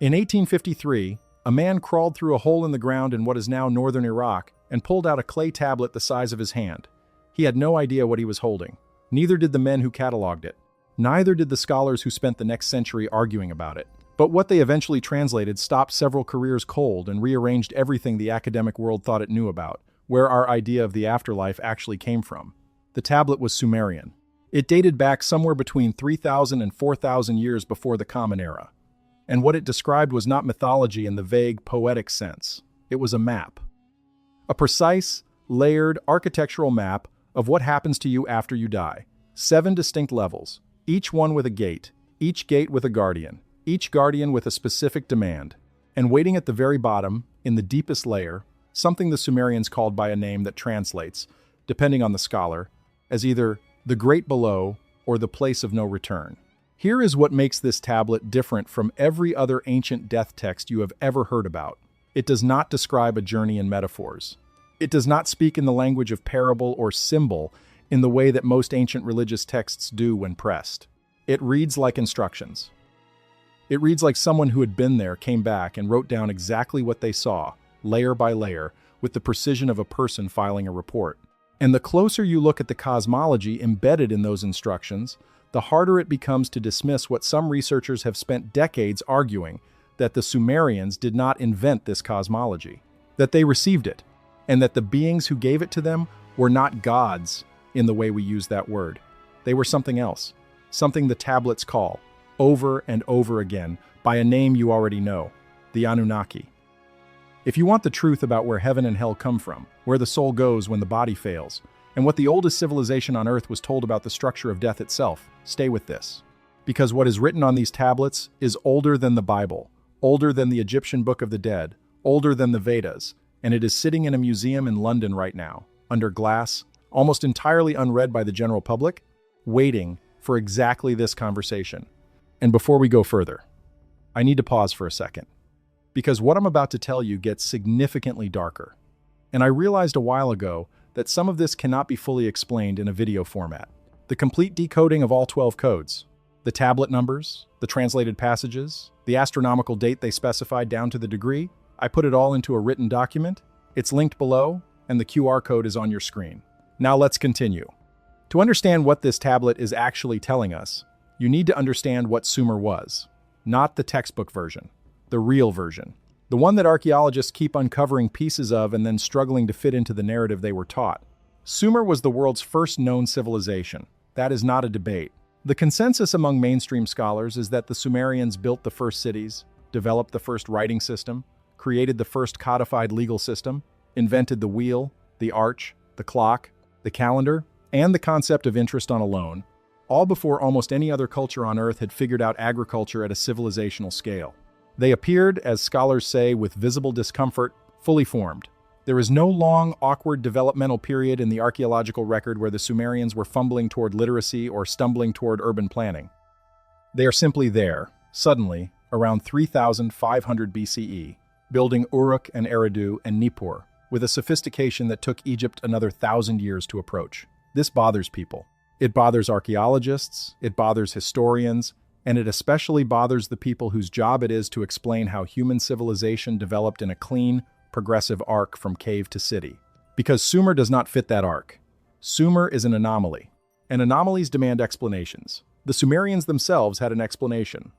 In 1853, a man crawled through a hole in the ground in what is now northern Iraq and pulled out a clay tablet the size of his hand. He had no idea what he was holding. Neither did the men who cataloged it. Neither did the scholars who spent the next century arguing about it. But what they eventually translated stopped several careers cold and rearranged everything the academic world thought it knew about, where our idea of the afterlife actually came from. The tablet was Sumerian. It dated back somewhere between 3,000 and 4,000 years before the Common Era. And what it described was not mythology in the vague, poetic sense. It was a map. A precise, layered, architectural map of what happens to you after you die. 7 distinct levels, each one with a gate, each gate with a guardian, each guardian with a specific demand. And waiting at the very bottom, in the deepest layer, something the Sumerians called by a name that translates, depending on the scholar, as either the great below or the place of no return. Here is what makes this tablet different from every other ancient death text you have ever heard about. It does not describe a journey in metaphors. It does not speak in the language of parable or symbol in the way that most ancient religious texts do when pressed. It reads like instructions. It reads like someone who had been there came back and wrote down exactly what they saw, layer by layer, with the precision of a person filing a report. And the closer you look at the cosmology embedded in those instructions, the harder it becomes to dismiss what some researchers have spent decades arguing, that the Sumerians did not invent this cosmology, that they received it, and that the beings who gave it to them were not gods in the way we use that word. They were something else, something the tablets call, over and over again, by a name you already know, the Anunnaki. If you want the truth about where heaven and hell come from, where the soul goes when the body fails, and what the oldest civilization on Earth was told about the structure of death itself, stay with this. Because what is written on these tablets is older than the Bible, older than the Egyptian Book of the Dead, older than the Vedas, and it is sitting in a museum in London right now, under glass, almost entirely unread by the general public, waiting for exactly this conversation. And before we go further, I need to pause for a second, because what I'm about to tell you gets significantly darker. And I realized a while ago that some of this cannot be fully explained in a video format. The complete decoding of all 12 codes, the tablet numbers, the translated passages, the astronomical date they specified down to the degree, I put it all into a written document. It's linked below, and the QR code is on your screen. Now let's continue. To understand what this tablet is actually telling us, you need to understand what Sumer was, not the textbook version, the real version, the one that archaeologists keep uncovering pieces of and then struggling to fit into the narrative they were taught. Sumer was the world's first known civilization. That is not a debate. The consensus among mainstream scholars is that the Sumerians built the first cities, developed the first writing system, created the first codified legal system, invented the wheel, the arch, the clock, the calendar, and the concept of interest on a loan, all before almost any other culture on Earth had figured out agriculture at a civilizational scale. They appeared, as scholars say, with visible discomfort, fully formed. There is no long, awkward developmental period in the archaeological record where the Sumerians were fumbling toward literacy or stumbling toward urban planning. They are simply there, suddenly, around 3,500 BCE, building Uruk and Eridu and Nippur, with a sophistication that took Egypt another 1,000 years to approach. This bothers people. It bothers archaeologists, it bothers historians, and it especially bothers the people whose job it is to explain how human civilization developed in a clean, progressive arc from cave to city. Because Sumer does not fit that arc. Sumer is an anomaly, and anomalies demand explanations. The Sumerians themselves had an explanation.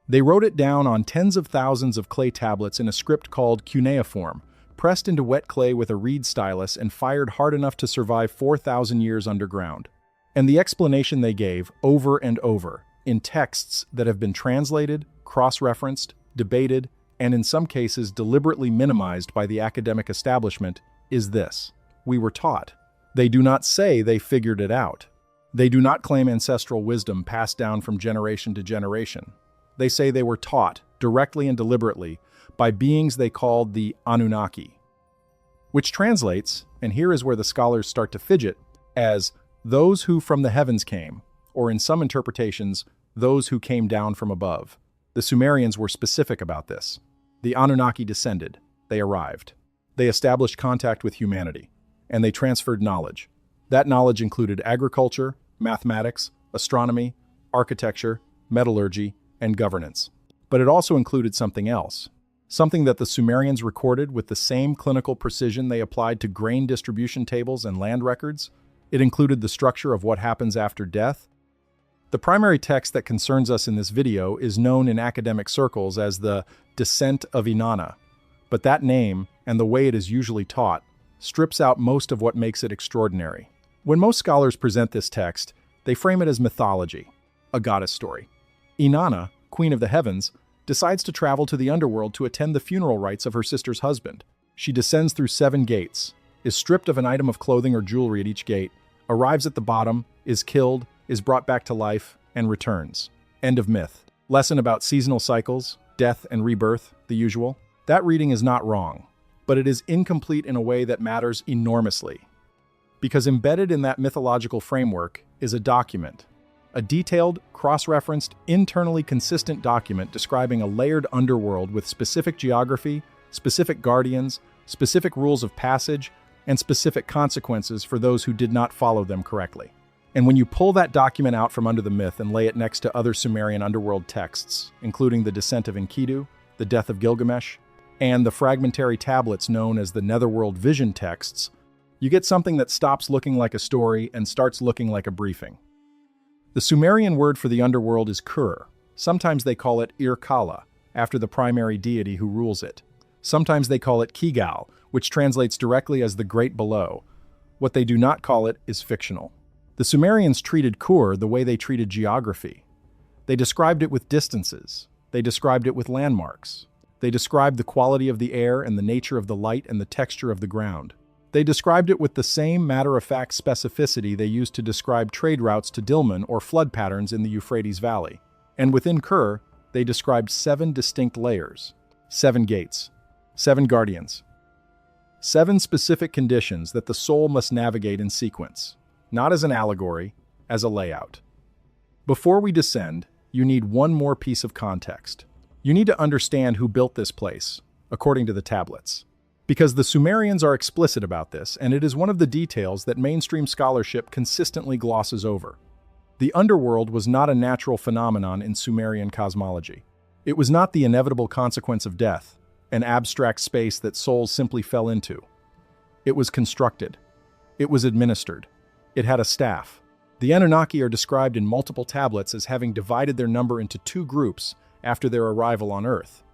They wrote it down on tens of thousands of clay tablets in a script called cuneiform, pressed into wet clay with a reed stylus and fired hard enough to survive 4,000 years underground. And the explanation they gave, over and over, in texts that have been translated, cross-referenced, debated, and in some cases deliberately minimized by the academic establishment, is this: we were taught. They do not say they figured it out. They do not claim ancestral wisdom passed down from generation to generation. They say they were taught, directly and deliberately, by beings they called the Anunnaki, which translates, and here is where the scholars start to fidget, as those who from the heavens came, or in some interpretations, those who came down from above. The Sumerians were specific about this. The Anunnaki descended. They arrived. They established contact with humanity, and they transferred knowledge. That knowledge included agriculture, mathematics, astronomy, architecture, metallurgy, and governance. But it also included something else. Something that the Sumerians recorded with the same clinical precision they applied to grain distribution tables and land records. It included the structure of what happens after death. The primary text that concerns us in this video is known in academic circles as the Descent of Inanna, but that name, and the way it is usually taught, strips out most of what makes it extraordinary. When most scholars present this text, they frame it as mythology, a goddess story. Inanna, queen of the heavens, decides to travel to the underworld to attend the funeral rites of her sister's husband. She descends through 7 gates, is stripped of an item of clothing or jewelry at each gate, arrives at the bottom, is killed, is brought back to life, and returns. End of myth. Lesson about seasonal cycles, death and rebirth, the usual. That reading is not wrong, but it is incomplete in a way that matters enormously. Because embedded in that mythological framework is a document. A detailed, cross-referenced, internally consistent document describing a layered underworld with specific geography, specific guardians, specific rules of passage, and specific consequences for those who did not follow them correctly. And when you pull that document out from under the myth and lay it next to other Sumerian underworld texts, including the Descent of Enkidu, the Death of Gilgamesh, and the fragmentary tablets known as the Netherworld Vision texts, you get something that stops looking like a story and starts looking like a briefing. The Sumerian word for the underworld is Kur. Sometimes they call it Ir-Kala, after the primary deity who rules it. Sometimes they call it Kigal, which translates directly as the Great Below. What they do not call it is fictional. The Sumerians treated Kur the way they treated geography. They described it with distances. They described it with landmarks. They described the quality of the air and the nature of the light and the texture of the ground. They described it with the same matter-of-fact specificity they used to describe trade routes to Dilmun or flood patterns in the Euphrates Valley. And within Kur, they described 7 distinct layers, 7 gates, 7 guardians, 7 specific conditions that the soul must navigate in sequence, not as an allegory, as a layout. Before we descend, you need one more piece of context. You need to understand who built this place, according to the tablets. Because the Sumerians are explicit about this, and it is one of the details that mainstream scholarship consistently glosses over. The underworld was not a natural phenomenon in Sumerian cosmology. It was not the inevitable consequence of death, an abstract space that souls simply fell into. It was constructed. It was administered. It had a staff. The Anunnaki are described in multiple tablets as having divided their number into 2 groups after their arrival on Earth.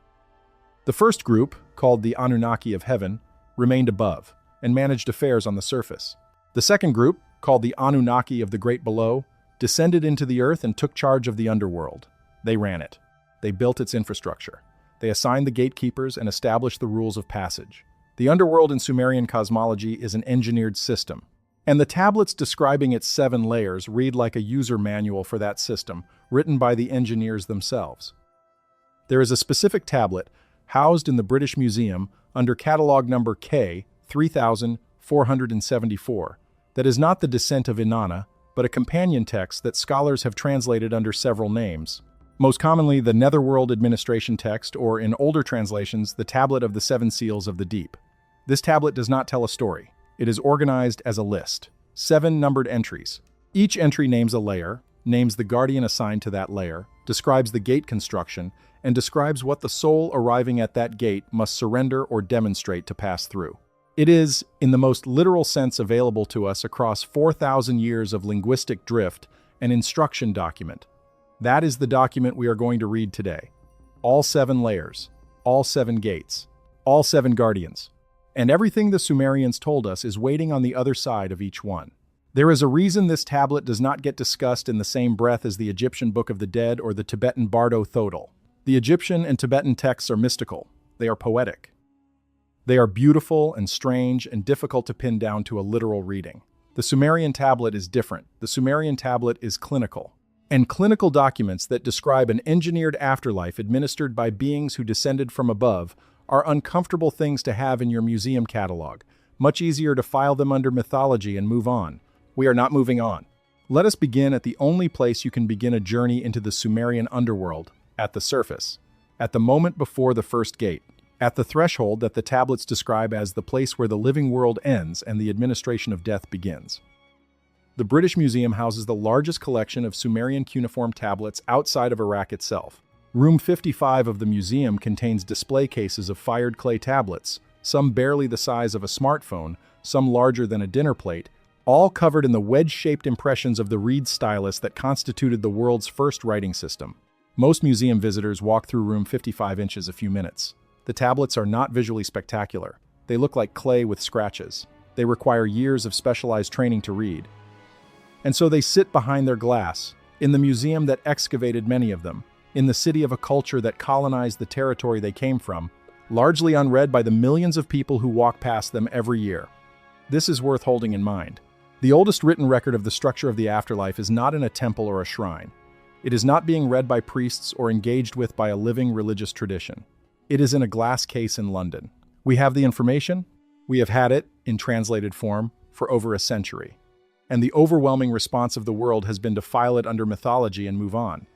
The first group, called the Anunnaki of Heaven, remained above and managed affairs on the surface. The second group, called the Anunnaki of the Great Below, descended into the earth and took charge of the underworld. They ran it. They built its infrastructure. They assigned the gatekeepers and established the rules of passage. The underworld in Sumerian cosmology is an engineered system, and the tablets describing its 7 layers read like a user manual for that system, written by the engineers themselves. There is a specific tablet housed in the British Museum under catalog number K 3474 that is not the Descent of Inanna, but a companion text that scholars have translated under several names. Most commonly the Netherworld Administration text, or in older translations, the Tablet of the 7 Seals of the Deep. This tablet does not tell a story. It is organized as a list. 7 numbered entries. Each entry names a layer, names the guardian assigned to that layer, describes the gate construction, and describes what the soul arriving at that gate must surrender or demonstrate to pass through. It is, in the most literal sense available to us across 4,000 years of linguistic drift, an instruction document. That is the document we are going to read today. All 7 layers, all 7 gates, all 7 guardians. And everything the Sumerians told us is waiting on the other side of each one. There is a reason this tablet does not get discussed in the same breath as the Egyptian Book of the Dead or the Tibetan Bardo Thodol. The Egyptian and Tibetan texts are mystical. They are poetic. They are beautiful and strange and difficult to pin down to a literal reading. The Sumerian tablet is different. The Sumerian tablet is clinical. And clinical documents that describe an engineered afterlife administered by beings who descended from above are uncomfortable things to have in your museum catalog. Much easier to file them under mythology and move on. We are not moving on. Let us begin at the only place you can begin a journey into the Sumerian underworld, at the surface, at the moment before the first gate, at the threshold that the tablets describe as the place where the living world ends and the administration of death begins. The British Museum houses the largest collection of Sumerian cuneiform tablets outside of Iraq itself. Room 55 of the museum contains display cases of fired clay tablets, some barely the size of a smartphone, some larger than a dinner plate, all covered in the wedge-shaped impressions of the reed stylus that constituted the world's first writing system. Most museum visitors walk through room 55 inches a few minutes. The tablets are not visually spectacular. They look like clay with scratches. They require years of specialized training to read. And so they sit behind their glass, in the museum that excavated many of them, in the city of a culture that colonized the territory they came from, largely unread by the millions of people who walk past them every year. This is worth holding in mind. The oldest written record of the structure of the afterlife is not in a temple or a shrine. It is not being read by priests or engaged with by a living religious tradition. It is in a glass case in London. We have the information. We have had it, in translated form, for over a century. And the overwhelming response of the world has been to file it under mythology and move on.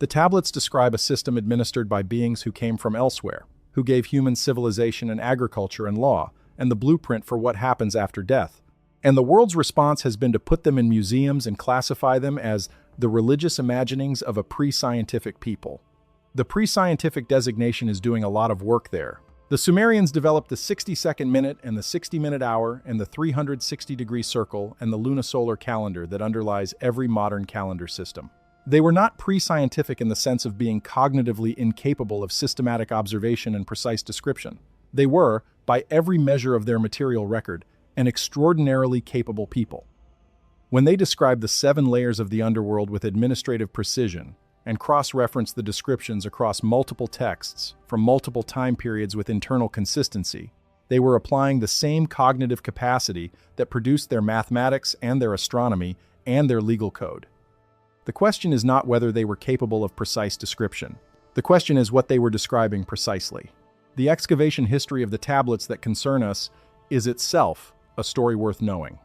The tablets describe a system administered by beings who came from elsewhere, who gave human civilization and agriculture and law, and the blueprint for what happens after death. And the world's response has been to put them in museums and classify them as the religious imaginings of a pre-scientific people. The pre-scientific designation is doing a lot of work there. The Sumerians developed the 60-second minute and the 60-minute hour and the 360-degree circle and the lunisolar calendar that underlies every modern calendar system. They were not pre-scientific in the sense of being cognitively incapable of systematic observation and precise description. They were, by every measure of their material record, an extraordinarily capable people. When they described the 7 layers of the underworld with administrative precision and cross-referenced the descriptions across multiple texts from multiple time periods with internal consistency, they were applying the same cognitive capacity that produced their mathematics and their astronomy and their legal code. The question is not whether they were capable of precise description. The question is what they were describing precisely. The excavation history of the tablets that concern us is itself a story worth knowing.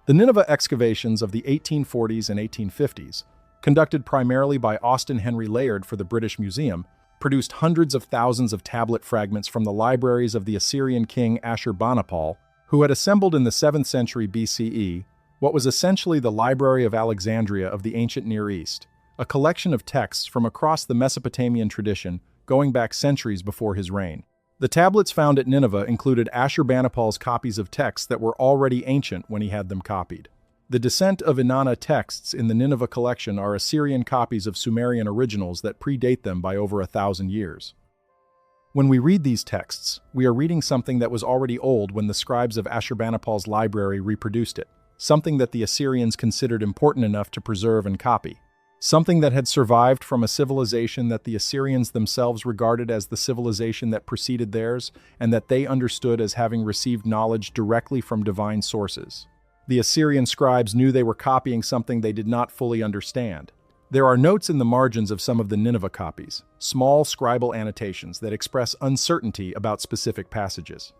The Nineveh excavations of the 1840s and 1850s, conducted primarily by Austin Henry Layard for the British Museum, produced hundreds of thousands of tablet fragments from the libraries of the Assyrian king Ashurbanipal, who had assembled in the 7th century BCE what was essentially the Library of Alexandria of the ancient Near East, a collection of texts from across the Mesopotamian tradition going back centuries before his reign. The tablets found at Nineveh included Ashurbanipal's copies of texts that were already ancient when he had them copied. The Descent of Inanna texts in the Nineveh collection are Assyrian copies of Sumerian originals that predate them by over 1,000 years. When we read these texts, we are reading something that was already old when the scribes of Ashurbanipal's library reproduced it, something that the Assyrians considered important enough to preserve and copy, something that had survived from a civilization that the Assyrians themselves regarded as the civilization that preceded theirs and that they understood as having received knowledge directly from divine sources. The Assyrian scribes knew they were copying something they did not fully understand. There are notes in the margins of some of the Nineveh copies, small scribal annotations that express uncertainty about specific passages.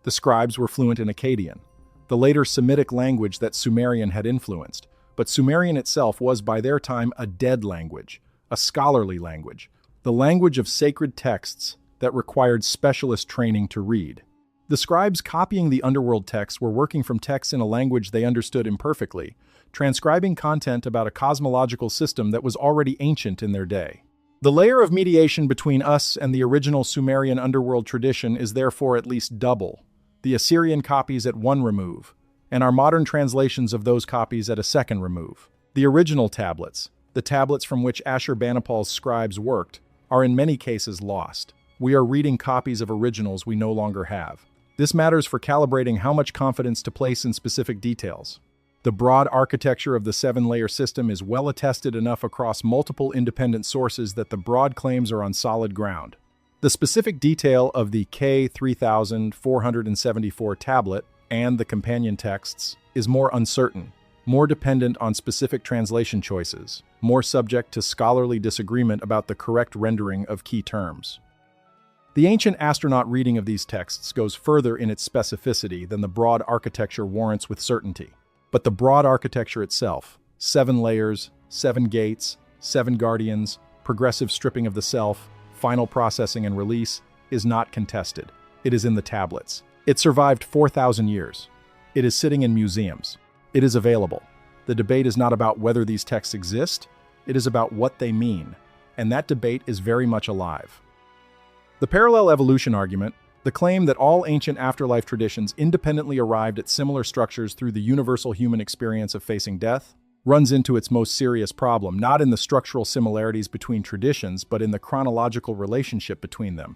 The scribes were fluent in Akkadian, the later Semitic language that Sumerian had influenced, but Sumerian itself was by their time a dead language, a scholarly language, the language of sacred texts that required specialist training to read. The scribes copying the underworld texts were working from texts in a language they understood imperfectly, transcribing content about a cosmological system that was already ancient in their day. The layer of mediation between us and the original Sumerian underworld tradition is therefore at least double, the Assyrian copies at one remove, and our modern translations of those copies at a second remove. The original tablets, the tablets from which Ashurbanipal's scribes worked, are in many cases lost. We are reading copies of originals we no longer have. This matters for calibrating how much confidence to place in specific details. The broad architecture of the 7-layer system is well attested enough across multiple independent sources that the broad claims are on solid ground. The specific detail of the K3474 tablet and the companion texts is more uncertain, more dependent on specific translation choices, more subject to scholarly disagreement about the correct rendering of key terms. The ancient astronaut reading of these texts goes further in its specificity than the broad architecture warrants with certainty. But the broad architecture itself, 7 layers, 7 gates, 7 guardians, progressive stripping of the self, final processing and release, is not contested. It is in the tablets. It survived 4,000 years. It is sitting in museums. It is available. The debate is not about whether these texts exist, it is about what they mean. and that debate is very much alive. The parallel evolution argument, the claim that all ancient afterlife traditions independently arrived at similar structures through the universal human experience of facing death, runs into its most serious problem, not in the structural similarities between traditions, but in the chronological relationship between them.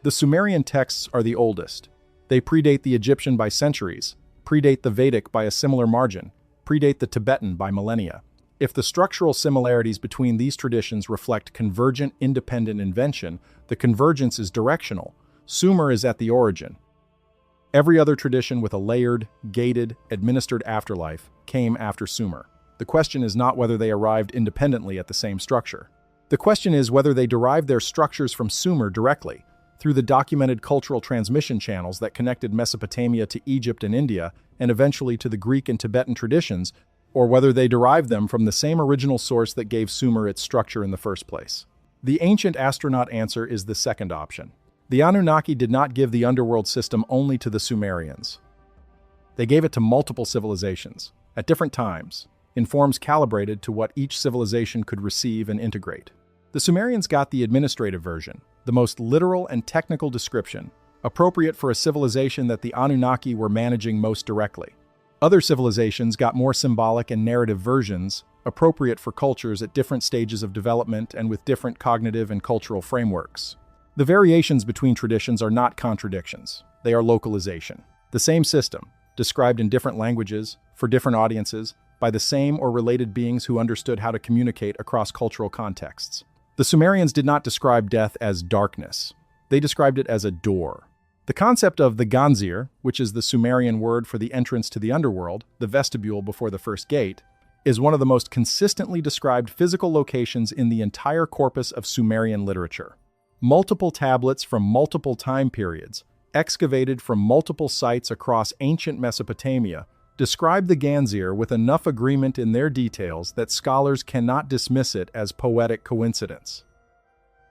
The Sumerian texts are the oldest. They predate the Egyptian by centuries, predate the Vedic by a similar margin, predate the Tibetan by millennia. If the structural similarities between these traditions reflect convergent, independent invention, the convergence is directional. Sumer is at the origin. Every other tradition with a layered, gated, administered afterlife came after Sumer. The question is not whether they arrived independently at the same structure. The question is whether they derived their structures from Sumer directly, through the documented cultural transmission channels that connected Mesopotamia to Egypt and India, and eventually to the Greek and Tibetan traditions, or whether they derived them from the same original source that gave Sumer its structure in the first place. The ancient astronaut answer is the second option. The Anunnaki did not give the underworld system only to the Sumerians. They gave it to multiple civilizations, at different times, in forms calibrated to what each civilization could receive and integrate. The Sumerians got the administrative version, the most literal and technical description, appropriate for a civilization that the Anunnaki were managing most directly. Other civilizations got more symbolic and narrative versions, appropriate for cultures at different stages of development and with different cognitive and cultural frameworks. The variations between traditions are not contradictions, they are localization. The same system, described in different languages, for different audiences, by the same or related beings who understood how to communicate across cultural contexts. The Sumerians did not describe death as darkness. They described it as a door. The concept of the Ganzir, which is the Sumerian word for the entrance to the underworld, the vestibule before the first gate, is one of the most consistently described physical locations in the entire corpus of Sumerian literature. Multiple tablets from multiple time periods, excavated from multiple sites across ancient Mesopotamia, describe the Ganzir with enough agreement in their details that scholars cannot dismiss it as poetic coincidence.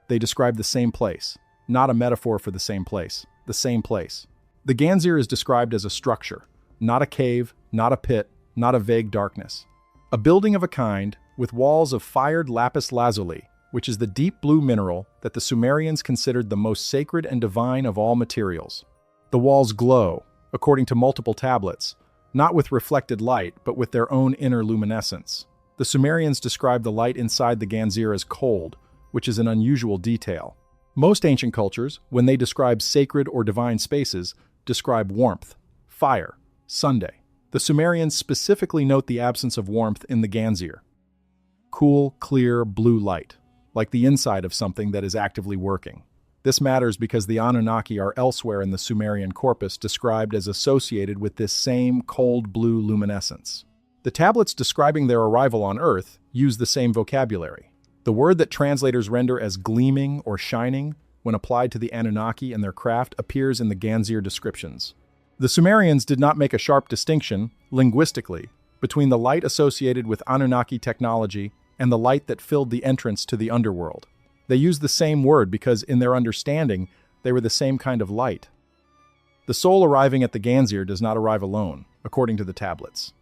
They describe the same place, not a metaphor for the same place, the same place. The Ganzir is described as a structure, not a cave, not a pit, not a vague darkness. A building of a kind, with walls of fired lapis lazuli, which is the deep blue mineral that the Sumerians considered the most sacred and divine of all materials. The walls glow, according to multiple tablets, not with reflected light, but with their own inner luminescence. The Sumerians describe the light inside the Ganzir as cold, which is an unusual detail. Most ancient cultures, when they describe sacred or divine spaces, describe warmth, fire, Sunday. The Sumerians specifically note the absence of warmth in the Ganzir. Cool, clear, blue light, like the inside of something that is actively working. This matters because the Anunnaki are elsewhere in the Sumerian corpus described as associated with this same cold blue luminescence. The tablets describing their arrival on Earth use the same vocabulary. The word that translators render as gleaming or shining, when applied to the Anunnaki and their craft, appears in the Ganzir descriptions. The Sumerians did not make a sharp distinction, linguistically, between the light associated with Anunnaki technology and the light that filled the entrance to the underworld. They used the same word because, in their understanding, they were the same kind of light. The soul arriving at the Ganzir does not arrive alone, according to the tablets.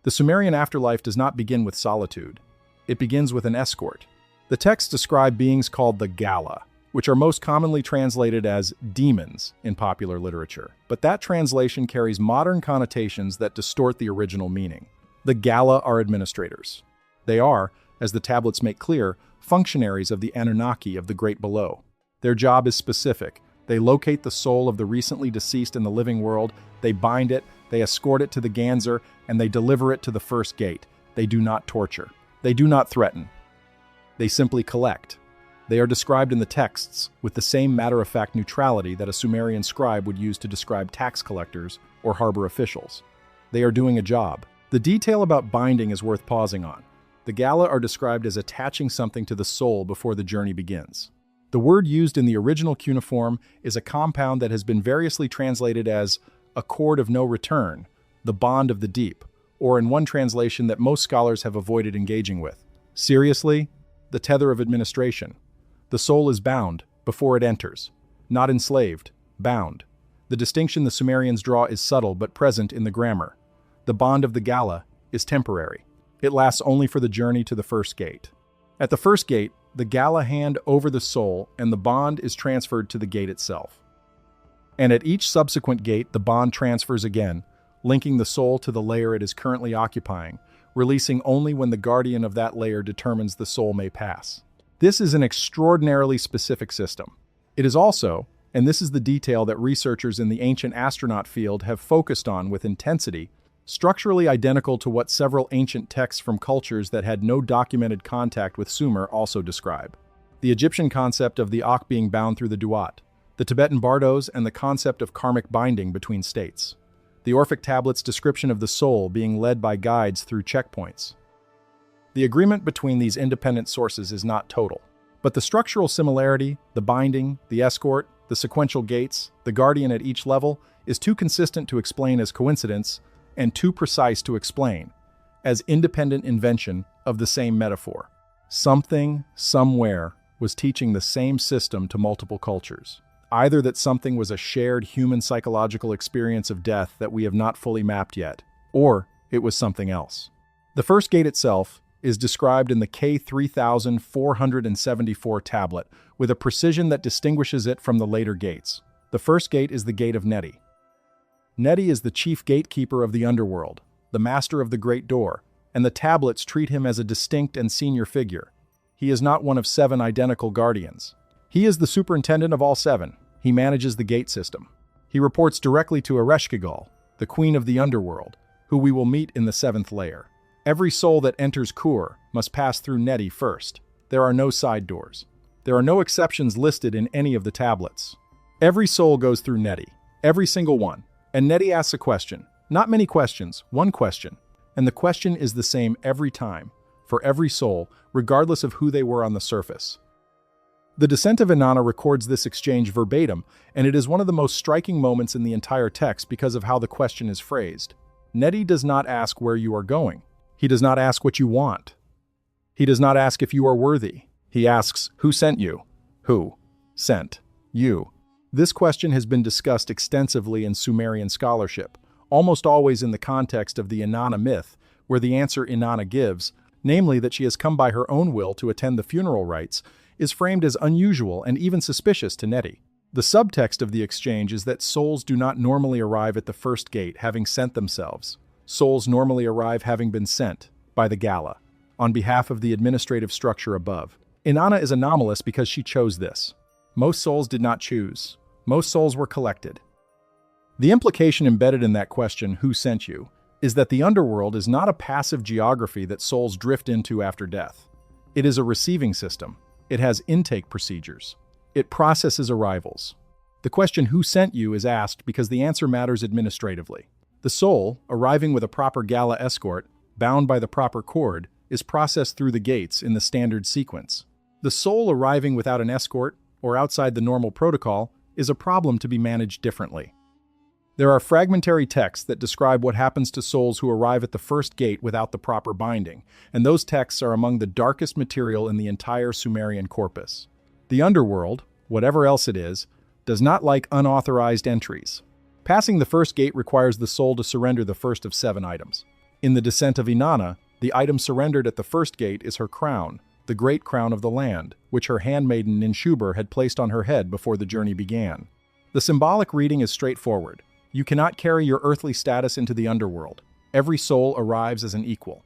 The Sumerian afterlife does not begin with solitude. It begins with an escort. The texts describe beings called the Gala, which are most commonly translated as demons in popular literature, but that translation carries modern connotations that distort the original meaning. The Gala are administrators. They are, as the tablets make clear, functionaries of the Anunnaki of the Great Below. Their job is specific. They locate the soul of the recently deceased in the living world, they bind it, they escort it to the Ganzir, and they deliver it to the first gate. They do not torture. They do not threaten. They simply collect. They are described in the texts with the same matter-of-fact neutrality that a Sumerian scribe would use to describe tax collectors or harbor officials. They are doing a job. The detail about binding is worth pausing on. The Gala are described as attaching something to the soul before the journey begins. The word used in the original cuneiform is a compound that has been variously translated as a cord of no return, the bond of the deep, or in one translation that most scholars have avoided engaging with. Seriously? The tether of administration. The soul is bound before it enters, not enslaved, bound. The distinction the Sumerians draw is subtle but present in the grammar. The bond of the Gala is temporary. It lasts only for the journey to the first gate. At the first gate, the gala hand over the soul and the bond is transferred to the gate itself. And at each subsequent gate, the bond transfers again, linking the soul to the layer it is currently occupying, releasing only when the guardian of that layer determines the soul may pass. This is an extraordinarily specific system. It is also, and this is the detail that researchers in the ancient astronaut field have focused on with intensity, structurally identical to what several ancient texts from cultures that had no documented contact with Sumer also describe. The Egyptian concept of the Akh being bound through the Duat, the Tibetan bardos, and the concept of karmic binding between states. The Orphic tablet's description of the soul being led by guides through checkpoints. The agreement between these independent sources is not total, but the structural similarity, the binding, the escort, the sequential gates, the guardian at each level, is too consistent to explain as coincidence and too precise to explain as independent invention of the same metaphor. Something, somewhere, was teaching the same system to multiple cultures. Either that something was a shared human psychological experience of death that we have not fully mapped yet, or it was something else. The first gate itself is described in the K3474 tablet with a precision that distinguishes it from the later gates. The first gate is the Gate of Neti. Neti is the chief gatekeeper of the underworld, the master of the Great Door, and the tablets treat him as a distinct and senior figure. He is not one of 7 identical guardians. He is the superintendent of all 7. He manages the gate system. He reports directly to Ereshkigal, the queen of the underworld, who we will meet in the 7th layer. Every soul that enters Kur must pass through Neti first. There are no side doors. There are no exceptions listed in any of the tablets. Every soul goes through Neti, every single one. And Neti asks a question. Not many questions, one question. And the question is the same every time, for every soul, regardless of who they were on the surface. The Descent of Inanna records this exchange verbatim, and it is one of the most striking moments in the entire text because of how the question is phrased. Neti does not ask where you are going. He does not ask what you want. He does not ask if you are worthy. He asks, who sent you? Who sent you? This question has been discussed extensively in Sumerian scholarship, almost always in the context of the Inanna myth, where the answer Inanna gives, namely that she has come by her own will to attend the funeral rites, is framed as unusual and even suspicious to Neti. The subtext of the exchange is that souls do not normally arrive at the first gate having sent themselves. Souls normally arrive having been sent, by the Gala, on behalf of the administrative structure above. Inanna is anomalous because she chose this. Most souls did not choose. Most souls were collected. The implication embedded in that question, who sent you, is that the underworld is not a passive geography that souls drift into after death. It is a receiving system. It has intake procedures. It processes arrivals. The question, who sent you, is asked because the answer matters administratively. The soul, arriving with a proper gala escort, bound by the proper cord, is processed through the gates in the standard sequence. The soul arriving without an escort, or outside the normal protocol, is a problem to be managed differently. There are fragmentary texts that describe what happens to souls who arrive at the first gate without the proper binding, and those texts are among the darkest material in the entire Sumerian corpus. The underworld, whatever else it is, does not like unauthorized entries. Passing the first gate requires the soul to surrender the first of 7 items. In the Descent of Inanna, the item surrendered at the first gate is her crown, the great crown of the land, which her handmaiden Ninshubur had placed on her head before the journey began. The symbolic reading is straightforward. You cannot carry your earthly status into the underworld. Every soul arrives as an equal.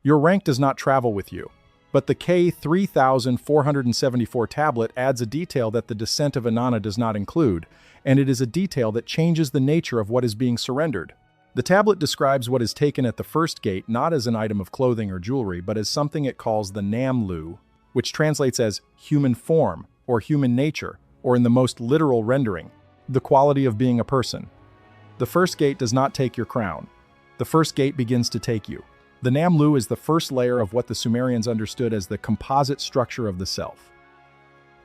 Your rank does not travel with you. But the K3474 tablet adds a detail that the Descent of Inanna does not include, and it is a detail that changes the nature of what is being surrendered. The tablet describes what is taken at the first gate not as an item of clothing or jewelry, but as something it calls the Namlu, which translates as human form, or human nature, or in the most literal rendering, the quality of being a person. The first gate does not take your crown. The first gate begins to take you. The Namlu is the first layer of what the Sumerians understood as the composite structure of the self.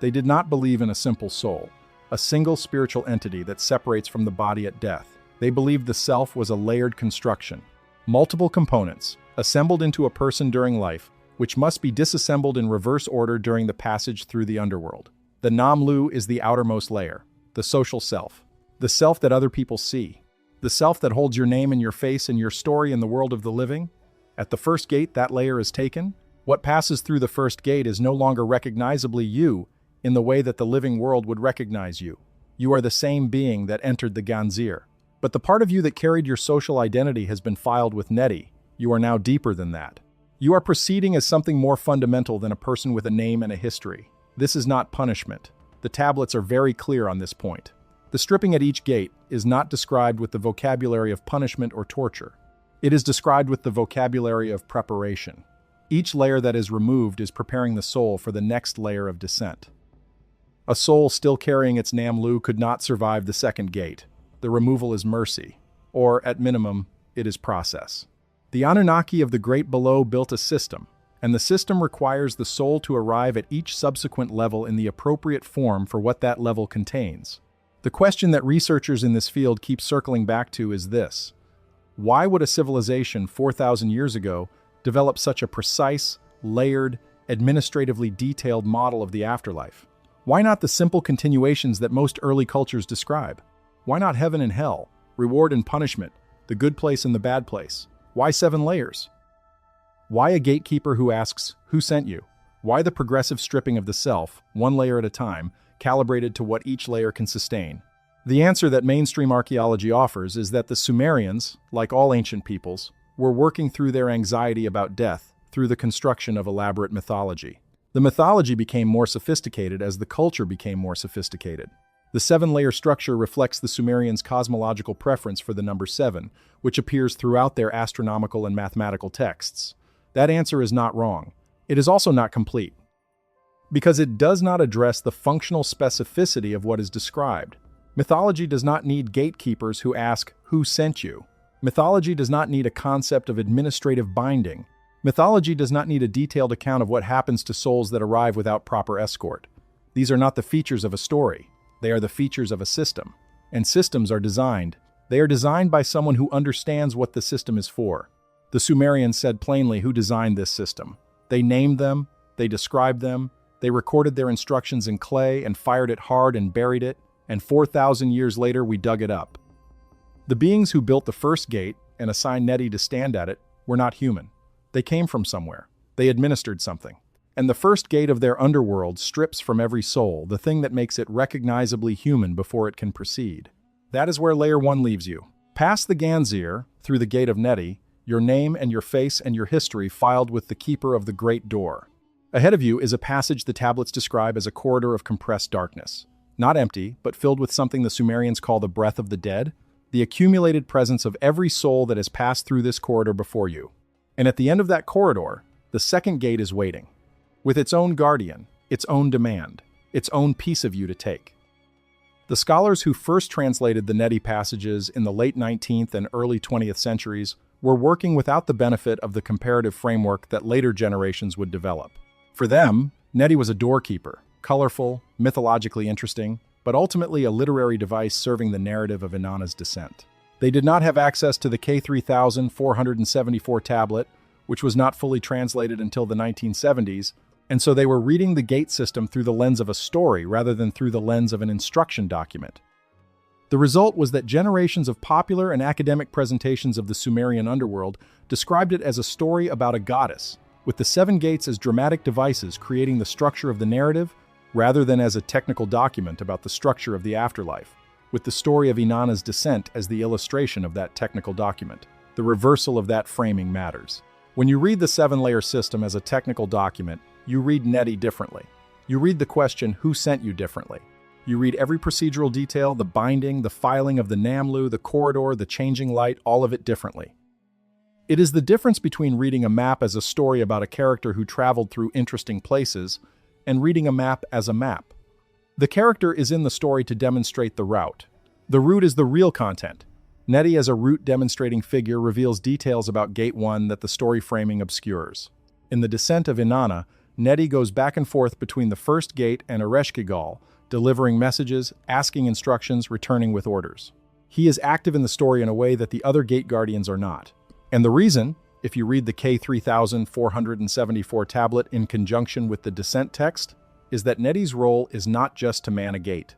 They did not believe in a simple soul, a single spiritual entity that separates from the body at death. They believed the self was a layered construction, multiple components, assembled into a person during life, which must be disassembled in reverse order during the passage through the underworld. The Namlu is the outermost layer, the social self, the self that other people see, the self that holds your name and your face and your story in the world of the living. At the first gate, that layer is taken, What passes through the first gate is no longer recognizably you in the way that the living world would recognize you. You are the same being that entered the Ganzir. But the part of you that carried your social identity has been filed with Neti. You are now deeper than that. You are proceeding as something more fundamental than a person with a name and a history. This is not punishment. The tablets are very clear on this point. The stripping at each gate is not described with the vocabulary of punishment or torture. It is described with the vocabulary of preparation. Each layer that is removed is preparing the soul for the next layer of descent. A soul still carrying its Namlu could not survive the second gate. The removal is mercy, or, at minimum, it is process. The Anunnaki of the Great Below built a system, and the system requires the soul to arrive at each subsequent level in the appropriate form for what that level contains. The question that researchers in this field keep circling back to is this: why would a civilization 4,000 years ago develop such a precise, layered, administratively detailed model of the afterlife? Why not the simple continuations that most early cultures describe? Why not heaven and hell, reward and punishment, the good place and the bad place? Why 7 layers? Why a gatekeeper who asks, "Who sent you?" Why the progressive stripping of the self, 1 layer at a time, calibrated to what each layer can sustain? The answer that mainstream archaeology offers is that the Sumerians, like all ancient peoples, were working through their anxiety about death through the construction of elaborate mythology. The mythology became more sophisticated as the culture became more sophisticated. The 7-layer structure reflects the Sumerians' cosmological preference for the number 7, which appears throughout their astronomical and mathematical texts. That answer is not wrong. It is also not complete, because it does not address the functional specificity of what is described. Mythology does not need gatekeepers who ask, "Who sent you?" Mythology does not need a concept of administrative binding. Mythology does not need a detailed account of what happens to souls that arrive without proper escort. These are not the features of a story. They are the features of a system. And systems are designed. They are designed by someone who understands what the system is for. The Sumerians said plainly who designed this system. They named them, they described them, they recorded their instructions in clay and fired it hard and buried it, and 4,000 years later we dug it up. The beings who built the first gate and assigned Neti to stand at it were not human. They came from somewhere. They administered something. And the first gate of their underworld strips from every soul the thing that makes it recognizably human before it can proceed. That is where Layer 1 leaves you. Past the Ganzir, through the gate of Neti, your name and your face and your history filed with the keeper of the great door. Ahead of you is a passage the tablets describe as a corridor of compressed darkness. Not empty, but filled with something the Sumerians call the breath of the dead, the accumulated presence of every soul that has passed through this corridor before you. And at the end of that corridor, the second gate is waiting, with its own guardian, its own demand, its own piece of you to take. The scholars who first translated the Neti passages in the late 19th and early 20th centuries were working without the benefit of the comparative framework that later generations would develop. For them, Neti was a doorkeeper, colorful, mythologically interesting, but ultimately a literary device serving the narrative of Inanna's descent. They did not have access to the K3474 tablet, which was not fully translated until the 1970s, and so they were reading the gate system through the lens of a story rather than through the lens of an instruction document. The result was that generations of popular and academic presentations of the Sumerian underworld described it as a story about a goddess, with the 7 gates as dramatic devices creating the structure of the narrative rather than as a technical document about the structure of the afterlife, with the story of Inanna's descent as the illustration of that technical document. The reversal of that framing matters. When you read the 7-layer system as a technical document, you read Neti differently. You read the question, "Who sent you?" differently. You read every procedural detail, the binding, the filing of the Namlu, the corridor, the changing light, all of it differently. It is the difference between reading a map as a story about a character who traveled through interesting places and reading a map as a map. The character is in the story to demonstrate the route. The route is the real content. Neti as a route demonstrating figure reveals details about Gate 1 that the story framing obscures. In the descent of Inanna, Neti goes back and forth between the first gate and Ereshkigal, delivering messages, asking instructions, returning with orders. He is active in the story in a way that the other gate guardians are not. And the reason, if you read the K3474 tablet in conjunction with the descent text, is that Neti's role is not just to man a gate.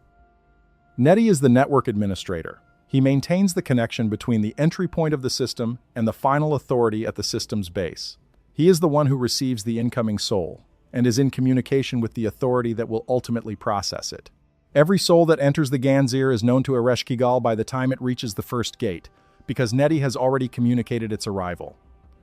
Neti is the network administrator. He maintains the connection between the entry point of the system and the final authority at the system's base. He is the one who receives the incoming soul, and is in communication with the authority that will ultimately process it. Every soul that enters the Ganzir is known to Ereshkigal by the time it reaches the first gate, because Neti has already communicated its arrival.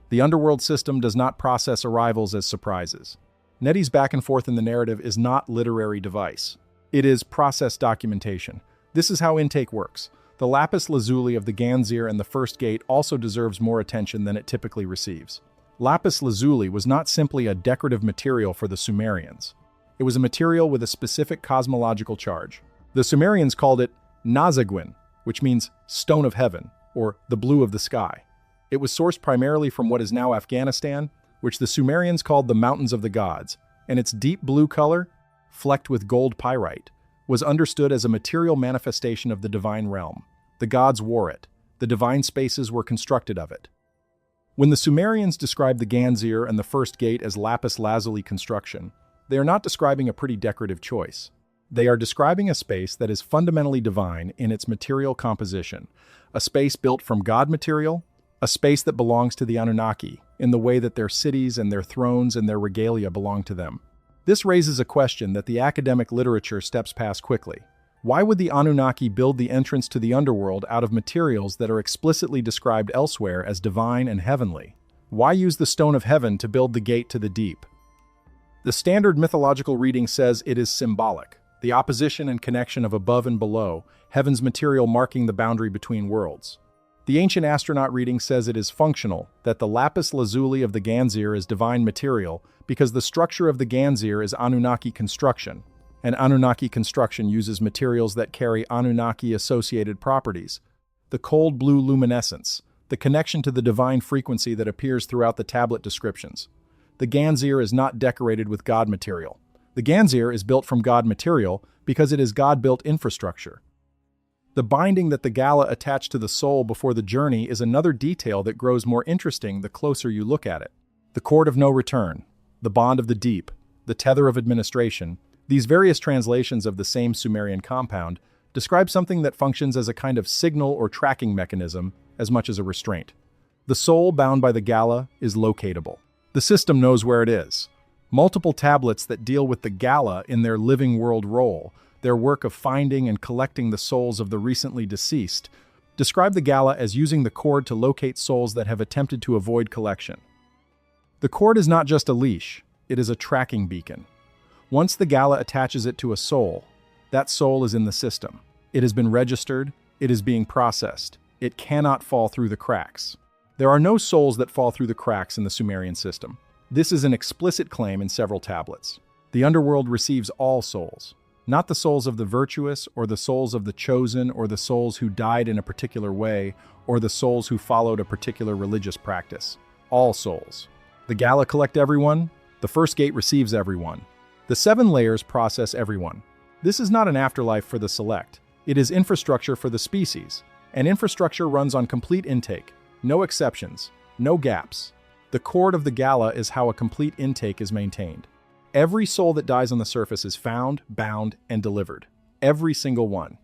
The underworld system does not process arrivals as surprises. Neti's back and forth in the narrative is not literary device. It is process documentation. This is how intake works. The lapis lazuli of the Ganzir and the first gate also deserves more attention than it typically receives. Lapis lazuli was not simply a decorative material for the Sumerians. It was a material with a specific cosmological charge. The Sumerians called it Nazagwin, which means stone of heaven, or the blue of the sky. It was sourced primarily from what is now Afghanistan, which the Sumerians called the Mountains of the Gods, and its deep blue color, flecked with gold pyrite, was understood as a material manifestation of the divine realm. The gods wore it. The divine spaces were constructed of it. When the Sumerians describe the Ganzir and the first gate as lapis lazuli construction, they are not describing a pretty decorative choice. They are describing a space that is fundamentally divine in its material composition, a space built from god material, a space that belongs to the Anunnaki, in the way that their cities and their thrones and their regalia belong to them. This raises a question that the academic literature steps past quickly. Why would the Anunnaki build the entrance to the underworld out of materials that are explicitly described elsewhere as divine and heavenly? Why use the stone of heaven to build the gate to the deep? The standard mythological reading says it is symbolic, the opposition and connection of above and below, heaven's material marking the boundary between worlds. The ancient astronaut reading says it is functional, that the lapis lazuli of the Ganzir is divine material because the structure of the Ganzir is Anunnaki construction, and Anunnaki construction uses materials that carry Anunnaki-associated properties. The cold blue luminescence, the connection to the divine frequency that appears throughout the tablet descriptions. The Ganzir is not decorated with god material. The Ganzir is built from god material because it is god-built infrastructure. The binding that the gala attached to the soul before the journey is another detail that grows more interesting the closer you look at it. The cord of no return, the bond of the deep, the tether of administration, these various translations of the same Sumerian compound describe something that functions as a kind of signal or tracking mechanism as much as a restraint. The soul bound by the gala is locatable. The system knows where it is. Multiple tablets that deal with the gala in their living world role, their work of finding and collecting the souls of the recently deceased, describe the gala as using the cord to locate souls that have attempted to avoid collection. The cord is not just a leash, it is a tracking beacon. Once the gala attaches it to a soul, that soul is in the system. It has been registered, it is being processed. It cannot fall through the cracks. There are no souls that fall through the cracks in the Sumerian system. This is an explicit claim in several tablets. The underworld receives all souls. Not the souls of the virtuous, or the souls of the chosen, or the souls who died in a particular way, or the souls who followed a particular religious practice. All souls. The gala collect everyone. The first gate receives everyone. The 7 layers process everyone. This is not an afterlife for the select. It is infrastructure for the species. And infrastructure runs on complete intake. No exceptions. No gaps. The cord of the gala is how a complete intake is maintained. Every soul that dies on the surface is found, bound, and delivered. Every single one.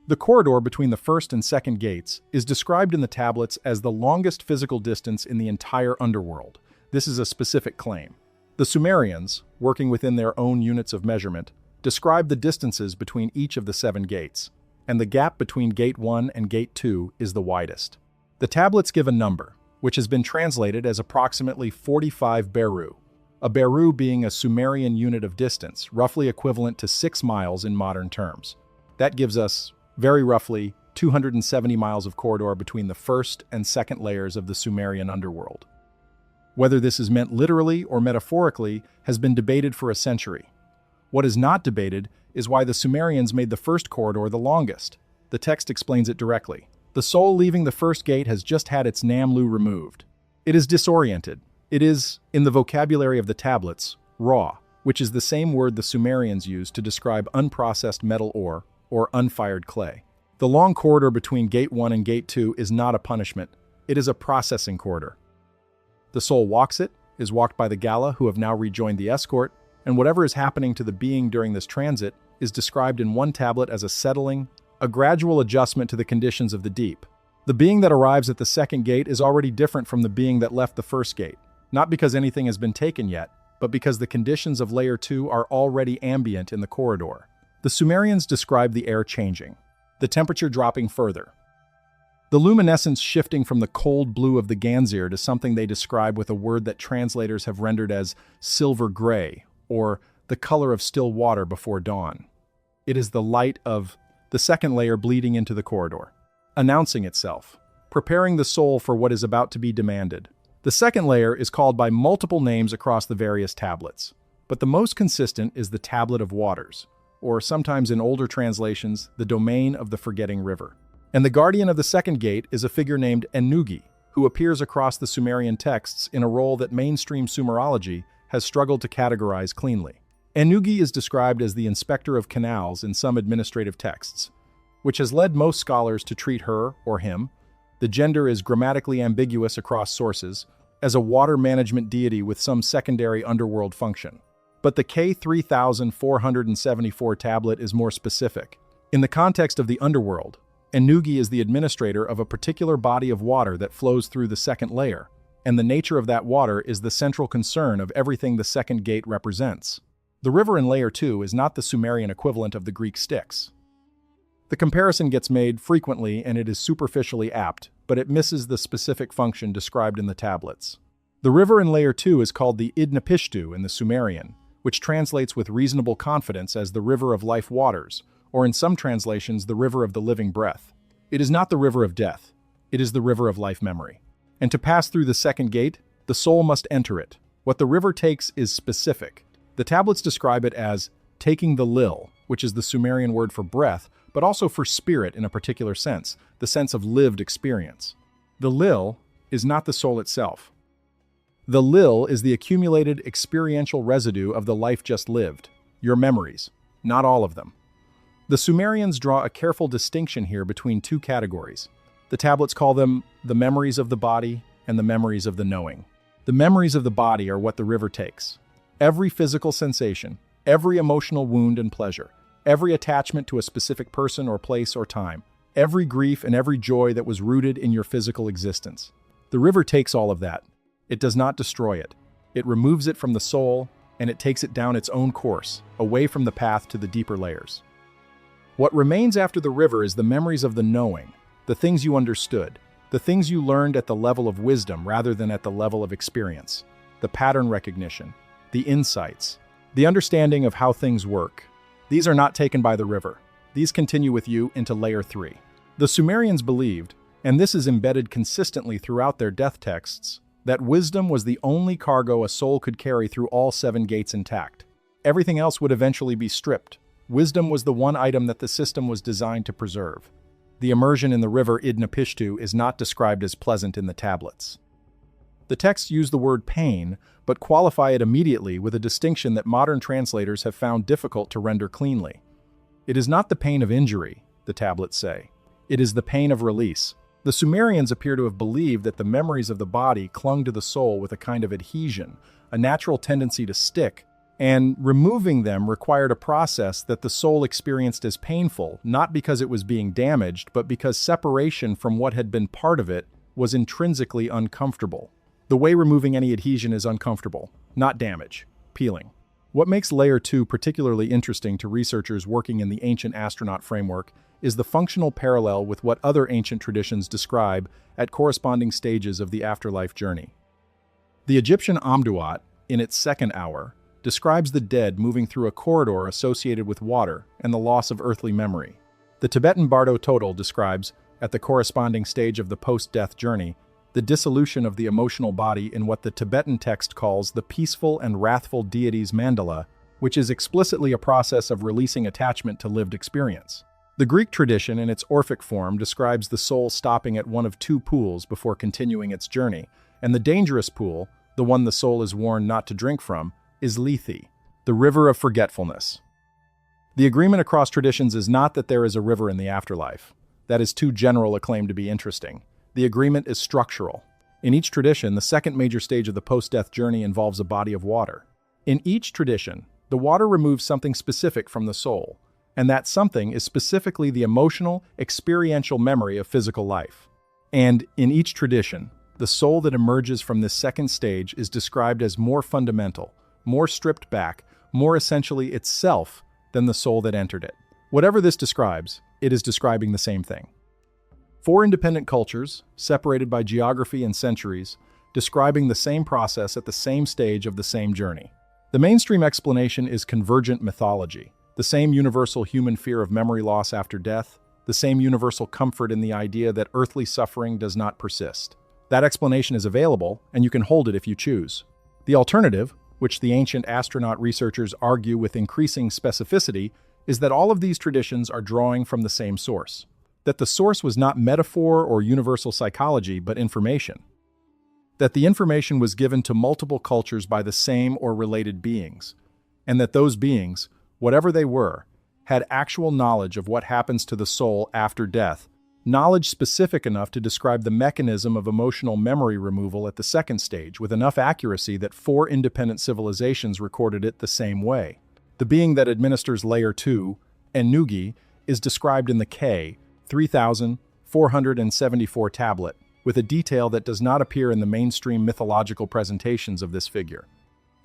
The corridor between the first and second gates is described in the tablets as the longest physical distance in the entire underworld. This is a specific claim. The Sumerians, working within their own units of measurement, describe the distances between each of the 7 gates, and the gap between Gate 1 and Gate 2 is the widest. The tablets give a number, which has been translated as approximately 45 beru. A beru being a Sumerian unit of distance, roughly equivalent to 6 miles in modern terms. That gives us, very roughly, 270 miles of corridor between the first and second layers of the Sumerian underworld. Whether this is meant literally or metaphorically has been debated for a century. What is not debated is why the Sumerians made the first corridor the longest. The text explains it directly. The soul leaving the first gate has just had its Namlu removed. It is disoriented. It is, in the vocabulary of the tablets, raw, which is the same word the Sumerians used to describe unprocessed metal ore or unfired clay. The long corridor between Gate 1 and Gate 2 is not a punishment. It is a processing corridor. The soul walks it, is walked by the gala who have now rejoined the escort, and whatever is happening to the being during this transit is described in one tablet as a settling, a gradual adjustment to the conditions of the deep. The being that arrives at the second gate is already different from the being that left the first gate. not because anything has been taken yet, but because the conditions of Layer 2 are already ambient in the corridor. The Sumerians describe the air changing, the temperature dropping further, the luminescence shifting from the cold blue of the Ganzir to something they describe with a word that translators have rendered as silver gray, or the color of still water before dawn. It is the light of the second layer bleeding into the corridor, announcing itself, preparing the soul for what is about to be demanded. The second layer is called by multiple names across the various tablets, but the most consistent is the Tablet of Waters, or sometimes in older translations, the Domain of the Forgetting River. And the guardian of the second gate is a figure named Ennugi, who appears across the Sumerian texts in a role that mainstream Sumerology has struggled to categorize cleanly. Ennugi is described as the inspector of canals in some administrative texts, which has led most scholars to treat her, or him, the gender is grammatically ambiguous across sources, as a water management deity with some secondary underworld function. But the K3474 tablet is more specific. In the context of the underworld, Ennugi is the administrator of a particular body of water that flows through the second layer, and the nature of that water is the central concern of everything the second gate represents. The river in Layer 2 is not the Sumerian equivalent of the Greek Styx. The comparison gets made frequently and it is superficially apt, but it misses the specific function described in the tablets. The river in Layer 2 is called the Idnapishtu in the Sumerian, which translates with reasonable confidence as the river of life waters, or in some translations, the river of the living breath. It is not the river of death, it is the river of life memory. And to pass through the second gate, the soul must enter it. What the river takes is specific. The tablets describe it as taking the lil, which is the Sumerian word for breath, but also for spirit in a particular sense, the sense of lived experience. The lil is not the soul itself. The lil is the accumulated experiential residue of the life just lived, your memories, not all of them. The Sumerians draw a careful distinction here between two categories. The tablets call them the memories of the body and the memories of the knowing. The memories of the body are what the river takes. Every physical sensation, every emotional wound and pleasure, every attachment to a specific person or place or time, every grief and every joy that was rooted in your physical existence. The river takes all of that. It does not destroy it. It removes it from the soul, and it takes it down its own course, away from the path to the deeper layers. What remains after the river is the memories of the knowing, the things you understood, the things you learned at the level of wisdom rather than at the level of experience, the pattern recognition, the insights, the understanding of how things work. These are not taken by the river. These continue with you into Layer 3. The Sumerians believed, and this is embedded consistently throughout their death texts, that wisdom was the only cargo a soul could carry through all 7 gates intact. Everything else would eventually be stripped. Wisdom was the one item that the system was designed to preserve. The immersion in the river Idnapishtu is not described as pleasant in the tablets. The texts use the word pain, but qualify it immediately with a distinction that modern translators have found difficult to render cleanly. It is not the pain of injury, the tablets say. It is the pain of release. The Sumerians appear to have believed that the memories of the body clung to the soul with a kind of adhesion, a natural tendency to stick, and removing them required a process that the soul experienced as painful, not because it was being damaged, but because separation from what had been part of it was intrinsically uncomfortable. The way removing any adhesion is uncomfortable, not damage, peeling. What makes Layer 2 particularly interesting to researchers working in the ancient astronaut framework is the functional parallel with what other ancient traditions describe at corresponding stages of the afterlife journey. The Egyptian Amduat, in its second hour, describes the dead moving through a corridor associated with water and the loss of earthly memory. The Tibetan Bardo Total describes, at the corresponding stage of the post-death journey, the dissolution of the emotional body in what the Tibetan text calls the peaceful and wrathful deities mandala, which is explicitly a process of releasing attachment to lived experience. The Greek tradition in its Orphic form describes the soul stopping at one of 2 pools before continuing its journey, and the dangerous pool, the one the soul is warned not to drink from, is Lethe, the river of forgetfulness. The agreement across traditions is not that there is a river in the afterlife. That is too general a claim to be interesting. The agreement is structural. In each tradition, the second major stage of the post-death journey involves a body of water. In each tradition, the water removes something specific from the soul, and that something is specifically the emotional, experiential memory of physical life. And in each tradition, The soul that emerges from this second stage is described as more fundamental, more stripped back, more essentially itself than the soul that entered it. Whatever this describes, it is describing the same thing. Four independent cultures, separated by geography and centuries, describing the same process at the same stage of the same journey. The mainstream explanation is convergent mythology, the same universal human fear of memory loss after death, the same universal comfort in the idea that earthly suffering does not persist. That explanation is available, and you can hold it if you choose. The alternative, which the ancient astronaut researchers argue with increasing specificity, is that all of these traditions are drawing from the same source. That the source was not metaphor or universal psychology, but information. That the information was given to multiple cultures by the same or related beings, and that those beings, whatever they were, had actual knowledge of what happens to the soul after death, knowledge specific enough to describe the mechanism of emotional memory removal at the second stage with enough accuracy that four independent civilizations recorded it the same way. The being that administers Layer 2, Ennugi, is described in the K 3474 tablet, with a detail that does not appear in the mainstream mythological presentations of this figure.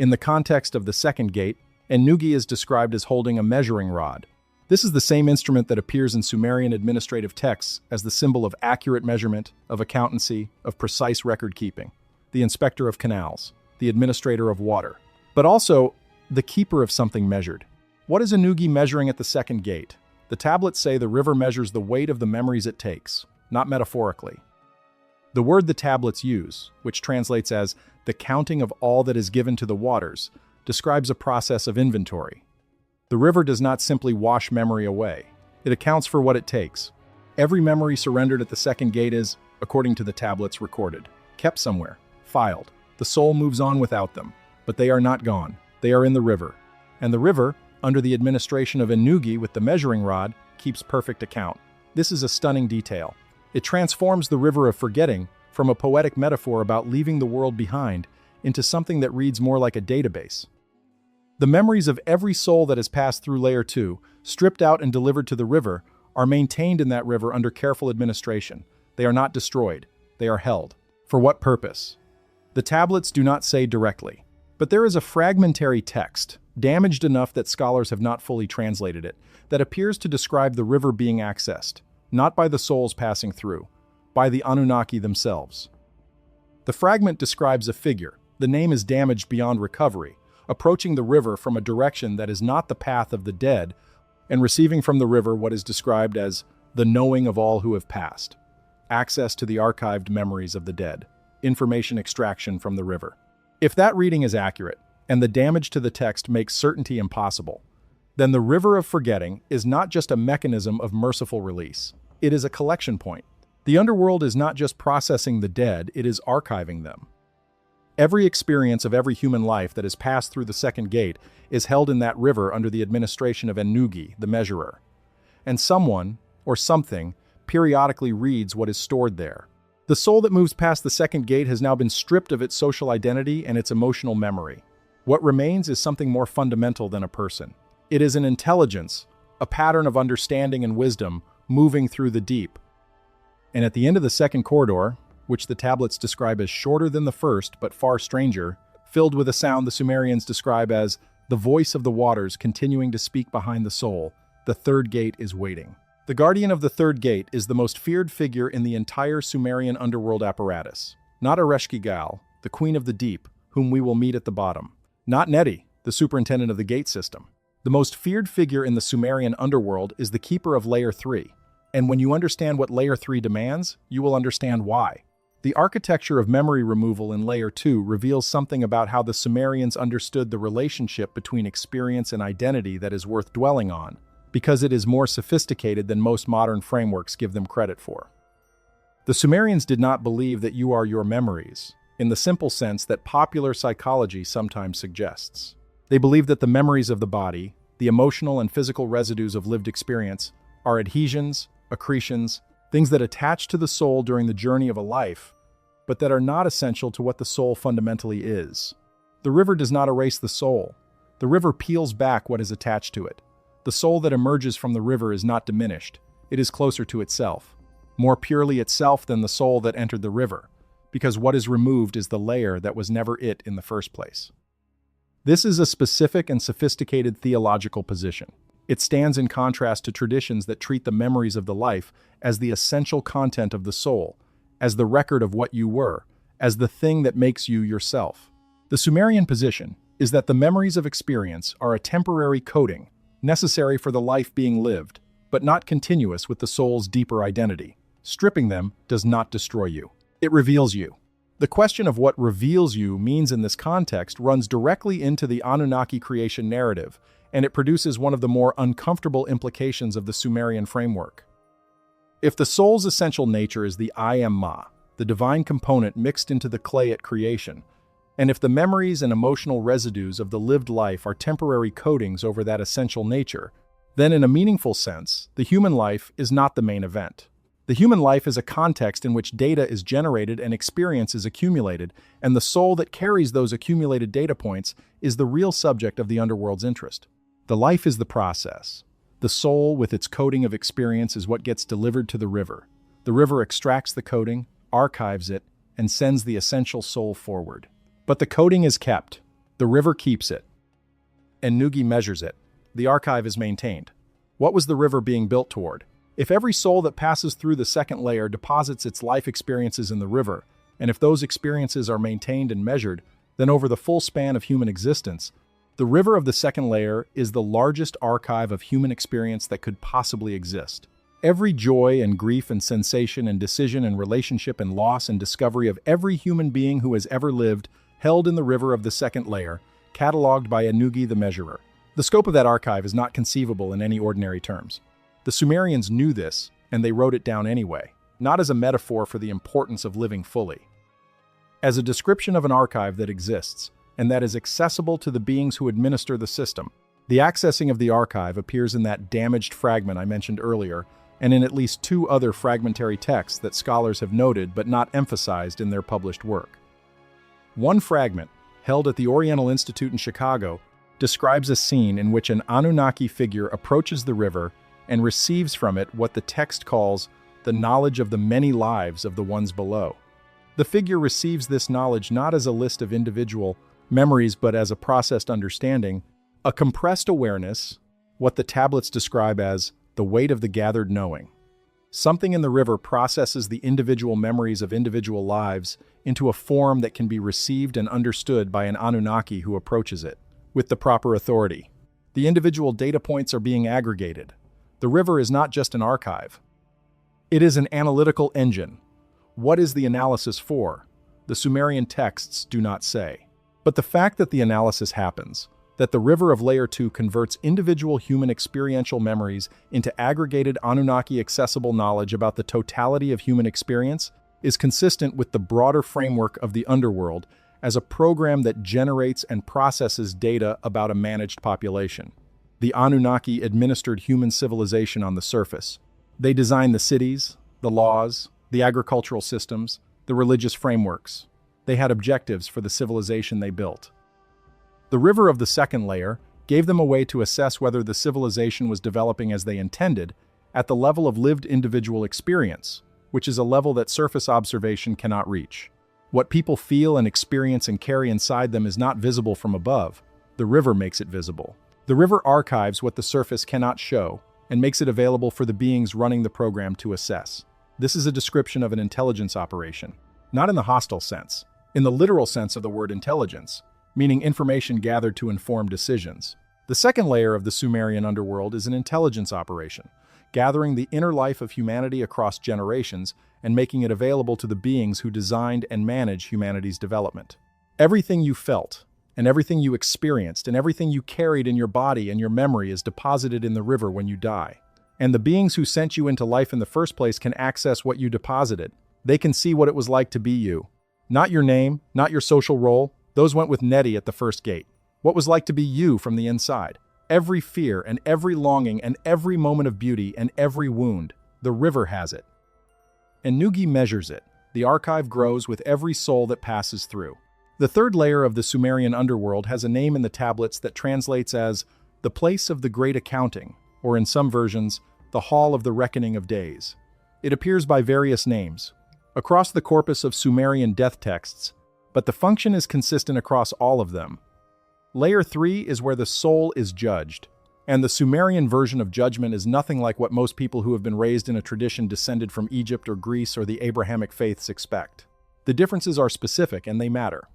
In the context of the second gate, Ennugi is described as holding a measuring rod. This is the same instrument that appears in Sumerian administrative texts as the symbol of accurate measurement, of accountancy, of precise record-keeping, the inspector of canals, the administrator of water, but also the keeper of something measured. What is Ennugi measuring at the second gate? The tablets say the river measures the weight of the memories it takes, not metaphorically. The word the tablets use, which translates as the counting of all that is given to the waters, describes a process of inventory. The river does not simply wash memory away. It accounts for what it takes. Every memory surrendered at the second gate is, according to the tablets, recorded, kept somewhere, filed. The soul moves on without them, but they are not gone. They are in the river. And the river, under the administration of Ennugi with the measuring rod, keeps perfect account. This is a stunning detail. It transforms the river of forgetting from a poetic metaphor about leaving the world behind into something that reads more like a database. The memories of every soul that has passed through Layer 2, stripped out and delivered to the river, are maintained in that river under careful administration. They are not destroyed. They are held. For what purpose? The tablets do not say directly, but there is a fragmentary text, damaged enough that scholars have not fully translated it, that appears to describe the river being accessed, not by the souls passing through, by the Anunnaki themselves. The fragment describes a figure. The name is damaged beyond recovery, approaching the river from a direction that is not the path of the dead, and receiving from the river what is described as the knowing of all who have passed, access to the archived memories of the dead, information extraction from the river. If that reading is accurate, and the damage to the text makes certainty impossible, then the river of forgetting is not just a mechanism of merciful release. It is a collection point. The underworld is not just processing the dead, it is archiving them. Every experience of every human life that has passed through the second gate is held in that river under the administration of Ennugi, the measurer. And someone, or something, periodically reads what is stored there. The soul that moves past the second gate has now been stripped of its social identity and its emotional memory. What remains is something more fundamental than a person. It is an intelligence, a pattern of understanding and wisdom moving through the deep. And at the end of the second corridor, which the tablets describe as shorter than the first but far stranger, filled with a sound the Sumerians describe as the voice of the waters continuing to speak behind the soul, the third gate is waiting. The guardian of the third gate is the most feared figure in the entire Sumerian underworld apparatus. Not Ereshkigal, the queen of the deep, whom we will meet at the bottom. Not Neti, the superintendent of the gate system. The most feared figure in the Sumerian underworld is the keeper of Layer 3. And when you understand what Layer 3 demands, you will understand why. The architecture of memory removal in Layer 2 reveals something about how the Sumerians understood the relationship between experience and identity that is worth dwelling on, because it is more sophisticated than most modern frameworks give them credit for. The Sumerians did not believe that you are your memories, in the simple sense that popular psychology sometimes suggests. They believed that the memories of the body, the emotional and physical residues of lived experience, are adhesions, accretions, things that attach to the soul during the journey of a life, but that are not essential to what the soul fundamentally is. The river does not erase the soul. The river peels back what is attached to it. The soul that emerges from the river is not diminished. It is closer to itself, more purely itself than the soul that entered the river. because what is removed is the layer that was never it in the first place. This is a specific and sophisticated theological position. It stands in contrast to traditions that treat the memories of the life as the essential content of the soul, as the record of what you were, as the thing that makes you yourself. The Sumerian position is that the memories of experience are a temporary coating, necessary for the life being lived, but not continuous with the soul's deeper identity. Stripping them does not destroy you. It reveals you. The question of what reveals you means in this context runs directly into the Anunnaki creation narrative, and it produces one of the more uncomfortable implications of the Sumerian framework. If the soul's essential nature is the I am Ma, the divine component mixed into the clay at creation, and if the memories and emotional residues of the lived life are temporary coatings over that essential nature, then in a meaningful sense, the human life is not the main event. The human life is a context in which data is generated and experience is accumulated, and the soul that carries those accumulated data points is the real subject of the underworld's interest. The life is the process. The soul, with its coating of experience, is what gets delivered to the river. The river extracts the coating, archives it, and sends the essential soul forward. But the coating is kept. The river keeps it. And Nugi measures it. The archive is maintained. What was the river being built toward? If every soul that passes through the second layer deposits its life experiences in the river, and if those experiences are maintained and measured, then over the full span of human existence, the river of the second layer is the largest archive of human experience that could possibly exist. Every joy and grief and sensation and decision and relationship and loss and discovery of every human being who has ever lived held in the river of the second layer, cataloged by Nugi the measurer. The scope of that archive is not conceivable in any ordinary terms. The Sumerians knew this, and they wrote it down anyway, not as a metaphor for the importance of living fully. As a description of an archive that exists, and that is accessible to the beings who administer the system. The accessing of the archive appears in that damaged fragment I mentioned earlier, and in at least 2 other fragmentary texts that scholars have noted but not emphasized in their published work. One fragment, held at the Oriental Institute in Chicago, describes a scene in which an Anunnaki figure approaches the river and receives from it what the text calls the knowledge of the many lives of the ones below. The figure receives this knowledge not as a list of individual memories but as a processed understanding, a compressed awareness, what the tablets describe as the weight of the gathered knowing. Something in the river processes the individual memories of individual lives into a form that can be received and understood by an Anunnaki who approaches it, with the proper authority. The individual data points are being aggregated. The river is not just an archive. It is an analytical engine. What is the analysis for? The Sumerian texts do not say. But the fact that the analysis happens, that the river of Layer 2 converts individual human experiential memories into aggregated Anunnaki-accessible knowledge about the totality of human experience, is consistent with the broader framework of the underworld as a program that generates and processes data about a managed population. The Anunnaki administered human civilization on the surface. They designed the cities, the laws, the agricultural systems, the religious frameworks. They had objectives for the civilization they built. The river of the second layer gave them a way to assess whether the civilization was developing as they intended at the level of lived individual experience, which is a level that surface observation cannot reach. What people feel and experience and carry inside them is not visible from above. The river makes it visible. The river archives what the surface cannot show and makes it available for the beings running the program to assess. This is a description of an intelligence operation, not in the hostile sense, in the literal sense of the word intelligence, meaning information gathered to inform decisions. The second layer of the Sumerian underworld is an intelligence operation, gathering the inner life of humanity across generations and making it available to the beings who designed and manage humanity's development. Everything you felt, and everything you experienced, and everything you carried in your body and your memory is deposited in the river when you die. And the beings who sent you into life in the first place can access what you deposited. They can see what it was like to be you. Not your name, not your social role. Those went with Nettie at the first gate. What was like to be you from the inside. Every fear and every longing and every moment of beauty and every wound. The river has it. And Nugi measures it. The archive grows with every soul that passes through. The third layer of the Sumerian underworld has a name in the tablets that translates as the place of the great accounting, or in some versions, the hall of the reckoning of days. It appears by various names: across the corpus of Sumerian death texts, but the function is consistent across all of them. Layer 3 is where the soul is judged, and the Sumerian version of judgment is nothing like what most people who have been raised in a tradition descended from Egypt or Greece or the Abrahamic faiths expect. The differences are specific and they matter.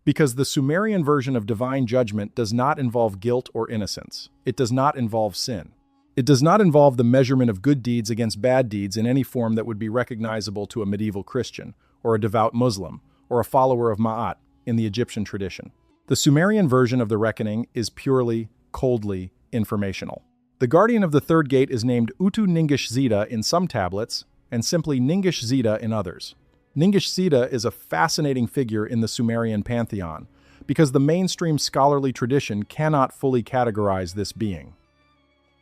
Because the Sumerian version of divine judgment does not involve guilt or innocence. It does not involve sin. It does not involve the measurement of good deeds against bad deeds in any form that would be recognizable to a medieval Christian, or a devout Muslim, or a follower of Ma'at in the Egyptian tradition. The Sumerian version of the reckoning is purely, coldly informational. The guardian of the third gate is named Utu Ningish Zeta in some tablets, and simply Ningish Zeta in others. Ningish Zeta is a fascinating figure in the Sumerian pantheon, because the mainstream scholarly tradition cannot fully categorize this being.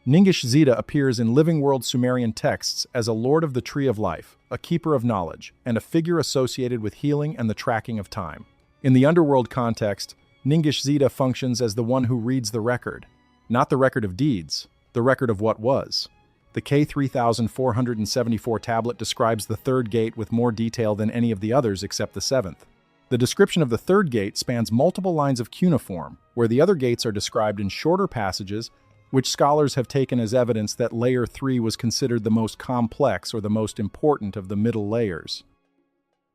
Ningish Zeta appears in Living World Sumerian texts as a lord of the tree of life, a keeper of knowledge, and a figure associated with healing and the tracking of time. In the underworld context, Ningish Zeta functions as the one who reads the record, not the record of deeds, the record of what was. The K3474 tablet describes the third gate with more detail than any of the others except the seventh. The description of the third gate spans multiple lines of cuneiform, where the other gates are described in shorter passages, which scholars have taken as evidence that Layer 3 was considered the most complex or the most important of the middle layers.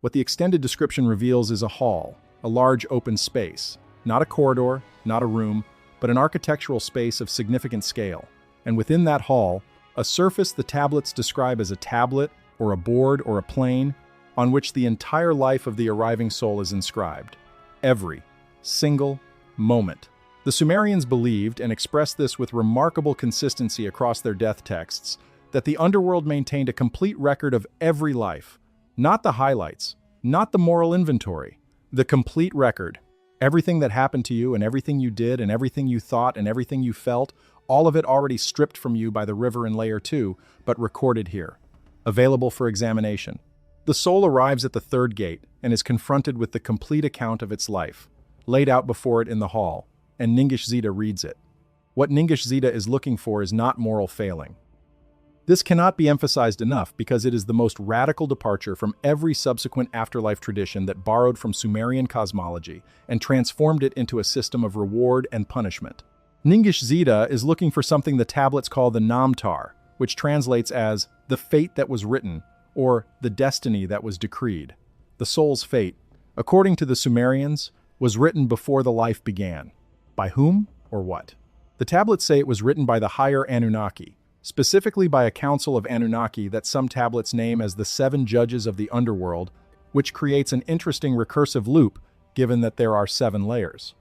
What the extended description reveals is a hall, a large open space, not a corridor, not a room, but an architectural space of significant scale. And within that hall, a surface the tablets describe as a tablet, or a board, or a plane, on which the entire life of the arriving soul is inscribed. Every single moment. The Sumerians believed, and expressed this with remarkable consistency across their death texts, that the underworld maintained a complete record of every life. Not the highlights, not the moral inventory, the complete record. Everything that happened to you and everything you did and everything you thought and everything you felt, all of it already stripped from you by the river in Layer 2, but recorded here, available for examination. The soul arrives at the third gate and is confronted with the complete account of its life, laid out before it in the hall, and Ningish Zeta reads it. What Ningish Zeta is looking for is not moral failing. This cannot be emphasized enough because it is the most radical departure from every subsequent afterlife tradition that borrowed from Sumerian cosmology and transformed it into a system of reward and punishment. Ningish Zeta is looking for something the tablets call the Namtar, which translates as the fate that was written, or the destiny that was decreed. The soul's fate, according to the Sumerians, was written before the life began. By whom or what? The tablets say it was written by the higher Anunnaki, specifically by a council of Anunnaki that some tablets name as the 7 judges of the underworld, which creates an interesting recursive loop given that there are 7 layers.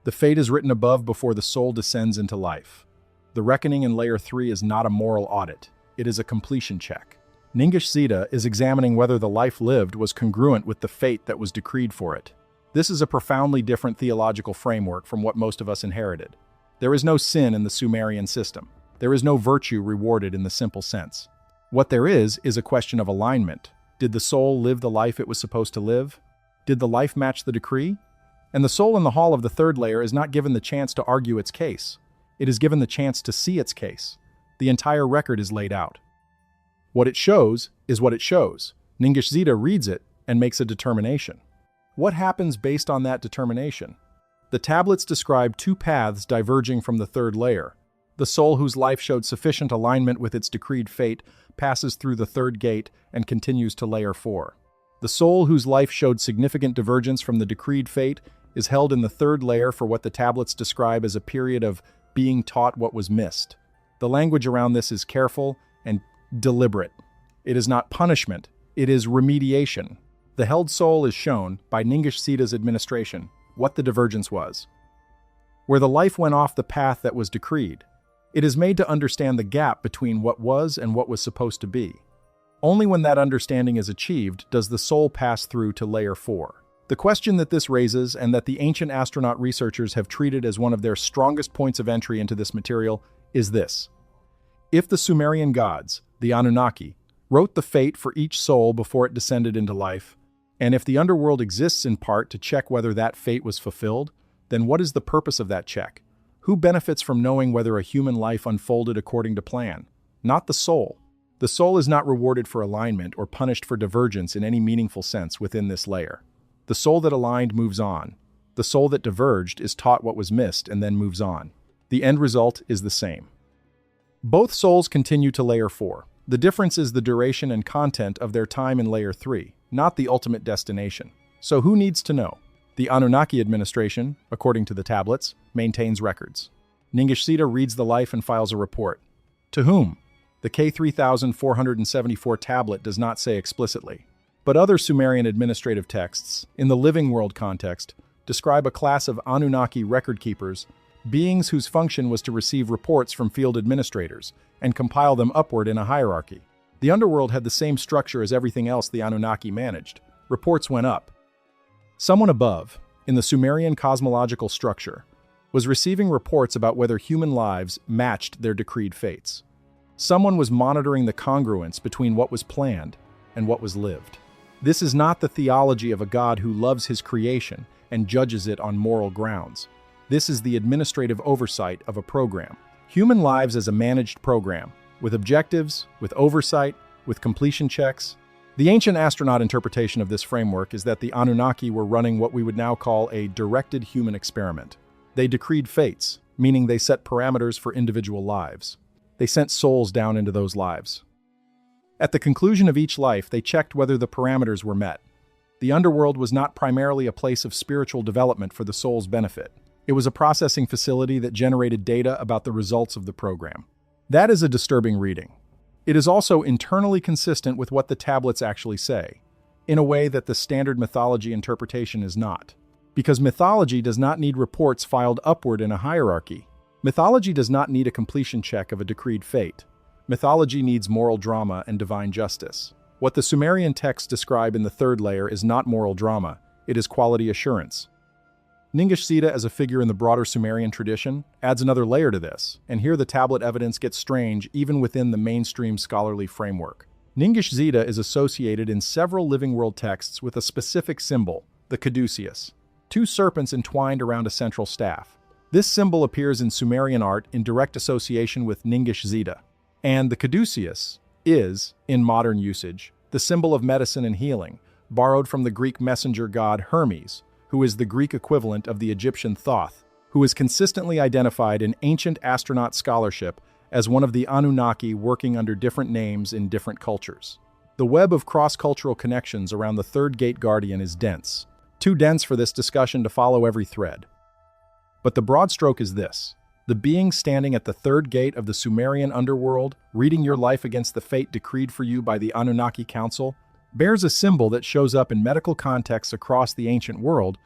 The fate is written above before the soul descends into life. The reckoning in Layer 3 is not a moral audit, it is a completion check. Ningish Zeta is examining whether the life lived was congruent with the fate that was decreed for it. This is a profoundly different theological framework from what most of us inherited. There is no sin in the Sumerian system. There is no virtue rewarded in the simple sense. What there is a question of alignment. Did the soul live the life it was supposed to live? Did the life match the decree? And the soul in the hall of the third layer is not given the chance to argue its case. It is given the chance to see its case. The entire record is laid out. What it shows is what it shows. Ningish Zeta reads it and makes a determination. What happens based on that determination? The tablets describe 2 paths diverging from the third layer. The soul whose life showed sufficient alignment with its decreed fate passes through the third gate and continues to Layer 4. The soul whose life showed significant divergence from the decreed fate is held in the third layer for what the tablets describe as a period of being taught what was missed. The language around this is careful and deliberate. It is not punishment, it is remediation. The held soul is shown, by Ningish Zeta's administration, what the divergence was. Where the life went off the path that was decreed, it is made to understand the gap between what was and what was supposed to be. Only when that understanding is achieved does the soul pass through to Layer 4. The question that this raises, and that the ancient astronaut researchers have treated as one of their strongest points of entry into this material, is this. If the Sumerian gods, the Anunnaki, wrote the fate for each soul before it descended into life, and if the underworld exists in part to check whether that fate was fulfilled, then what is the purpose of that check? Who benefits from knowing whether a human life unfolded according to plan? Not the soul. The The soul is not rewarded for alignment or punished for divergence in any meaningful sense within this layer. The soul that aligned moves on. The soul that diverged is taught what was missed and then moves on. The end result is the same. Both souls continue to Layer 4. The difference is the duration and content of their time in Layer 3, not the ultimate destination. So who needs to know? The Anunnaki administration, according to the tablets, maintains records. Ningishzida reads the life and files a report. To whom? The K3474 tablet does not say explicitly. But other Sumerian administrative texts, in the living world context, describe a class of Anunnaki record keepers, beings whose function was to receive reports from field administrators and compile them upward in a hierarchy. The underworld had the same structure as everything else the Anunnaki managed. Reports went up. Someone above, in the Sumerian cosmological structure, was receiving reports about whether human lives matched their decreed fates. Someone was monitoring the congruence between what was planned and what was lived. This is not the theology of a God who loves his creation and judges it on moral grounds. This is the administrative oversight of a program. Human lives as a managed program, with objectives, with oversight, with completion checks. The ancient astronaut interpretation of this framework is that the Anunnaki were running what we would now call a directed human experiment. They decreed fates, meaning they set parameters for individual lives. They sent souls down into those lives. At the conclusion of each life, they checked whether the parameters were met. The underworld was not primarily a place of spiritual development for the soul's benefit. It was a processing facility that generated data about the results of the program. That is a disturbing reading. It is also internally consistent with what the tablets actually say, in a way that the standard mythology interpretation is not. Because mythology does not need reports filed upward in a hierarchy. Mythology does not need a completion check of a decreed fate. Mythology needs moral drama and divine justice. What the Sumerian texts describe in the third layer is not moral drama, it is quality assurance. Ningishzida, as a figure in the broader Sumerian tradition, adds another layer to this, and here the tablet evidence gets strange even within the mainstream scholarly framework. Ningishzida is associated in several living world texts with a specific symbol, the caduceus, two serpents entwined around a central staff. This symbol appears in Sumerian art in direct association with Ningishzida, and the caduceus is, in modern usage, the symbol of medicine and healing, borrowed from the Greek messenger god Hermes, who is the Greek equivalent of the Egyptian Thoth, who is consistently identified in ancient astronaut scholarship as one of the Anunnaki working under different names in different cultures. The web of cross-cultural connections around the third gate guardian is dense, too dense for this discussion to follow every thread. But the broad stroke is this: the being standing at the third gate of the Sumerian underworld, reading your life against the fate decreed for you by the Anunnaki Council, bears a symbol that shows up in medical contexts across the ancient world,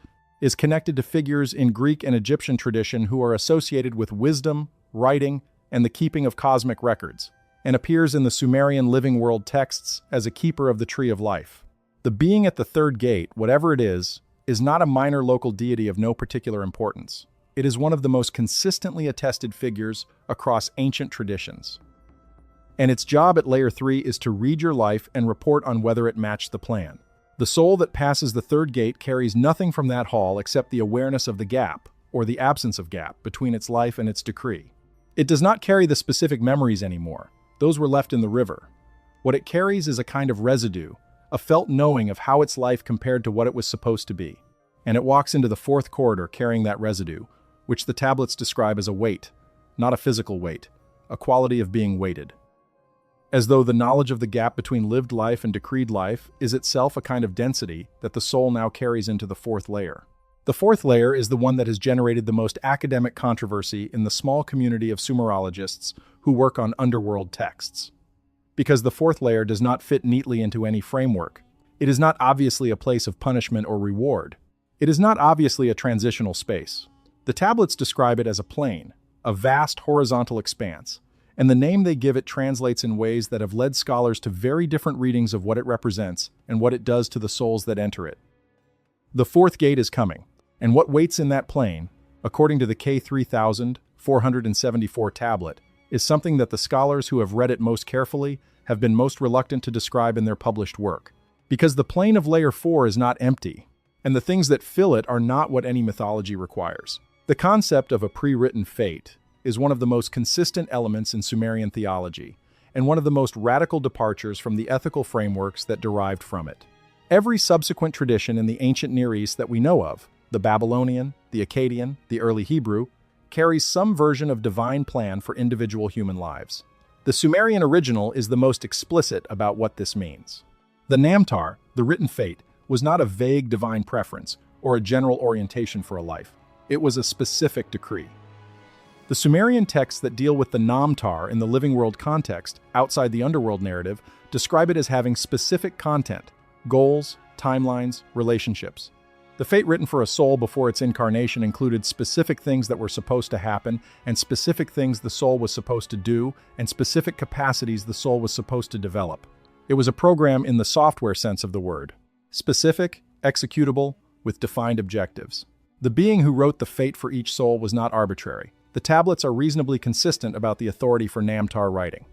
is connected to figures in Greek and Egyptian tradition who are associated with wisdom, writing, and the keeping of cosmic records, and appears in the Sumerian living world texts as a keeper of the tree of life. The being at the third gate, whatever it is not a minor local deity of no particular importance. It is one of the most consistently attested figures across ancient traditions. And its job at Layer 3 is to read your life and report on whether it matched the plan. The soul that passes the third gate carries nothing from that hall except the awareness of the gap, or the absence of gap, between its life and its decree. It does not carry the specific memories anymore. Those were left in the river. What it carries is a kind of residue, a felt knowing of how its life compared to what it was supposed to be. And it walks into the fourth corridor carrying that residue, which the tablets describe as a weight, not a physical weight, a quality of being weighted. As though the knowledge of the gap between lived life and decreed life is itself a kind of density that the soul now carries into the fourth layer. The fourth layer is the one that has generated the most academic controversy in the small community of Sumerologists who work on underworld texts. Because the fourth layer does not fit neatly into any framework. It is not obviously a place of punishment or reward. It is not obviously a transitional space. The tablets describe it as a plane, a vast horizontal expanse, and the name they give it translates in ways that have led scholars to very different readings of what it represents and what it does to the souls that enter it. The fourth gate is coming, and what waits in that plane, according to the K3474 tablet, is something that the scholars who have read it most carefully have been most reluctant to describe in their published work. Because the plane of Layer 4 is not empty, and the things that fill it are not what any mythology requires. The concept of a pre-written fate is one of the most consistent elements in Sumerian theology, and one of the most radical departures from the ethical frameworks that derived from it. Every subsequent tradition in the ancient Near East that we know of, the Babylonian, the Akkadian, the early Hebrew, carries some version of divine plan for individual human lives. The Sumerian original is the most explicit about what this means. The Namtar, the written fate, was not a vague divine preference or a general orientation for a life. It was a specific decree. The Sumerian texts that deal with the Namtar in the living world context, outside the underworld narrative, describe it as having specific content, goals, timelines, relationships. The fate written for a soul before its incarnation included specific things that were supposed to happen, and specific things the soul was supposed to do, and specific capacities the soul was supposed to develop. It was a program in the software sense of the word. Specific, executable, with defined objectives. The being who wrote the fate for each soul was not arbitrary. The tablets are reasonably consistent about the authority for Namtar writing.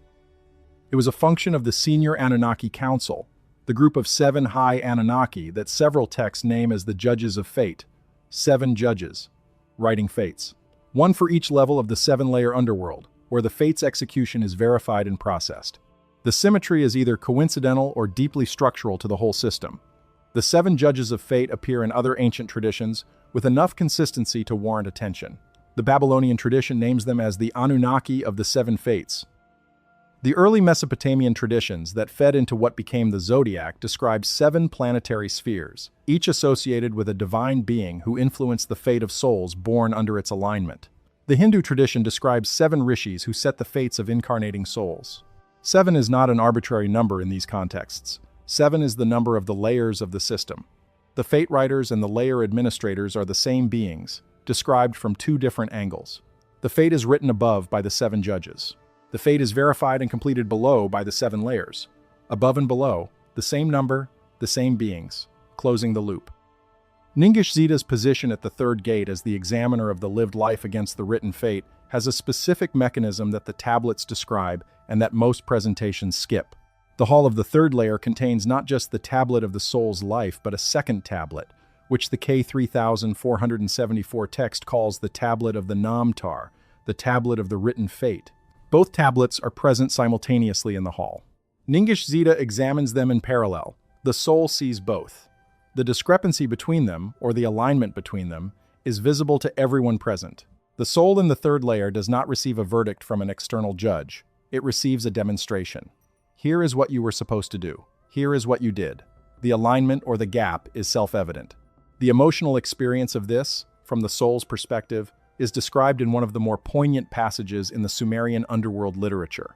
It was a function of the Senior Anunnaki Council, the group of 7 high Anunnaki that several texts name as the Judges of Fate, 7 judges, writing fates. One for each level of the 7-layer underworld, where the fate's execution is verified and processed. The symmetry is either coincidental or deeply structural to the whole system. The 7 judges of fate appear in other ancient traditions with enough consistency to warrant attention. The Babylonian tradition names them as the Anunnaki of the 7 fates. The early Mesopotamian traditions that fed into what became the zodiac described 7 planetary spheres, each associated with a divine being who influenced the fate of souls born under its alignment. The Hindu tradition describes 7 rishis who set the fates of incarnating souls. 7 is not an arbitrary number in these contexts. 7 is the number of the layers of the system. The fate writers and the layer administrators are the same beings, described from 2 different angles. The fate is written above by the 7 judges. The fate is verified and completed below by the 7 layers. Above and below, the same number, the same beings, closing the loop. Ningishzita's position at the 3rd gate as the examiner of the lived life against the written fate has a specific mechanism that the tablets describe and that most presentations skip. The hall of the 3rd layer contains not just the tablet of the soul's life, but a second tablet, which the K3474 text calls the tablet of the Namtar, the tablet of the written fate. Both tablets are present simultaneously in the hall. Ningishzita examines them in parallel. The soul sees both. The discrepancy between them, or the alignment between them, is visible to everyone present. The soul in the 3rd layer does not receive a verdict from an external judge. It receives a demonstration. Here is what you were supposed to do. Here is what you did. The alignment or the gap is self-evident. The emotional experience of this, from the soul's perspective, is described in one of the more poignant passages in the Sumerian underworld literature.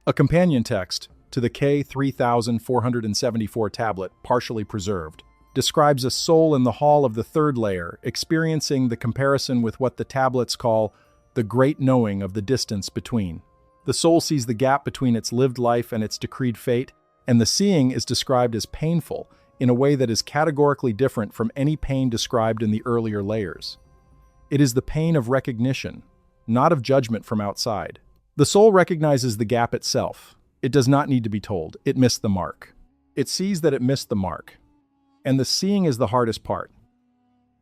A companion text to the K3474 tablet, partially preserved, describes a soul in the hall of the 3rd layer experiencing the comparison with what the tablets call the great knowing of the distance between. The soul sees the gap between its lived life and its decreed fate, and the seeing is described as painful in a way that is categorically different from any pain described in the earlier layers. It is the pain of recognition, not of judgment from outside. The soul recognizes the gap itself. It does not need to be told. It missed the mark. It sees that it missed the mark. And the seeing is the hardest part.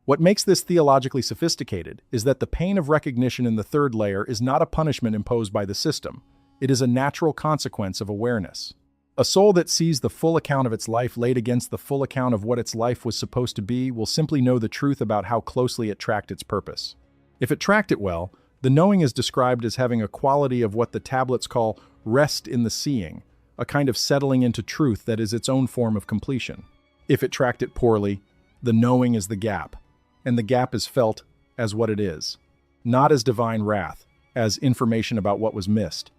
What makes this theologically sophisticated is that the pain of recognition in the 3rd layer is not a punishment imposed by the system. It is a natural consequence of awareness. A soul that sees the full account of its life laid against the full account of what its life was supposed to be will simply know the truth about how closely it tracked its purpose. If it tracked it well, the knowing is described as having a quality of what the tablets call rest in the seeing, a kind of settling into truth that is its own form of completion. If it tracked it poorly, the knowing is the gap, and the gap is felt as what it is, not as divine wrath, as information about what was missed.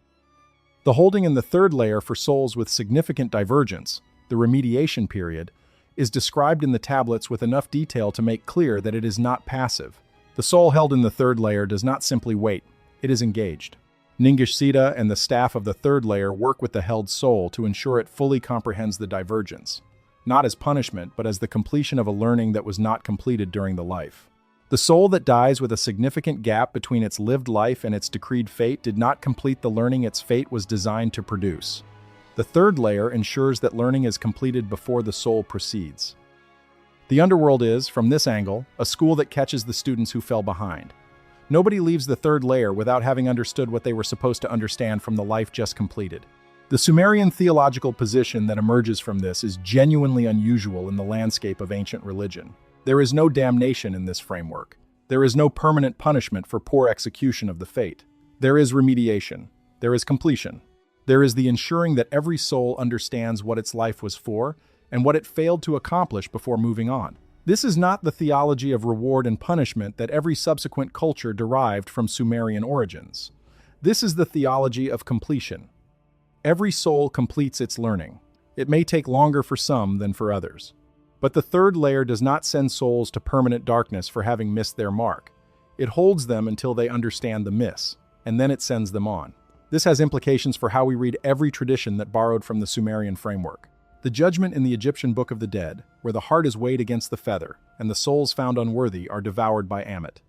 The holding in the 3rd layer for souls with significant divergence, the remediation period, is described in the tablets with enough detail to make clear that it is not passive. The soul held in the 3rd layer does not simply wait, it is engaged. Ningishzita and the staff of the 3rd layer work with the held soul to ensure it fully comprehends the divergence, not as punishment, but as the completion of a learning that was not completed during the life. The soul that dies with a significant gap between its lived life and its decreed fate did not complete the learning its fate was designed to produce. The 3rd layer ensures that learning is completed before the soul proceeds. The underworld is, from this angle, a school that catches the students who fell behind. Nobody leaves the third layer without having understood what they were supposed to understand from the life just completed. The Sumerian theological position that emerges from this is genuinely unusual in the landscape of ancient religion. There is no damnation in this framework. There is no permanent punishment for poor execution of the fate. There is remediation. There is completion. There is the ensuring that every soul understands what its life was for and what it failed to accomplish before moving on. This is not the theology of reward and punishment that every subsequent culture derived from Sumerian origins. This is the theology of completion. Every soul completes its learning. It may take longer for some than for others. But the third layer does not send souls to permanent darkness for having missed their mark. It holds them until they understand the miss, and then it sends them on. This has implications for how we read every tradition that borrowed from the Sumerian framework. The judgment in the Egyptian Book of the Dead, where the heart is weighed against the feather, and the souls found unworthy are devoured by Ammit.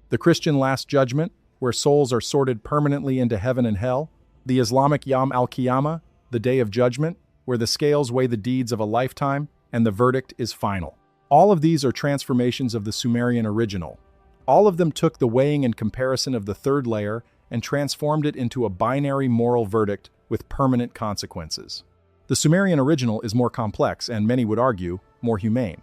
The Christian Last Judgment, where souls are sorted permanently into heaven and hell. The Islamic Yawm al-Qiyamah, the Day of Judgment, where the scales weigh the deeds of a lifetime, and the verdict is final. All of these are transformations of the Sumerian original. All of them took the weighing and comparison of the third layer and transformed it into a binary moral verdict with permanent consequences. The Sumerian original is more complex and, many would argue, more humane.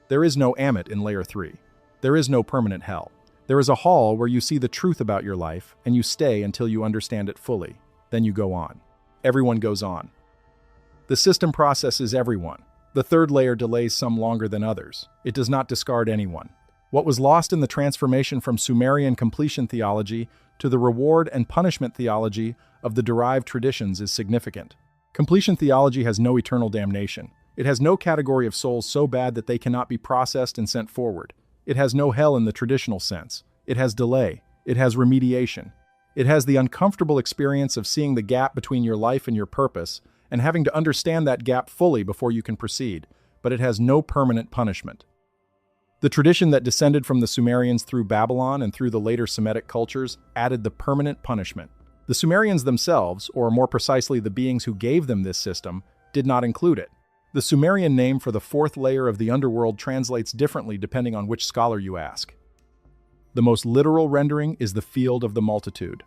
There is no Ammit in Layer 3. There is no permanent hell. There is a hall where you see the truth about your life and you stay until you understand it fully. Then you go on. Everyone goes on. The system processes everyone. The third layer delays some longer than others. It does not discard anyone. What was lost in the transformation from Sumerian completion theology to the reward and punishment theology of the derived traditions is significant. Completion theology has no eternal damnation. It has no category of souls so bad that they cannot be processed and sent forward. It has no hell in the traditional sense. It has delay. It has remediation. It has the uncomfortable experience of seeing the gap between your life and your purpose and having to understand that gap fully before you can proceed, but it has no permanent punishment. The tradition that descended from the Sumerians through Babylon and through the later Semitic cultures added the permanent punishment. The Sumerians themselves, or more precisely the beings who gave them this system, did not include it. The Sumerian name for the fourth layer of the underworld translates differently depending on which scholar you ask. The most literal rendering is the field of the multitude.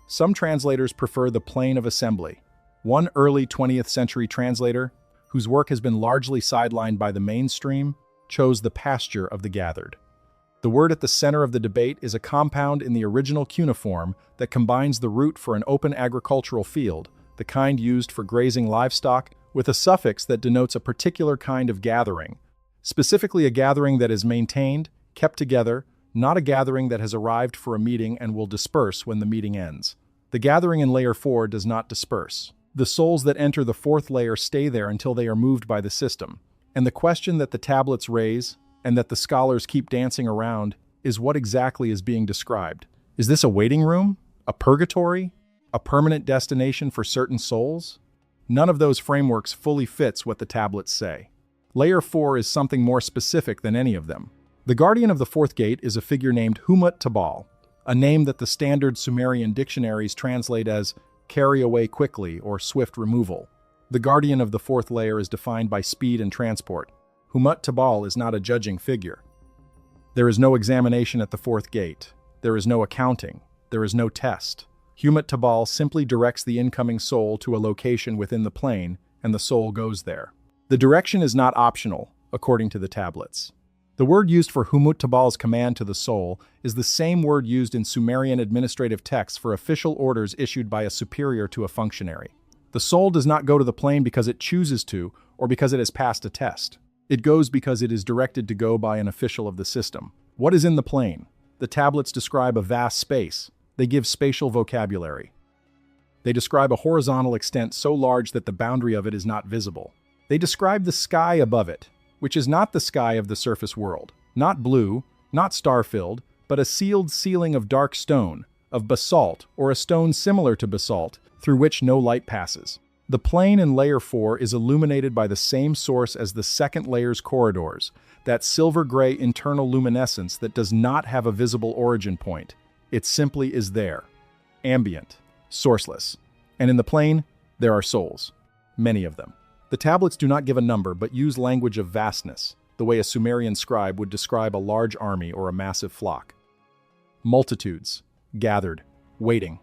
Some translators prefer the plain of assembly. One early 20th century translator, whose work has been largely sidelined by the mainstream, chose the pasture of the gathered. The word at the center of the debate is a compound in the original cuneiform that combines the root for an open agricultural field, the kind used for grazing livestock, with a suffix that denotes a particular kind of gathering, specifically a gathering that is maintained, kept together, not a gathering that has arrived for a meeting and will disperse when the meeting ends. The gathering in Layer 4 does not disperse. The souls that enter the fourth layer stay there until they are moved by the system. And the question that the tablets raise, and that the scholars keep dancing around, is what exactly is being described. Is this a waiting room? A purgatory? A permanent destination for certain souls? None of those frameworks fully fits what the tablets say. Layer 4 is something more specific than any of them. The guardian of the fourth gate is a figure named Humut Tabal, a name that the standard Sumerian dictionaries translate as carry away quickly or swift removal. The guardian of the fourth layer is defined by speed and transport. Humut Tabal is not a judging figure. There is no examination at the fourth gate. There is no accounting. There is no test. Humut Tabal simply directs the incoming soul to a location within the plane, and the soul goes there. The direction is not optional, according to the tablets. The word used for Humut Tabal's command to the soul is the same word used in Sumerian administrative texts for official orders issued by a superior to a functionary. The soul does not go to the plane because it chooses to or because it has passed a test. It goes because it is directed to go by an official of the system. What is in the plane? The tablets describe a vast space. They give spatial vocabulary. They describe a horizontal extent so large that the boundary of it is not visible. They describe the sky above it, which is not the sky of the surface world, not blue, not star-filled, but a sealed ceiling of dark stone, of basalt, or a stone similar to basalt, through which no light passes. The plane in Layer 4 is illuminated by the same source as the second layer's corridors, that silver-gray internal luminescence that does not have a visible origin point. It simply is there, ambient, sourceless. And in the plane, there are souls, many of them. The tablets do not give a number, but use language of vastness, the way a Sumerian scribe would describe a large army or a massive flock. multitudes, gathered, waiting.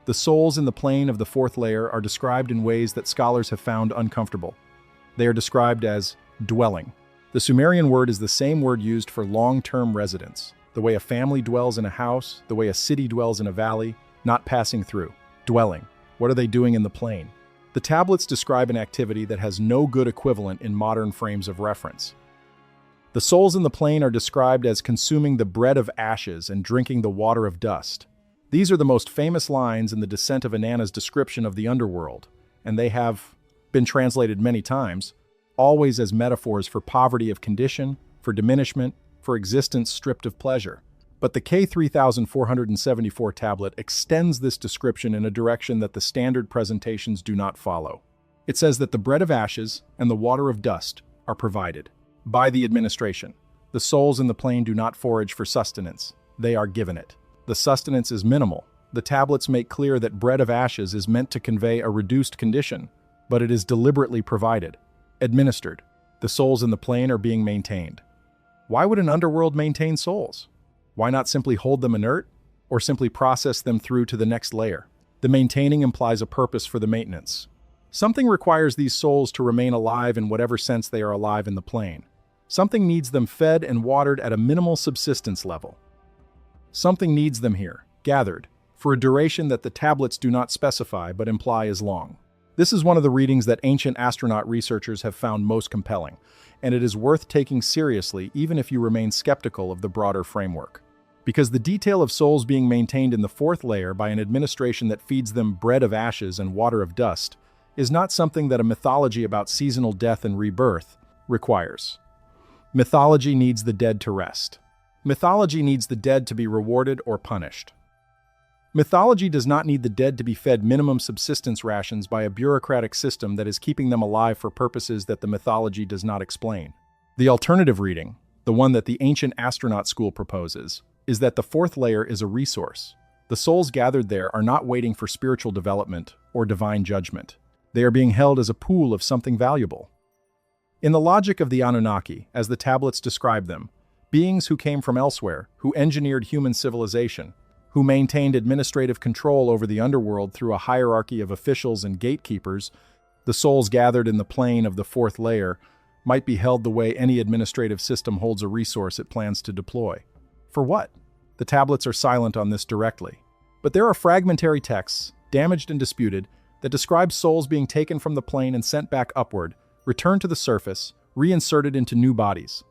The souls in the plane of the fourth layer are described in ways that scholars have found uncomfortable. They are described as dwelling. The Sumerian word is the same word used for long-term residence, the way a family dwells in a house, the way a city dwells in a valley, not passing through. Dwelling. What are they doing in the plane? The tablets describe an activity that has no good equivalent in modern frames of reference. The souls in the plane are described as consuming the bread of ashes and drinking the water of dust. These are the most famous lines in the Descent of Inanna's description of the underworld, and they have been translated many times, always as metaphors for poverty of condition, for diminishment, for existence stripped of pleasure. But the K3474 tablet extends this description in a direction that the standard presentations do not follow. It says that the bread of ashes and the water of dust are provided by the administration. The souls in the plane do not forage for sustenance. They are given it. The sustenance is minimal. The tablets make clear that bread of ashes is meant to convey a reduced condition, but it is deliberately provided, administered. The souls in the plane are being maintained. Why would an underworld maintain souls? Why not simply hold them inert, or simply process them through to the next layer? The maintaining implies a purpose for the maintenance. Something requires these souls to remain alive in whatever sense they are alive in the plane. Something needs them fed and watered at a minimal subsistence level. Something needs them here, gathered, for a duration that the tablets do not specify but imply is long. This is one of the readings that ancient astronaut researchers have found most compelling, and it is worth taking seriously even if you remain skeptical of the broader framework. Because the detail of souls being maintained in the fourth layer by an administration that feeds them bread of ashes and water of dust is not something that a mythology about seasonal death and rebirth requires. Mythology needs the dead to rest. Mythology needs the dead to be rewarded or punished. Mythology does not need the dead to be fed minimum subsistence rations by a bureaucratic system that is keeping them alive for purposes that the mythology does not explain. The alternative reading, the one that the ancient astronaut school proposes, is that the fourth layer is a resource. The souls gathered there are not waiting for spiritual development or divine judgment. They are being held as a pool of something valuable. In the logic of the Anunnaki, as the tablets describe them, beings who came from elsewhere, who engineered human civilization, who maintained administrative control over the underworld through a hierarchy of officials and gatekeepers, the souls gathered in the plane of the fourth layer might be held the way any administrative system holds a resource it plans to deploy. For what? The tablets are silent on this directly. But there are fragmentary texts, damaged and disputed, that describe souls being taken from the plane and sent back upward, returned to the surface, reinserted into new bodies.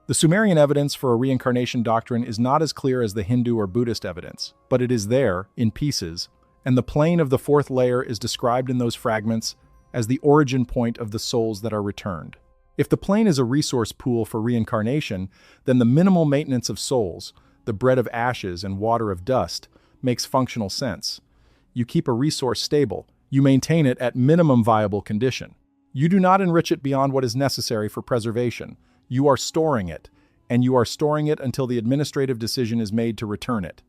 The Sumerian evidence for a reincarnation doctrine is not as clear as the Hindu or Buddhist evidence, but it is there, in pieces, and the plane of the fourth layer is described in those fragments as the origin point of the souls that are returned. If the plane is a resource pool for reincarnation, then the minimal maintenance of souls, the bread of ashes and water of dust, makes functional sense. You keep a resource stable, you maintain it at minimum viable condition. You do not enrich it beyond what is necessary for preservation. You are storing it, and you are storing it until the administrative decision is made to return it.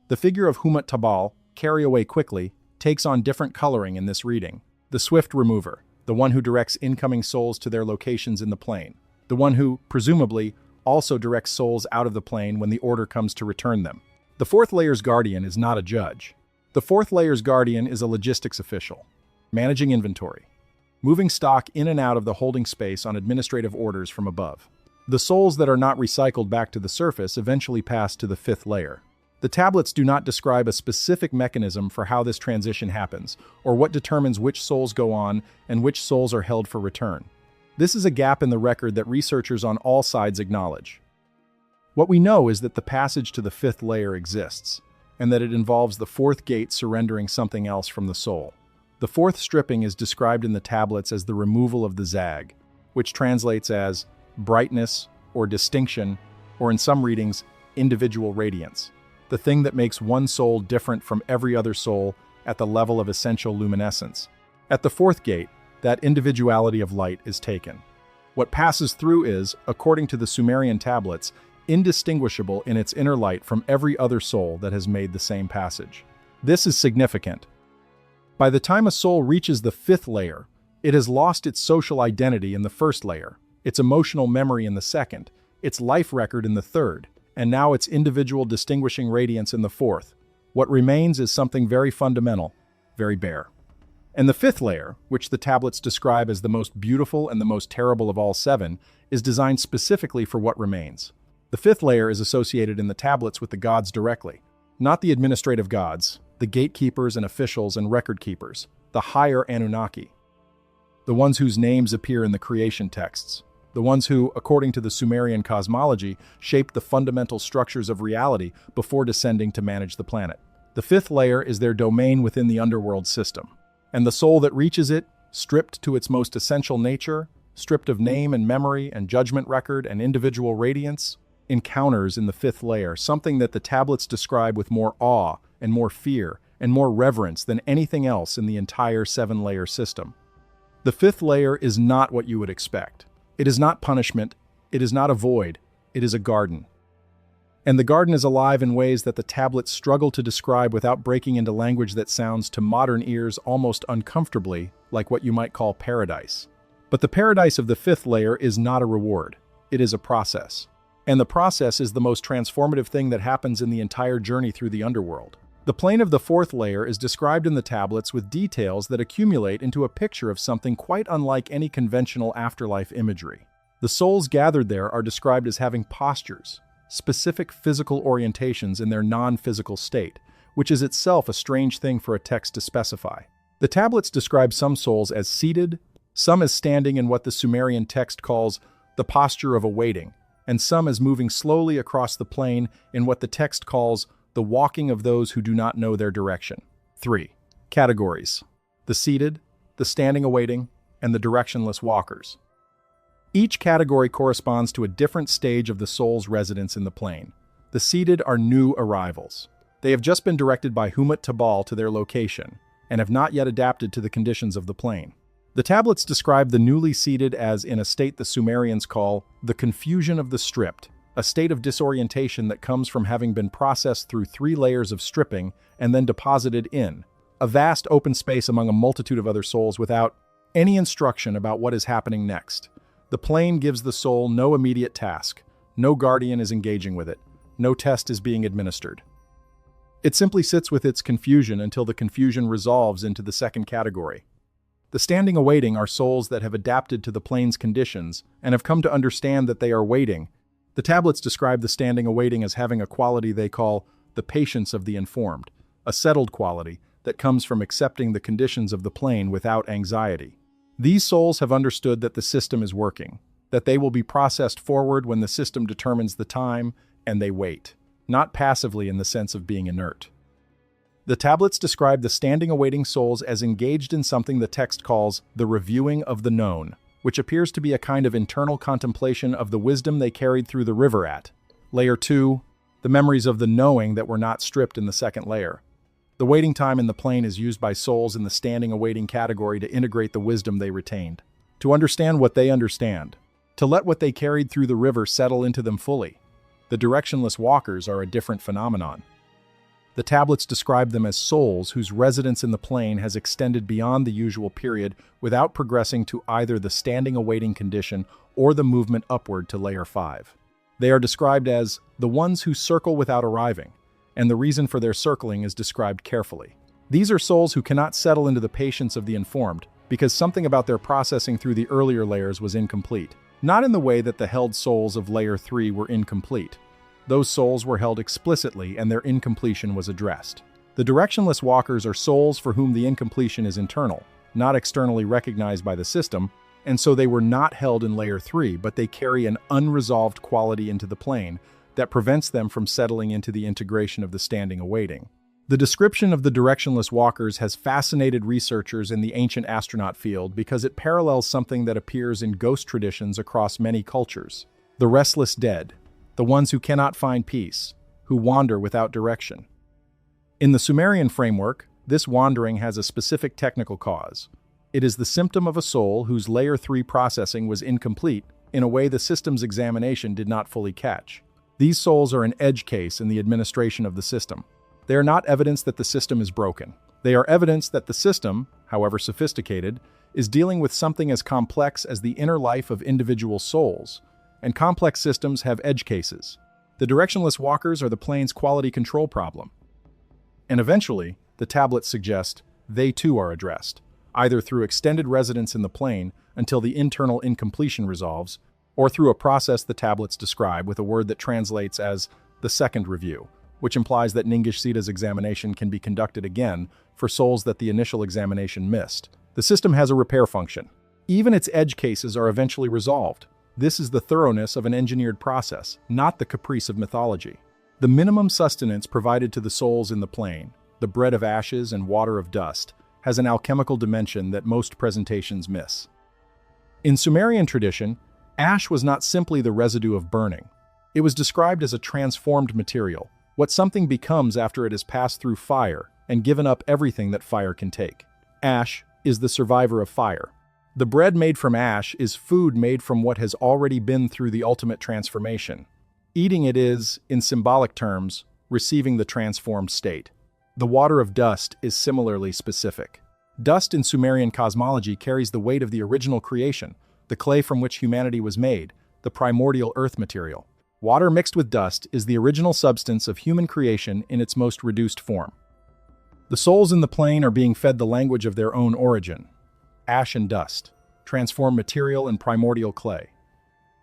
The figure of Humat Tabal, carry away quickly, takes on different coloring in this reading. The swift remover, the one who directs incoming souls to their locations in the plane. The one who, presumably, also directs souls out of the plane when the order comes to return them. The fourth layer's guardian is not a judge. The fourth layer's guardian is a logistics official, managing inventory, moving stock in and out of the holding space on administrative orders from above. The souls that are not recycled back to the surface eventually pass to the fifth layer. The tablets do not describe a specific mechanism for how this transition happens, or what determines which souls go on and which souls are held for return. This is a gap in the record that researchers on all sides acknowledge. What we know is that the passage to the fifth layer exists, and that it involves the fourth gate surrendering something else from the soul. The fourth stripping is described in the tablets as the removal of the zag, which translates as brightness or distinction, or in some readings, individual radiance, the thing that makes one soul different from every other soul at the level of essential luminescence. At the fourth gate, that individuality of light is taken. What passes through is, according to the Sumerian tablets, indistinguishable in its inner light from every other soul that has made the same passage. This is significant. By the time a soul reaches the fifth layer, it has lost its social identity in the first layer, its emotional memory in the second, its life record in the third, and now its individual distinguishing radiance in the fourth. What remains is something very fundamental, very bare. And the fifth layer, which the tablets describe as the most beautiful and the most terrible of all seven, is designed specifically for what remains. The fifth layer is associated in the tablets with the gods directly, not the administrative gods, the gatekeepers and officials and record keepers, the higher Anunnaki, the ones whose names appear in the creation texts, the ones who, according to the Sumerian cosmology, shaped the fundamental structures of reality before descending to manage the planet. The fifth layer is their domain within the underworld system, and the soul that reaches it, stripped to its most essential nature, stripped of name and memory and judgment record and individual radiance, encounters in the fifth layer something that the tablets describe with more awe and more fear and more reverence than anything else in the entire seven-layer system. The fifth layer is not what you would expect. It is not punishment, it is not a void, it is a garden. And the garden is alive in ways that the tablets struggle to describe without breaking into language that sounds to modern ears almost uncomfortably like what you might call paradise. But the paradise of the fifth layer is not a reward, it is a process. And the process is the most transformative thing that happens in the entire journey through the underworld. The plane of the fourth layer is described in the tablets with details that accumulate into a picture of something quite unlike any conventional afterlife imagery. The souls gathered there are described as having postures, specific physical orientations in their non-physical state, which is itself a strange thing for a text to specify. The tablets describe some souls as seated, some as standing in what the Sumerian text calls the posture of awaiting, and some as moving slowly across the plane in what the text calls the walking of those who do not know their direction. 3. Categories: the seated, the standing awaiting, and the directionless walkers. Each category corresponds to a different stage of the soul's residence in the plane. The seated are new arrivals. They have just been directed by Humat Tabal to their location, and have not yet adapted to the conditions of the plane. The tablets describe the newly seated as in a state the Sumerians call the confusion of the stripped, a state of disorientation that comes from having been processed through 3 layers of stripping and then deposited in a vast open space among a multitude of other souls without any instruction about what is happening next. The plane gives the soul no immediate task, no guardian is engaging with it, no test is being administered. It simply sits with its confusion until the confusion resolves into the second category. The standing awaiting are souls that have adapted to the plane's conditions and have come to understand that they are waiting. The tablets describe the standing awaiting as having a quality they call the patience of the informed, a settled quality that comes from accepting the conditions of the plane without anxiety. These souls have understood that the system is working, that they will be processed forward when the system determines the time, and they wait, not passively in the sense of being inert. The tablets describe the standing awaiting souls as engaged in something the text calls the reviewing of the known, which appears to be a kind of internal contemplation of the wisdom they carried through the river at. Layer 2, the memories of the knowing that were not stripped in the second layer. The waiting time in the plane is used by souls in the standing awaiting category to integrate the wisdom they retained, to understand what they understand, to let what they carried through the river settle into them fully. The directionless walkers are a different phenomenon. The tablets describe them as souls whose residence in the plane has extended beyond the usual period without progressing to either the standing awaiting condition or the movement upward to layer 5. They are described as the ones who circle without arriving, and the reason for their circling is described carefully. These are souls who cannot settle into the patience of the informed because something about their processing through the earlier layers was incomplete. Not in the way that the held souls of layer 3 were incomplete. Those souls were held explicitly and their incompletion was addressed. The directionless walkers are souls for whom the incompletion is internal, not externally recognized by the system, and so they were not held in layer 3, but they carry an unresolved quality into the plane that prevents them from settling into the integration of the standing awaiting. The description of the directionless walkers has fascinated researchers in the ancient astronaut field because it parallels something that appears in ghost traditions across many cultures. The restless dead, the ones who cannot find peace, who wander without direction. In the Sumerian framework, this wandering has a specific technical cause. It is the symptom of a soul whose layer 3 processing was incomplete in a way the system's examination did not fully catch. These souls are an edge case in the administration of the system. They are not evidence that the system is broken. They are evidence that the system, however sophisticated, is dealing with something as complex as the inner life of individual souls, and complex systems have edge cases. The directionless walkers are the plane's quality control problem. And eventually, the tablets suggest they too are addressed, either through extended residence in the plane until the internal incompletion resolves, or through a process the tablets describe with a word that translates as the second review, which implies that Ningishzita's examination can be conducted again for souls that the initial examination missed. The system has a repair function. Even its edge cases are eventually resolved. This is the thoroughness of an engineered process, not the caprice of mythology. The minimum sustenance provided to the souls in the plane, the bread of ashes and water of dust, has an alchemical dimension that most presentations miss. In Sumerian tradition, ash was not simply the residue of burning. It was described as a transformed material, what something becomes after it has passed through fire and given up everything that fire can take. Ash is the survivor of fire. The bread made from ash is food made from what has already been through the ultimate transformation. Eating it is, in symbolic terms, receiving the transformed state. The water of dust is similarly specific. Dust in Sumerian cosmology carries the weight of the original creation, the clay from which humanity was made, the primordial earth material. Water mixed with dust is the original substance of human creation in its most reduced form. The souls in the plane are being fed the language of their own origin. Ash and dust, transformed material and primordial clay.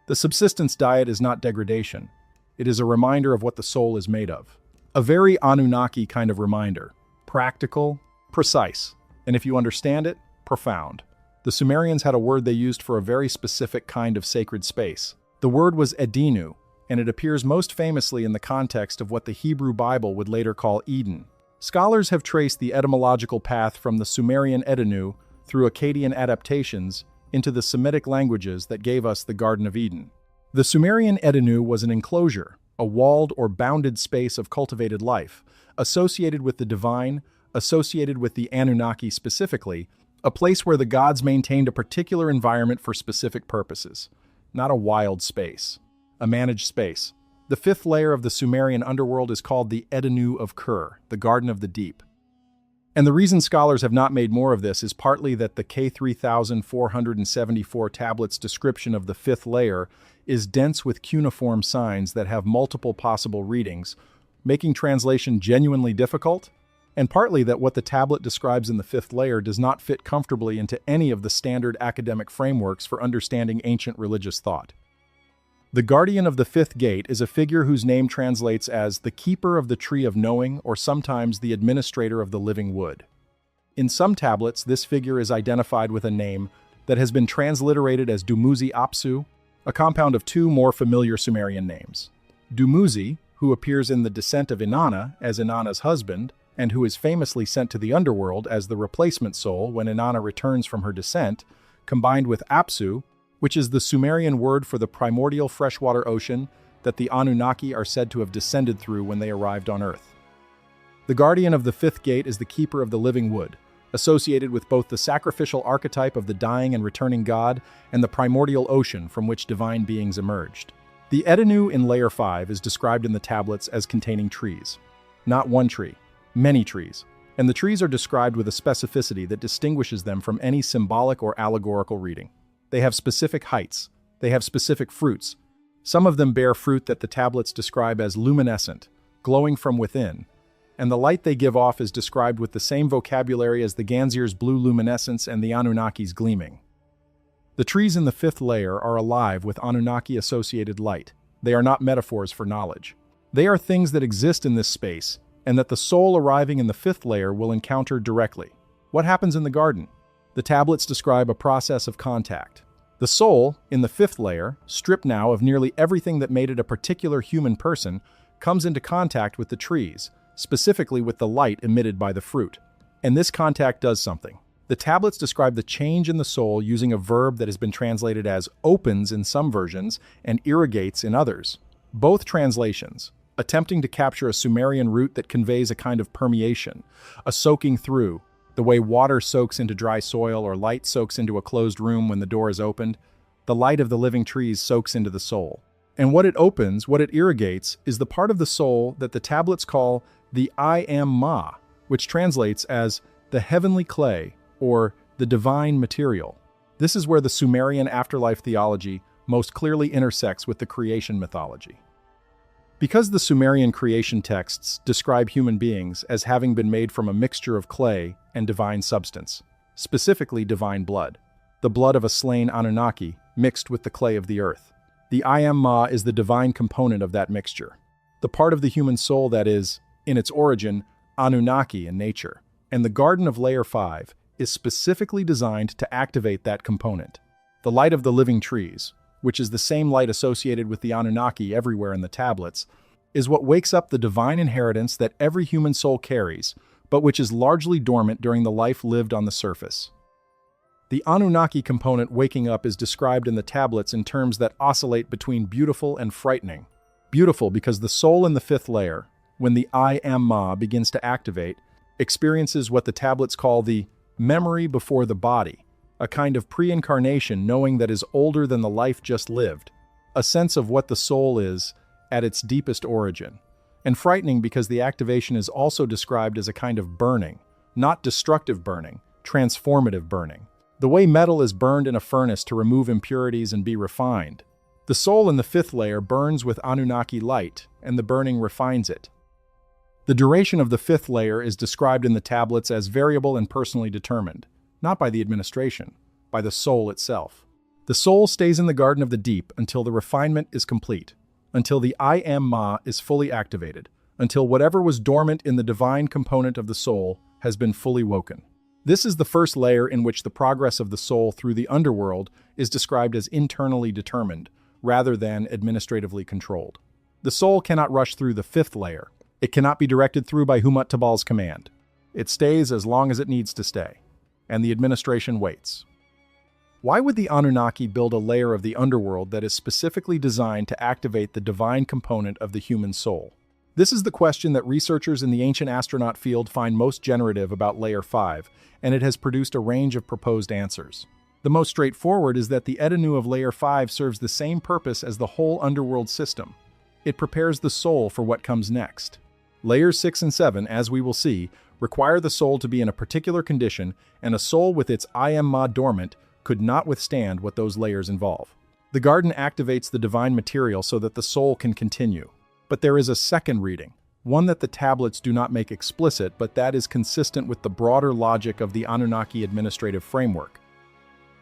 The subsistence diet is not degradation. It is a reminder of what the soul is made of. A very Anunnaki kind of reminder. Practical, precise, and if you understand it, profound. The Sumerians had a word they used for a very specific kind of sacred space. The word was Edenu, and it appears most famously in the context of what the Hebrew Bible would later call Eden. Scholars have traced the etymological path from the Sumerian Edenu through Akkadian adaptations into the Semitic languages that gave us the Garden of Eden. The Sumerian Edenu was an enclosure, a walled or bounded space of cultivated life, associated with the divine, associated with the Anunnaki specifically, a place where the gods maintained a particular environment for specific purposes, not a wild space. A managed space. The fifth layer of the Sumerian underworld is called the Edenu of Kur, the Garden of the Deep. And the reason scholars have not made more of this is partly that the K3474 tablets description of the fifth layer is dense with cuneiform signs that have multiple possible readings, making translation genuinely difficult, and partly that what the tablet describes in the fifth layer does not fit comfortably into any of the standard academic frameworks for understanding ancient religious thought. The guardian of the fifth gate is a figure whose name translates as the keeper of the tree of knowing or sometimes the administrator of the living wood. In some tablets, this figure is identified with a name that has been transliterated as Dumuzi Apsu, a compound of two more familiar Sumerian names. Dumuzi, who appears in the Descent of Inanna as Inanna's husband, and who is famously sent to the underworld as the replacement soul when Inanna returns from her descent, combined with Apsu, which is the Sumerian word for the primordial freshwater ocean that the Anunnaki are said to have descended through when they arrived on Earth. The guardian of the fifth gate is the keeper of the living wood, associated with both the sacrificial archetype of the dying and returning god and the primordial ocean from which divine beings emerged. The Edenu in Layer 5 is described in the tablets as containing trees. Not one tree, many trees. And the trees are described with a specificity that distinguishes them from any symbolic or allegorical reading. They have specific heights. They have specific fruits. Some of them bear fruit that the tablets describe as luminescent, glowing from within, and the light they give off is described with the same vocabulary as the Ganzir's blue luminescence and the Anunnaki's gleaming. The trees in the fifth layer are alive with Anunnaki-associated light. They are not metaphors for knowledge. They are things that exist in this space, and that the soul arriving in the fifth layer will encounter directly. What happens in the garden? The tablets describe a process of contact. The soul, in the fifth layer, stripped now of nearly everything that made it a particular human person, comes into contact with the trees, specifically with the light emitted by the fruit. And this contact does something. The tablets describe the change in the soul using a verb that has been translated as opens in some versions and irrigates in others. Both translations, attempting to capture a Sumerian root that conveys a kind of permeation, a soaking through, the way water soaks into dry soil or light soaks into a closed room when the door is opened, the light of the living trees soaks into the soul. And what it opens, what it irrigates, is the part of the soul that the tablets call the I Am Ma, which translates as the heavenly clay or the divine material. This is where the Sumerian afterlife theology most clearly intersects with the creation mythology. Because the Sumerian creation texts describe human beings as having been made from a mixture of clay and divine substance, specifically divine blood, the blood of a slain Anunnaki mixed with the clay of the earth. The I Am Ma is the divine component of that mixture, the part of the human soul that is, in its origin, Anunnaki in nature, and the Garden of Layer 5 is specifically designed to activate that component. The light of the living trees, which is the same light associated with the Anunnaki everywhere in the tablets, is what wakes up the divine inheritance that every human soul carries, but which is largely dormant during the life lived on the surface. The Anunnaki component waking up is described in the tablets in terms that oscillate between beautiful and frightening. Beautiful because the soul in the fifth layer, when the I Am Ma begins to activate, experiences what the tablets call the memory before the body, a kind of pre-incarnation knowing that is older than the life just lived, a sense of what the soul is at its deepest origin. And frightening because the activation is also described as a kind of burning, not destructive burning, transformative burning. The way metal is burned in a furnace to remove impurities and be refined. The soul in the fifth layer burns with Anunnaki light, and the burning refines it. The duration of the fifth layer is described in the tablets as variable and personally determined, not by the administration, by the soul itself. The soul stays in the Garden of the Deep until the refinement is complete, until the I Am Ma is fully activated, until whatever was dormant in the divine component of the soul has been fully woken. This is the first layer in which the progress of the soul through the underworld is described as internally determined, rather than administratively controlled. The soul cannot rush through the fifth layer. It cannot be directed through by Humat Tabal's command. It stays as long as it needs to stay, and the administration waits. Why would the Anunnaki build a layer of the underworld that is specifically designed to activate the divine component of the human soul? This is the question that researchers in the ancient astronaut field find most generative about Layer 5, and it has produced a range of proposed answers. The most straightforward is that the Edenu of Layer 5 serves the same purpose as the whole underworld system. It prepares the soul for what comes next. Layers 6 and 7, as we will see, require the soul to be in a particular condition, and a soul with its I Am Ma dormant could not withstand what those layers involve. The garden activates the divine material so that the soul can continue. But there is a second reading, one that the tablets do not make explicit, but that is consistent with the broader logic of the Anunnaki administrative framework.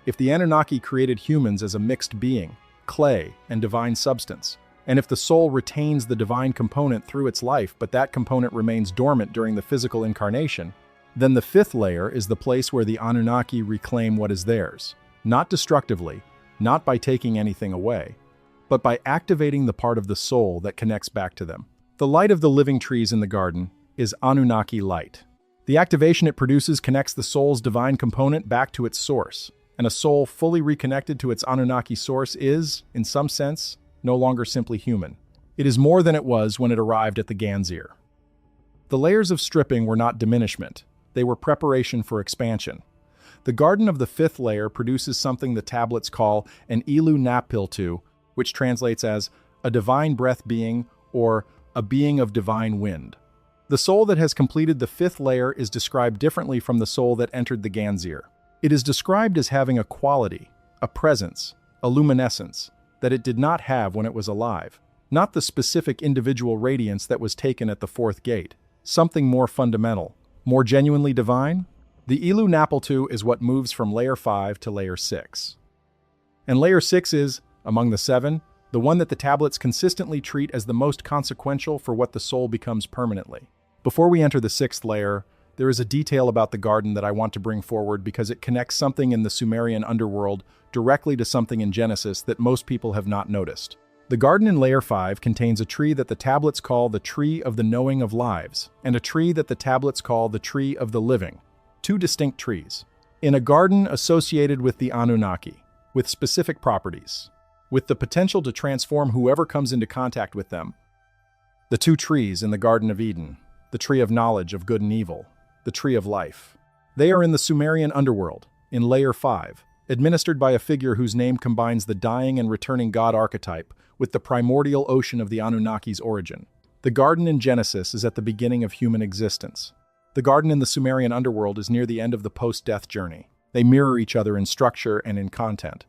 If the Anunnaki created humans as a mixed being, clay, and divine substance, and if the soul retains the divine component through its life, but that component remains dormant during the physical incarnation, then the fifth layer is the place where the Anunnaki reclaim what is theirs, not destructively, not by taking anything away, but by activating the part of the soul that connects back to them. The light of the living trees in the garden is Anunnaki light. The activation it produces connects the soul's divine component back to its source, and a soul fully reconnected to its Anunnaki source is, in some sense, no longer simply human. It is more than it was when it arrived at the Ganzir. The layers of stripping were not diminishment, they were preparation for expansion. The garden of the fifth layer produces something the tablets call an Ilu Napiltu, which translates as a divine breath being or a being of divine wind. The soul that has completed the fifth layer is described differently from the soul that entered the Ganzir. It is described as having a quality, a presence, a luminescence, that it did not have when it was alive, not the specific individual radiance that was taken at the fourth gate, something more fundamental, more genuinely divine. The Ilu Napiltu is what moves from Layer 5 to Layer 6. And Layer 6 is, among the seven, the one that the tablets consistently treat as the most consequential for what the soul becomes permanently. Before we enter the sixth layer, there is a detail about the garden that I want to bring forward because it connects something in the Sumerian underworld directly to something in Genesis that most people have not noticed. The garden in Layer 5 contains a tree that the tablets call the Tree of the Knowing of Lives, and a tree that the tablets call the Tree of the Living, two distinct trees. In a garden associated with the Anunnaki, with specific properties, with the potential to transform whoever comes into contact with them. The two trees in the Garden of Eden, the tree of knowledge of good and evil, the tree of life. They are in the Sumerian underworld, in Layer 5, administered by a figure whose name combines the dying and returning god archetype with the primordial ocean of the Anunnaki's origin. The garden in Genesis is at the beginning of human existence. The garden in the Sumerian underworld is near the end of the post-death journey. They mirror each other in structure and in content.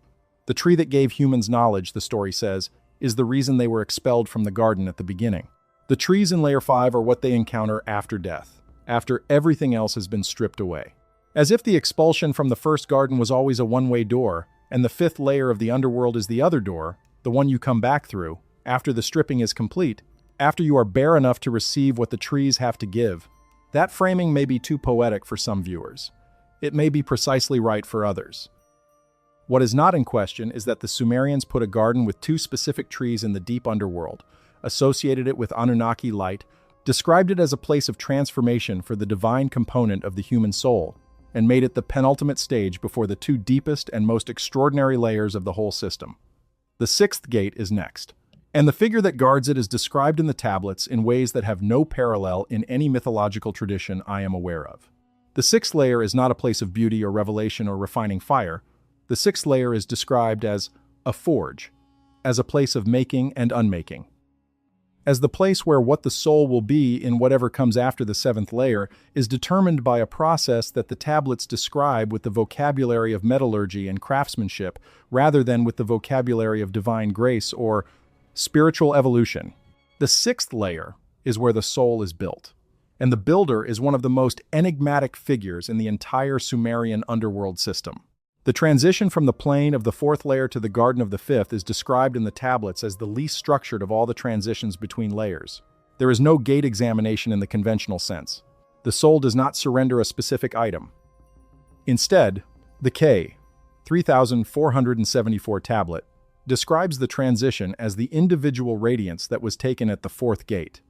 The tree that gave humans knowledge, the story says, is the reason they were expelled from the garden at the beginning. The trees in Layer 5 are what they encounter after death, after everything else has been stripped away. As if the expulsion from the first garden was always a one-way door, and the fifth layer of the underworld is the other door, the one you come back through, after the stripping is complete, after you are bare enough to receive what the trees have to give. That framing may be too poetic for some viewers. It may be precisely right for others. What is not in question is that the Sumerians put a garden with two specific trees in the deep underworld, associated it with Anunnaki light, described it as a place of transformation for the divine component of the human soul, and made it the penultimate stage before the two deepest and most extraordinary layers of the whole system. The sixth gate is next, and the figure that guards it is described in the tablets in ways that have no parallel in any mythological tradition I am aware of. The sixth layer is not a place of beauty or revelation or refining fire. The sixth layer is described as a forge, as a place of making and unmaking, as the place where what the soul will be in whatever comes after the seventh layer is determined by a process that the tablets describe with the vocabulary of metallurgy and craftsmanship rather than with the vocabulary of divine grace or spiritual evolution. The sixth layer is where the soul is built, and the builder is one of the most enigmatic figures in the entire Sumerian underworld system. The transition from the plane of the fourth layer to the garden of the fifth is described in the tablets as the least structured of all the transitions between layers. There is no gate examination in the conventional sense. The soul does not surrender a specific item. Instead, the K, 3474 tablet, describes the transition as the individual radiance that was taken at the fourth gate,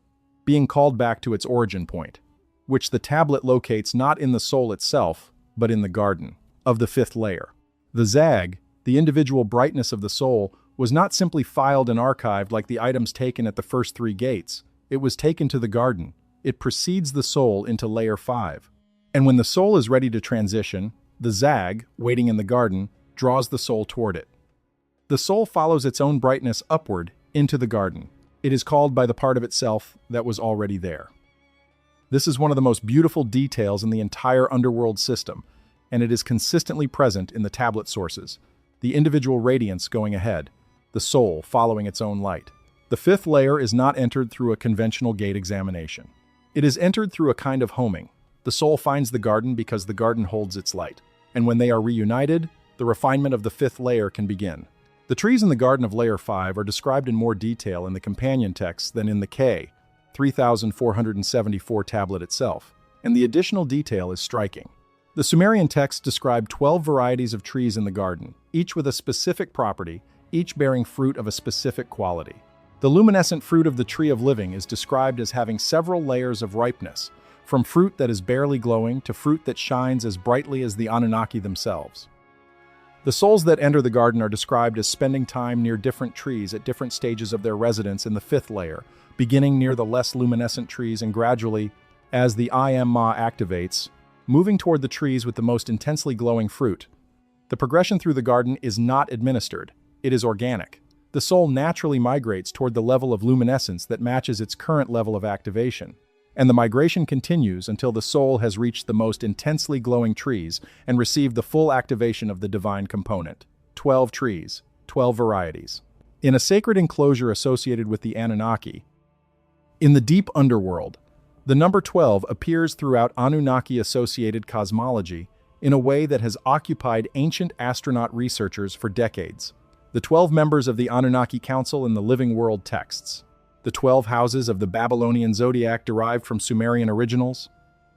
being called back to its origin point, which the tablet locates not in the soul itself, but in the garden of the fifth layer. The zag, the individual brightness of the soul, was not simply filed and archived like the items taken at the first three gates. It was taken to the garden. It precedes the soul into layer 5. And when the soul is ready to transition, the zag, waiting in the garden, draws the soul toward it. The soul follows its own brightness upward into the garden. It is called by the part of itself that was already there. This is one of the most beautiful details in the entire underworld system, and it is consistently present in the tablet sources, the individual radiance going ahead, the soul following its own light. The fifth layer is not entered through a conventional gate examination. It is entered through a kind of homing. The soul finds the garden because the garden holds its light, and when they are reunited, the refinement of the fifth layer can begin. The trees in the garden of layer 5 are described in more detail in the companion texts than in the K, 3474 tablet itself, and the additional detail is striking. The Sumerian texts describe 12 varieties of trees in the garden, each with a specific property, each bearing fruit of a specific quality. The luminescent fruit of the tree of living is described as having several layers of ripeness, from fruit that is barely glowing to fruit that shines as brightly as the Anunnaki themselves. The souls that enter the garden are described as spending time near different trees at different stages of their residence in the fifth layer, beginning near the less luminescent trees and gradually, as the I Am Ma activates, moving toward the trees with the most intensely glowing fruit. The progression through the garden is not administered, it is organic. The soul naturally migrates toward the level of luminescence that matches its current level of activation, and the migration continues until the soul has reached the most intensely glowing trees and received the full activation of the divine component. 12 trees, 12 varieties. In a sacred enclosure associated with the Anunnaki, in the deep underworld, the number 12 appears throughout Anunnaki-associated cosmology in a way that has occupied ancient astronaut researchers for decades. The 12 members of the Anunnaki Council in the Living World texts, the 12 houses of the Babylonian zodiac derived from Sumerian originals,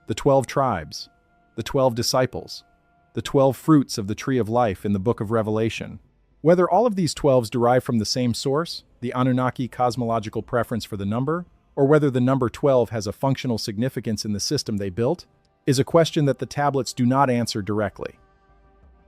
the 12 tribes, the 12 disciples, the 12 fruits of the tree of life in the Book of Revelation. Whether all of these 12s derive from the same source, the Anunnaki cosmological preference for the number, or whether the number 12 has a functional significance in the system they built, is a question that the tablets do not answer directly.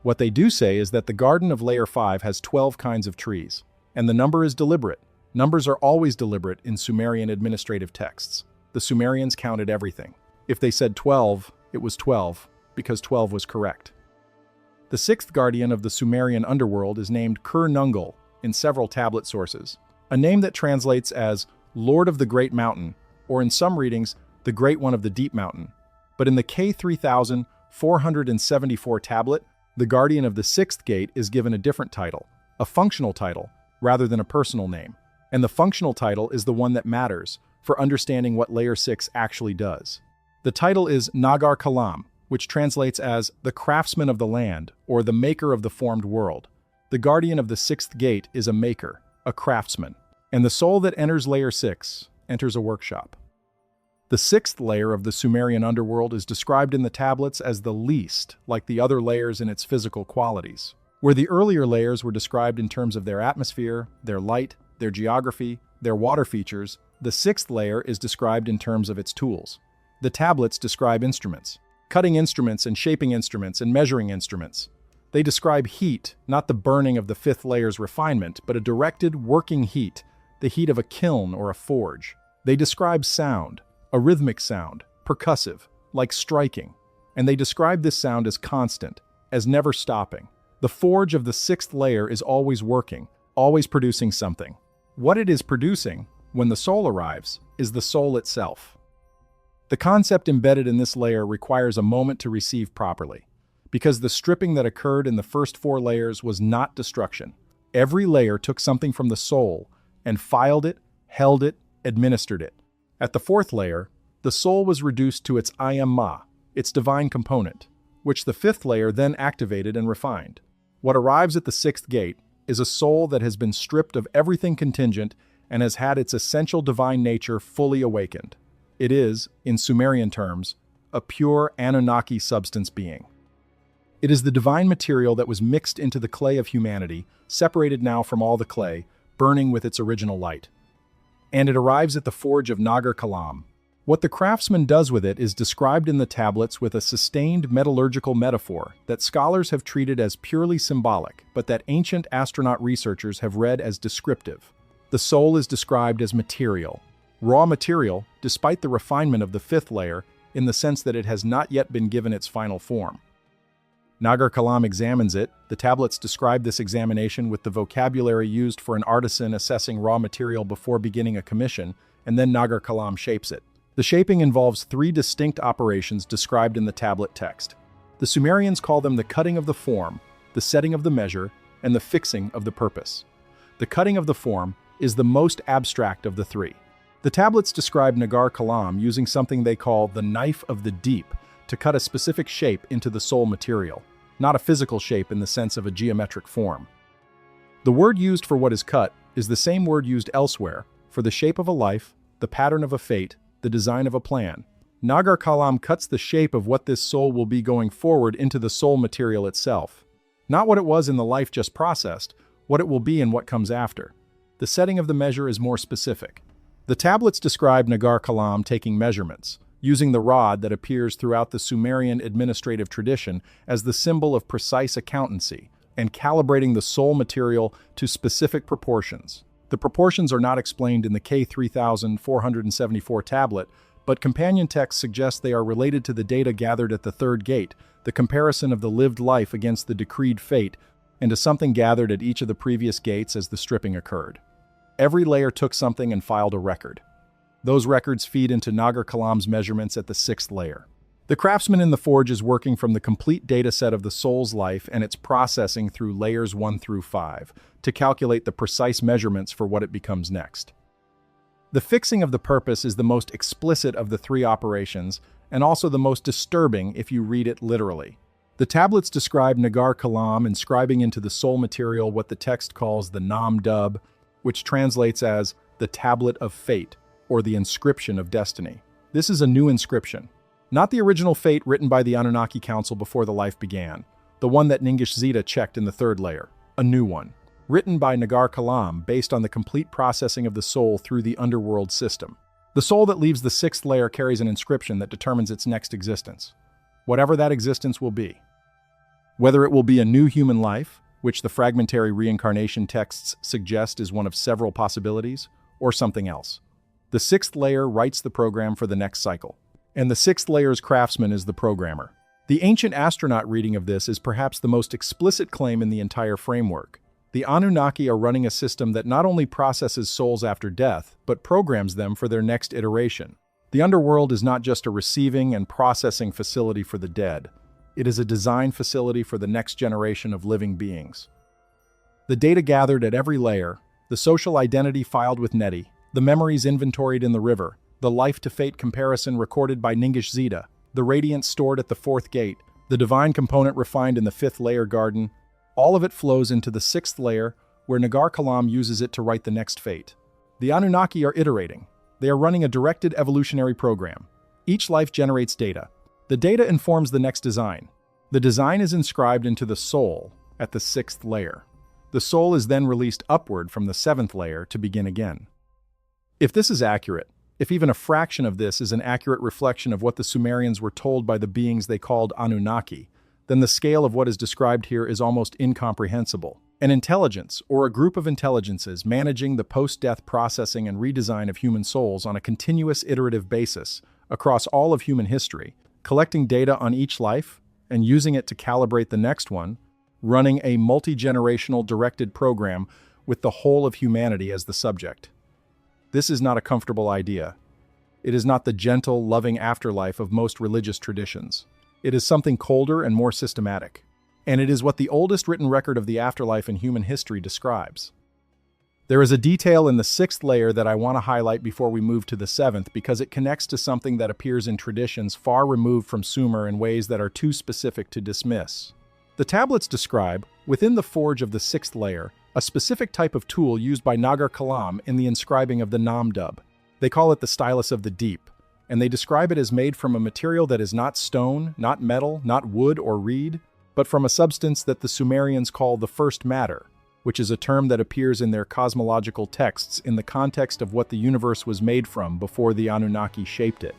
What they do say is that the garden of layer 5 has 12 kinds of trees, and the number is deliberate. Numbers are always deliberate in Sumerian administrative texts. The Sumerians counted everything. If they said 12, it was 12, because 12 was correct. The sixth guardian of the Sumerian underworld is named Kur-Nungal in several tablet sources, a name that translates as Lord of the Great Mountain, or in some readings, the Great One of the Deep Mountain. But in the K 3474 tablet, the guardian of the sixth gate is given a different title, a functional title, rather than a personal name. And the functional title is the one that matters for understanding what Layer 6 actually does. The title is Nagar Kalam, which translates as the craftsman of the land or the maker of the formed world. The guardian of the sixth gate is a maker, a craftsman, and the soul that enters Layer 6 enters a workshop. The sixth layer of the Sumerian underworld is described in the tablets as the least, like the other layers in its physical qualities. Where the earlier layers were described in terms of their atmosphere, their light, their geography, their water features, the sixth layer is described in terms of its tools. The tablets describe instruments, cutting instruments and shaping instruments and measuring instruments. They describe heat, not the burning of the fifth layer's refinement, but a directed, working heat, the heat of a kiln or a forge. They describe sound, a rhythmic sound, percussive, like striking, and they describe this sound as constant, as never stopping. The forge of the sixth layer is always working, always producing something. What it is producing, when the soul arrives, is the soul itself. The concept embedded in this layer requires a moment to receive properly, because the stripping that occurred in the first four layers was not destruction. Every layer took something from the soul and filed it, held it, administered it. At the fourth layer, the soul was reduced to its I am Ma, its divine component, which the fifth layer then activated and refined. What arrives at the sixth gate is a soul that has been stripped of everything contingent and has had its essential divine nature fully awakened. It is, in Sumerian terms, a pure Anunnaki substance being. It is the divine material that was mixed into the clay of humanity, separated now from all the clay, burning with its original light. And it arrives at the forge of Nagar Kalam. What the craftsman does with it is described in the tablets with a sustained metallurgical metaphor that scholars have treated as purely symbolic, but that ancient astronaut researchers have read as descriptive. The soul is described as material, raw material, despite the refinement of the fifth layer, in the sense that it has not yet been given its final form. Nagar Kalam examines it. The tablets describe this examination with the vocabulary used for an artisan assessing raw material before beginning a commission, and then Nagar Kalam shapes it. The shaping involves three distinct operations described in the tablet text. The Sumerians call them the cutting of the form, the setting of the measure, and the fixing of the purpose. The cutting of the form is the most abstract of the three. The tablets describe Nagar Kalam using something they call the knife of the deep to cut a specific shape into the soul material, not a physical shape in the sense of a geometric form. The word used for what is cut is the same word used elsewhere for the shape of a life, the pattern of a fate, the design of a plan. Nagar Kalam cuts the shape of what this soul will be going forward into the soul material itself. Not what it was in the life just processed, what it will be and what comes after. The setting of the measure is more specific. The tablets describe Nagar Kalam taking measurements, using the rod that appears throughout the Sumerian administrative tradition as the symbol of precise accountancy, and calibrating the soul material to specific proportions. The proportions are not explained in the K3474 tablet, but companion texts suggest they are related to the data gathered at the third gate, the comparison of the lived life against the decreed fate, and to something gathered at each of the previous gates as the stripping occurred. Every layer took something and filed a record. Those records feed into Nagar Kalam's measurements at the sixth layer. The craftsman in the forge is working from the complete data set of the soul's life and its processing through layers 1 through 5 to calculate the precise measurements for what it becomes next. The fixing of the purpose is the most explicit of the three operations and also the most disturbing if you read it literally. The tablets describe Nagar Kalam inscribing into the soul material what the text calls the Nam Dub, which translates as the Tablet of Fate, or the Inscription of Destiny. This is a new inscription. Not the original fate written by the Anunnaki Council before the life began, the one that Ningish Zeta checked in the third layer, a new one, written by Nagar Kalam based on the complete processing of the soul through the underworld system. The soul that leaves the sixth layer carries an inscription that determines its next existence, whatever that existence will be. Whether it will be a new human life, which the fragmentary reincarnation texts suggest is one of several possibilities, or something else. The sixth layer writes the program for the next cycle, and the sixth layer's craftsman is the programmer. The ancient astronaut reading of this is perhaps the most explicit claim in the entire framework. The Anunnaki are running a system that not only processes souls after death, but programs them for their next iteration. The underworld is not just a receiving and processing facility for the dead. It is a design facility for the next generation of living beings. The data gathered at every layer, the social identity filed with Neti, the memories inventoried in the river, the life-to-fate comparison recorded by Ningish Zeta, the radiance stored at the fourth gate, the divine component refined in the fifth layer garden, all of it flows into the sixth layer, where Nagar Kalam uses it to write the next fate. The Anunnaki are iterating. They are running a directed evolutionary program. Each life generates data. The data informs the next design. The design is inscribed into the soul at the sixth layer. The soul is then released upward from the seventh layer to begin again. If this is accurate, if even a fraction of this is an accurate reflection of what the Sumerians were told by the beings they called Anunnaki, then the scale of what is described here is almost incomprehensible. An intelligence, or a group of intelligences managing the post-death processing and redesign of human souls on a continuous iterative basis across all of human history, collecting data on each life and using it to calibrate the next one, running a multi-generational directed program with the whole of humanity as the subject. This is not a comfortable idea. It is not the gentle, loving afterlife of most religious traditions. It is something colder and more systematic. And it is what the oldest written record of the afterlife in human history describes. There is a detail in the sixth layer that I want to highlight before we move to the seventh because it connects to something that appears in traditions far removed from Sumer in ways that are too specific to dismiss. The tablets describe, within the forge of the sixth layer, a specific type of tool used by Nagar Kalam in the inscribing of the Namdub. They call it the stylus of the deep, and they describe it as made from a material that is not stone, not metal, not wood or reed, but from a substance that the Sumerians call the first matter, which is a term that appears in their cosmological texts in the context of what the universe was made from before the Anunnaki shaped it.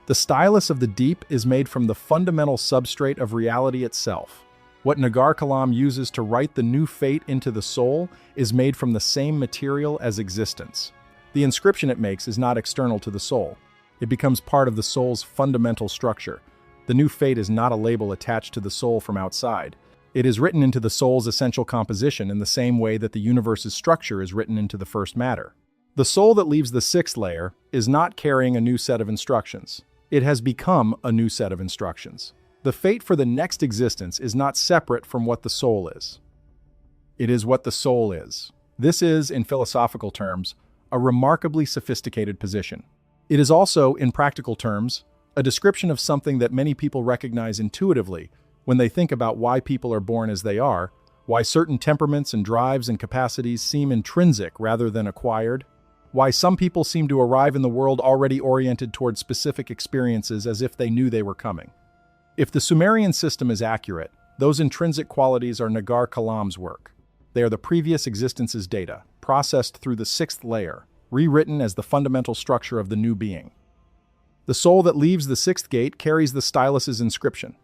The stylus of the deep is made from the fundamental substrate of reality itself. What Nagar Kalam uses to write the new fate into the soul is made from the same material as existence. The inscription it makes is not external to the soul. It becomes part of the soul's fundamental structure. The new fate is not a label attached to the soul from outside. It is written into the soul's essential composition in the same way that the universe's structure is written into the first matter. The soul that leaves the sixth layer is not carrying a new set of instructions. It has become a new set of instructions. The fate for the next existence is not separate from what the soul is. It is what the soul is. This is, in philosophical terms, a remarkably sophisticated position. It is also, in practical terms, a description of something that many people recognize intuitively when they think about why people are born as they are, why certain temperaments and drives and capacities seem intrinsic rather than acquired, why some people seem to arrive in the world already oriented toward specific experiences as if they knew they were coming. If the Sumerian system is accurate, those intrinsic qualities are Nagar Kalam's work. They are the previous existence's data, processed through the sixth layer, rewritten as the fundamental structure of the new being. The soul that leaves the sixth gate carries the stylus's inscription.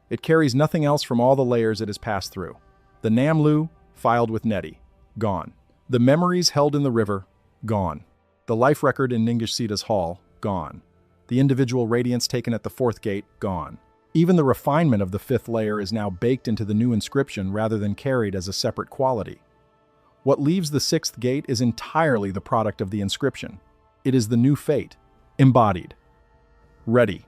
It carries nothing else from all the layers it has passed through. The Namlu, filed with Neti, gone. The memories held in the river, gone. The life record in Ningish Zeta's hall, gone. The individual radiance taken at the fourth gate, gone. Even the refinement of the fifth layer is now baked into the new inscription rather than carried as a separate quality. What leaves the sixth gate is entirely the product of the inscription. It is the new fate, embodied, ready.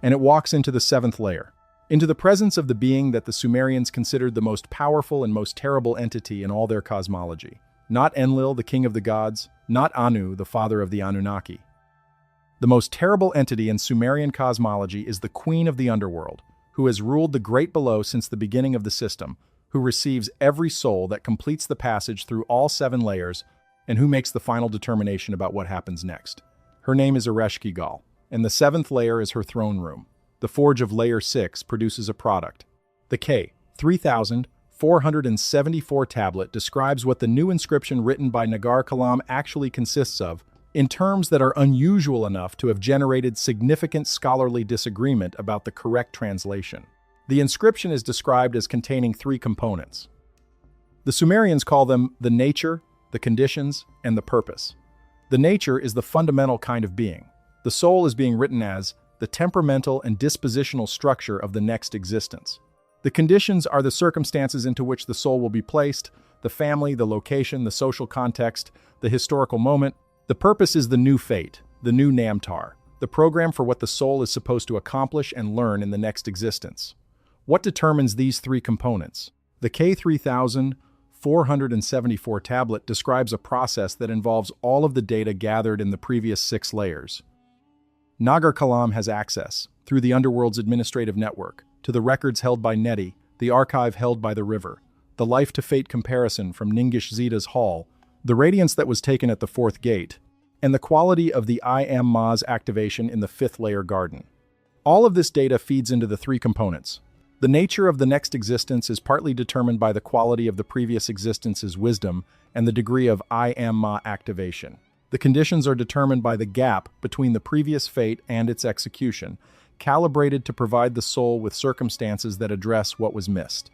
And it walks into the seventh layer, into the presence of the being that the Sumerians considered the most powerful and most terrible entity in all their cosmology. Not Enlil, the king of the gods, not Anu, the father of the Anunnaki. The most terrible entity in Sumerian cosmology is the queen of the underworld, who has ruled the great below since the beginning of the system, who receives every soul that completes the passage through all 7 layers, and who makes the final determination about what happens next. Her name is Ereshkigal, and the 7th layer is her throne room. The forge of layer 6 produces a product. The K-3474 tablet describes what the new inscription written by Nagar Kalam actually consists of, in terms that are unusual enough to have generated significant scholarly disagreement about the correct translation. The inscription is described as containing 3 components. The Sumerians call them the nature, the conditions, and the purpose. The nature is the fundamental kind of being. The soul is being written as the temperamental and dispositional structure of the next existence. The conditions are the circumstances into which the soul will be placed, the family, the location, the social context, the historical moment. The purpose is the new fate, the new Namtar, the program for what the soul is supposed to accomplish and learn in the next existence. What determines these 3 components? The K-3474 474 tablet describes a process that involves all of the data gathered in the previous 6 layers. Nagar Kalam has access, through the underworld's administrative network, to the records held by Neti, the archive held by the river, the life-to-fate comparison from Ningish Zeta's hall, the radiance that was taken at the 4th gate, and the quality of the I Am Ma's activation in the 5th layer garden. All of this data feeds into the 3 components. The nature of the next existence is partly determined by the quality of the previous existence's wisdom and the degree of I Am Ma activation. The conditions are determined by the gap between the previous fate and its execution, calibrated to provide the soul with circumstances that address what was missed.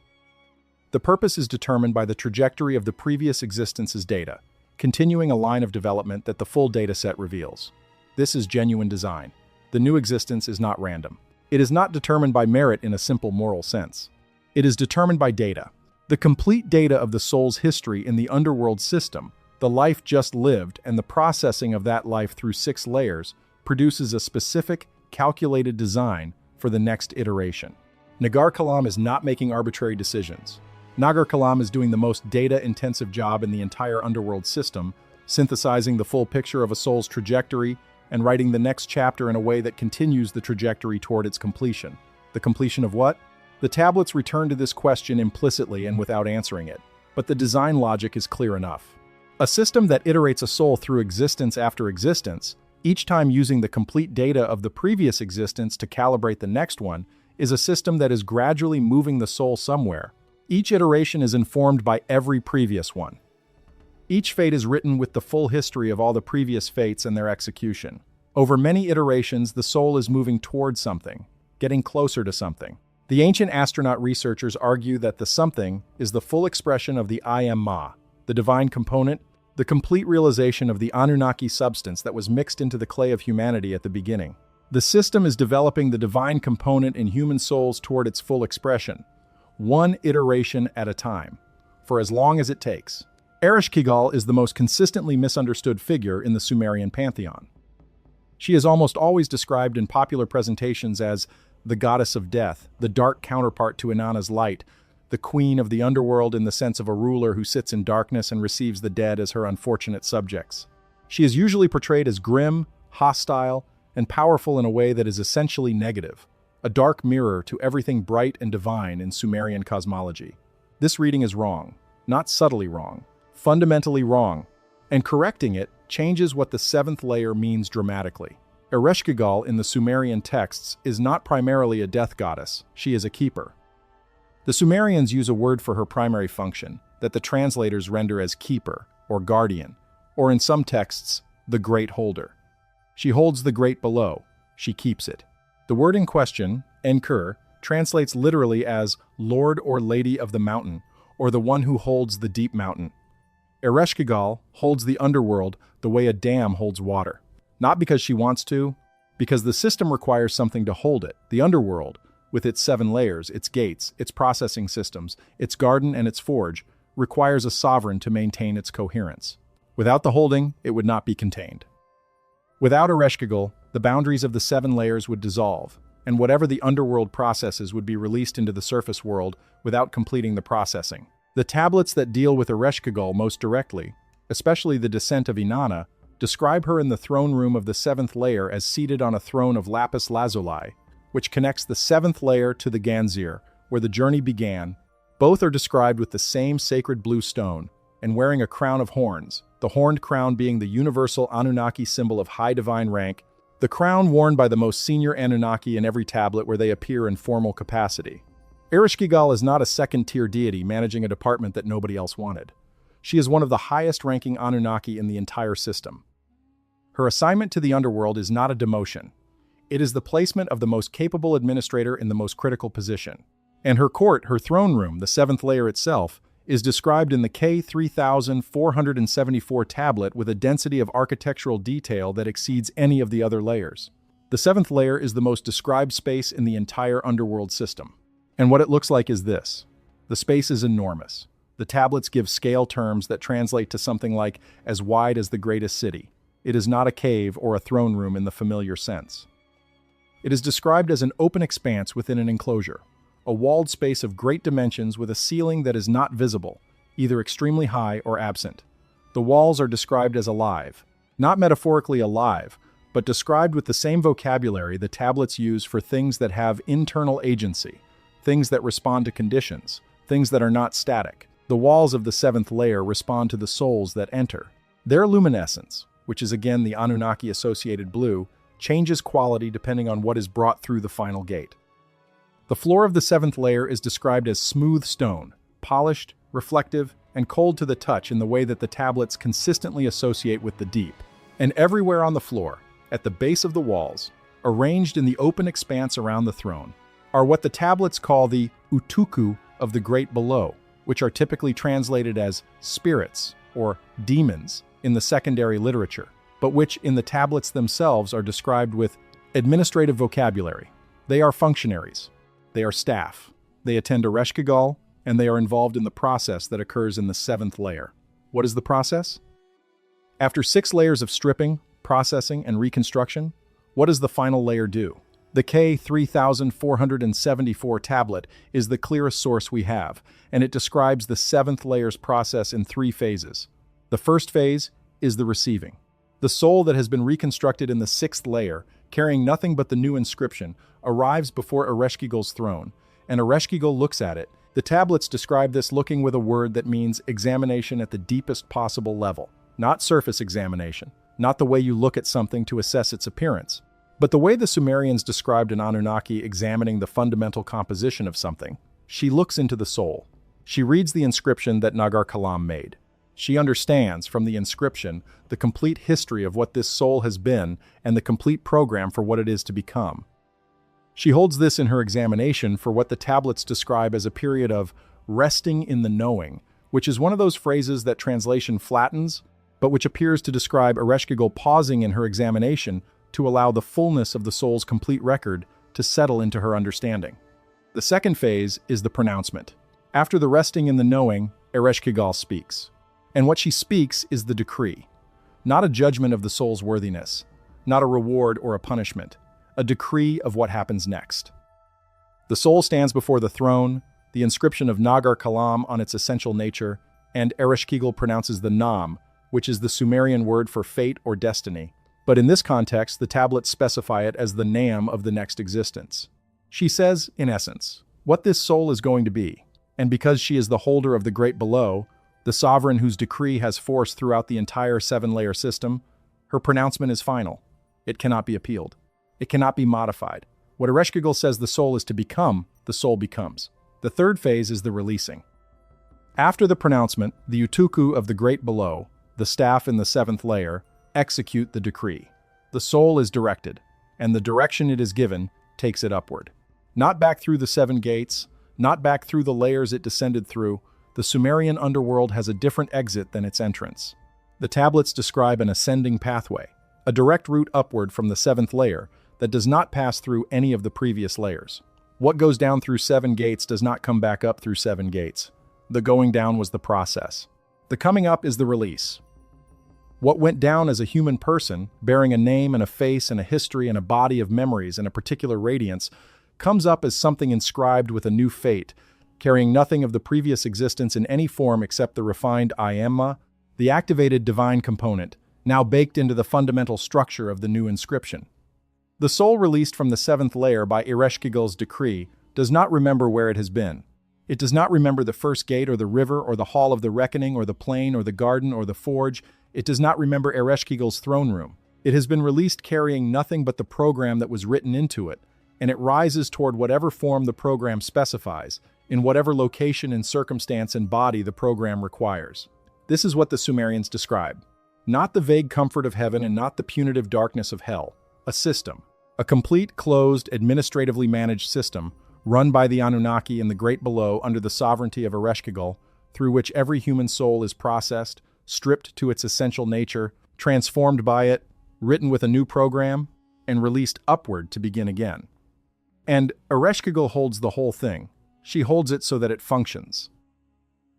The purpose is determined by the trajectory of the previous existence's data, continuing a line of development that the full dataset reveals. This is genuine design. The new existence is not random. It is not determined by merit in a simple moral sense. It is determined by data. The complete data of the soul's history in the underworld system, the life just lived, and the processing of that life through 6 layers produces a specific, calculated design for the next iteration. Nagar Kalam is not making arbitrary decisions. Nagar Kalam is doing the most data-intensive job in the entire underworld system, synthesizing the full picture of a soul's trajectory and writing the next chapter in a way that continues the trajectory toward its completion. The completion of what? The tablets return to this question implicitly and without answering it, but the design logic is clear enough. A system that iterates a soul through existence after existence, each time using the complete data of the previous existence to calibrate the next one, is a system that is gradually moving the soul somewhere. Each iteration is informed by every previous one. Each fate is written with the full history of all the previous fates and their execution. Over many iterations, the soul is moving towards something, getting closer to something. The ancient astronaut researchers argue that the something is the full expression of the I Am Ma, the divine component, the complete realization of the Anunnaki substance that was mixed into the clay of humanity at the beginning. The system is developing the divine component in human souls toward its full expression, one iteration at a time, for as long as it takes. Ereshkigal is the most consistently misunderstood figure in the Sumerian pantheon. She is almost always described in popular presentations as the goddess of death, the dark counterpart to Inanna's light, the queen of the underworld in the sense of a ruler who sits in darkness and receives the dead as her unfortunate subjects. She is usually portrayed as grim, hostile, and powerful in a way that is essentially negative, a dark mirror to everything bright and divine in Sumerian cosmology. This reading is wrong, not subtly wrong, fundamentally wrong, and correcting it changes what the 7th layer means dramatically. Ereshkigal in the Sumerian texts is not primarily a death goddess, she is a keeper. The Sumerians use a word for her primary function that the translators render as keeper or guardian, or in some texts, the great holder. She holds the great below, she keeps it. The word in question, Enkur, translates literally as Lord or Lady of the Mountain, or the one who holds the deep mountain. Ereshkigal holds the underworld the way a dam holds water. Not because she wants to, because the system requires something to hold it. The underworld, with its 7 layers, its gates, its processing systems, its garden and its forge, requires a sovereign to maintain its coherence. Without the holding, it would not be contained. Without Ereshkigal, the boundaries of the 7 layers would dissolve, and whatever the underworld processes would be released into the surface world without completing the processing. The tablets that deal with Ereshkigal most directly, especially the descent of Inanna, describe her in the throne room of the 7th layer as seated on a throne of lapis lazuli, which connects the 7th layer to the Ganzir, where the journey began. Both are described with the same sacred blue stone, and wearing a crown of horns, the horned crown being the universal Anunnaki symbol of high divine rank, the crown worn by the most senior Anunnaki in every tablet where they appear in formal capacity. Ereshkigal is not a second-tier deity managing a department that nobody else wanted. She is one of the highest-ranking Anunnaki in the entire system. Her assignment to the underworld is not a demotion. It is the placement of the most capable administrator in the most critical position. And her court, her throne room, the 7th layer itself, is described in the K3474 tablet with a density of architectural detail that exceeds any of the other layers. The 7th layer is the most described space in the entire underworld system. And what it looks like is this. The space is enormous. The tablets give scale terms that translate to something like as wide as the greatest city. It is not a cave or a throne room in the familiar sense. It is described as an open expanse within an enclosure, a walled space of great dimensions with a ceiling that is not visible, either extremely high or absent. The walls are described as alive. Not metaphorically alive, but described with the same vocabulary the tablets use for things that have internal agency, things that respond to conditions, things that are not static. The walls of the seventh layer respond to the souls that enter. Their luminescence, which is again the Anunnaki-associated blue, changes quality depending on what is brought through the final gate. The floor of the seventh layer is described as smooth stone, polished, reflective, and cold to the touch in the way that the tablets consistently associate with the deep. And everywhere on the floor, at the base of the walls, arranged in the open expanse around the throne, are what the tablets call the utuku of the great below, which are typically translated as spirits or demons in the secondary literature, but which in the tablets themselves are described with administrative vocabulary. They are functionaries. They are staff. They attend Ereshkigal, and they are involved in the process that occurs in the seventh layer. What is the process? After 6 layers of stripping, processing, and reconstruction, what does the final layer do? The K3474 tablet is the clearest source we have, and it describes the 7th layer's process in 3 phases. The first phase is the receiving. The soul that has been reconstructed in the 6th layer, carrying nothing but the new inscription, arrives before Ereshkigal's throne, and Ereshkigal looks at it. The tablets describe this looking with a word that means examination at the deepest possible level, not surface examination, not the way you look at something to assess its appearance, but the way the Sumerians described an Anunnaki examining the fundamental composition of something. She looks into the soul. She reads the inscription that Nagar-Kalam made. She understands from the inscription the complete history of what this soul has been and the complete program for what it is to become. She holds this in her examination for what the tablets describe as a period of resting in the knowing, which is one of those phrases that translation flattens, but which appears to describe Ereshkigal pausing in her examination to allow the fullness of the soul's complete record to settle into her understanding. The second phase is the pronouncement. After the resting in the knowing, Ereshkigal speaks. And what she speaks is the decree. Not a judgment of the soul's worthiness, not a reward or a punishment, a decree of what happens next. The soul stands before the throne, the inscription of Nagar-Kalam on its essential nature, and Ereshkigal pronounces the Nam, which is the Sumerian word for fate or destiny. But in this context, the tablets specify it as the Nam of the next existence. She says, in essence, what this soul is going to be, and because she is the holder of the great below, the sovereign whose decree has force throughout the entire 7-layer system, her pronouncement is final. It cannot be appealed. It cannot be modified. What Ereshkigal says the soul is to become, the soul becomes. The third phase is the releasing. After the pronouncement, the utuku of the great below, the staff in the 7th layer, execute the decree. The soul is directed, and the direction it is given takes it upward. Not back through the 7 gates, not back through the layers it descended through. The Sumerian underworld has a different exit than its entrance. The tablets describe an ascending pathway, a direct route upward from the 7th layer that does not pass through any of the previous layers. What goes down through 7 gates does not come back up through 7 gates. The going down was the process. The coming up is the release. What went down as a human person, bearing a name and a face and a history and a body of memories and a particular radiance, comes up as something inscribed with a new fate, carrying nothing of the previous existence in any form except the refined I Amma, the activated divine component, now baked into the fundamental structure of the new inscription. The soul released from the 7th layer by Ereshkigal's decree does not remember where it has been. It does not remember the first gate or the river or the hall of the reckoning or the plain or the garden or the forge. It does not remember Ereshkigal's throne room. It has been released carrying nothing but the program that was written into it, and it rises toward whatever form the program specifies, in whatever location and circumstance and body the program requires. This is what the Sumerians describe. Not the vague comfort of heaven and not the punitive darkness of hell. A system. A complete, closed, administratively managed system, run by the Anunnaki in the great below under the sovereignty of Ereshkigal, through which every human soul is processed, stripped to its essential nature, transformed by it, written with a new program, and released upward to begin again. And Ereshkigal holds the whole thing. She holds it so that it functions.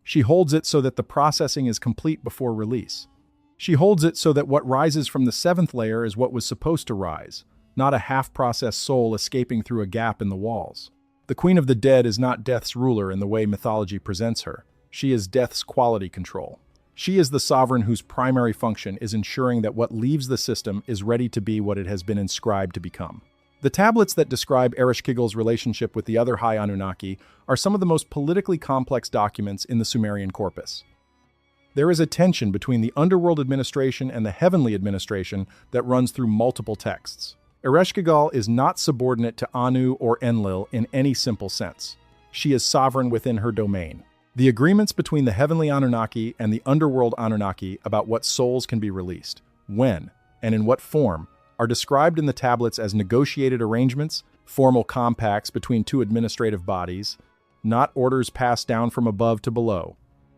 She holds it so that the processing is complete before release. She holds it so that what rises from the 7th layer is what was supposed to rise, not a half-processed soul escaping through a gap in the walls. The Queen of the Dead is not death's ruler in the way mythology presents her. She is death's quality control. She is the sovereign whose primary function is ensuring that what leaves the system is ready to be what it has been inscribed to become. The tablets that describe Ereshkigal's relationship with the other high Anunnaki are some of the most politically complex documents in the Sumerian corpus. There is a tension between the underworld administration and the heavenly administration that runs through multiple texts. Ereshkigal is not subordinate to Anu or Enlil in any simple sense. She is sovereign within her domain. The agreements between the heavenly Anunnaki and the underworld Anunnaki about what souls can be released, when, and in what form, are described in the tablets as negotiated arrangements, formal compacts between two administrative bodies, not orders passed down from above to below.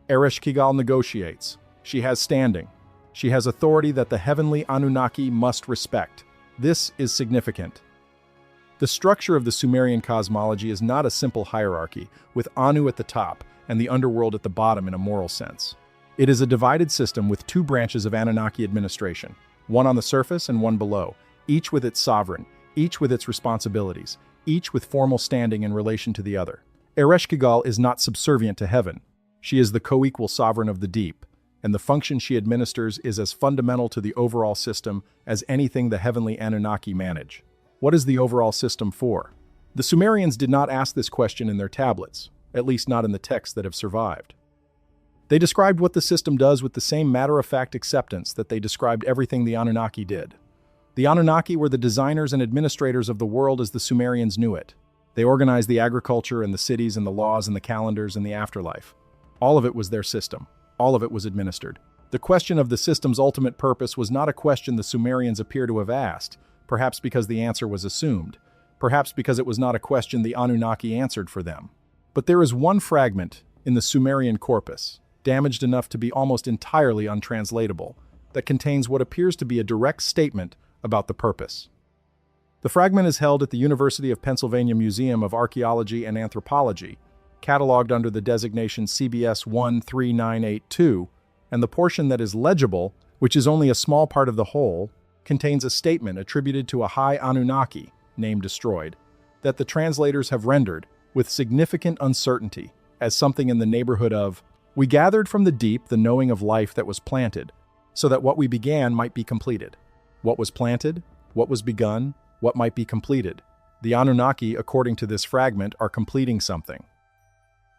Ereshkigal negotiates. She has standing. She has authority that the heavenly Anunnaki must respect. This is significant. The structure of the Sumerian cosmology is not a simple hierarchy, with Anu at the top and the underworld at the bottom in a moral sense. It is a divided system with two branches of Anunnaki administration, one on the surface and one below, each with its sovereign, each with its responsibilities, each with formal standing in relation to the other. Ereshkigal is not subservient to heaven. She is the co-equal sovereign of the deep, and the function she administers is as fundamental to the overall system as anything the heavenly Anunnaki manage. What is the overall system for? The Sumerians did not ask this question in their tablets, at least not in the texts that have survived. They described what the system does with the same matter-of-fact acceptance that they described everything the Anunnaki did. The Anunnaki were the designers and administrators of the world as the Sumerians knew it. They organized the agriculture and the cities and the laws and the calendars and the afterlife. All of it was their system. All of it was administered. The question of the system's ultimate purpose was not a question the Sumerians appear to have asked, perhaps because the answer was assumed, perhaps because it was not a question the Anunnaki answered for them. But there is one fragment in the Sumerian corpus, damaged enough to be almost entirely untranslatable, that contains what appears to be a direct statement about the purpose. The fragment is held at the University of Pennsylvania Museum of Archaeology and Anthropology, catalogued under the designation CBS 13982, and the portion that is legible, which is only a small part of the whole, contains a statement attributed to a high Anunnaki, name destroyed, that the translators have rendered, with significant uncertainty, as something in the neighborhood of, "We gathered from the deep the knowing of life that was planted, so that what we began might be completed." What was planted? What was begun? What might be completed? The Anunnaki, according to this fragment, are completing something.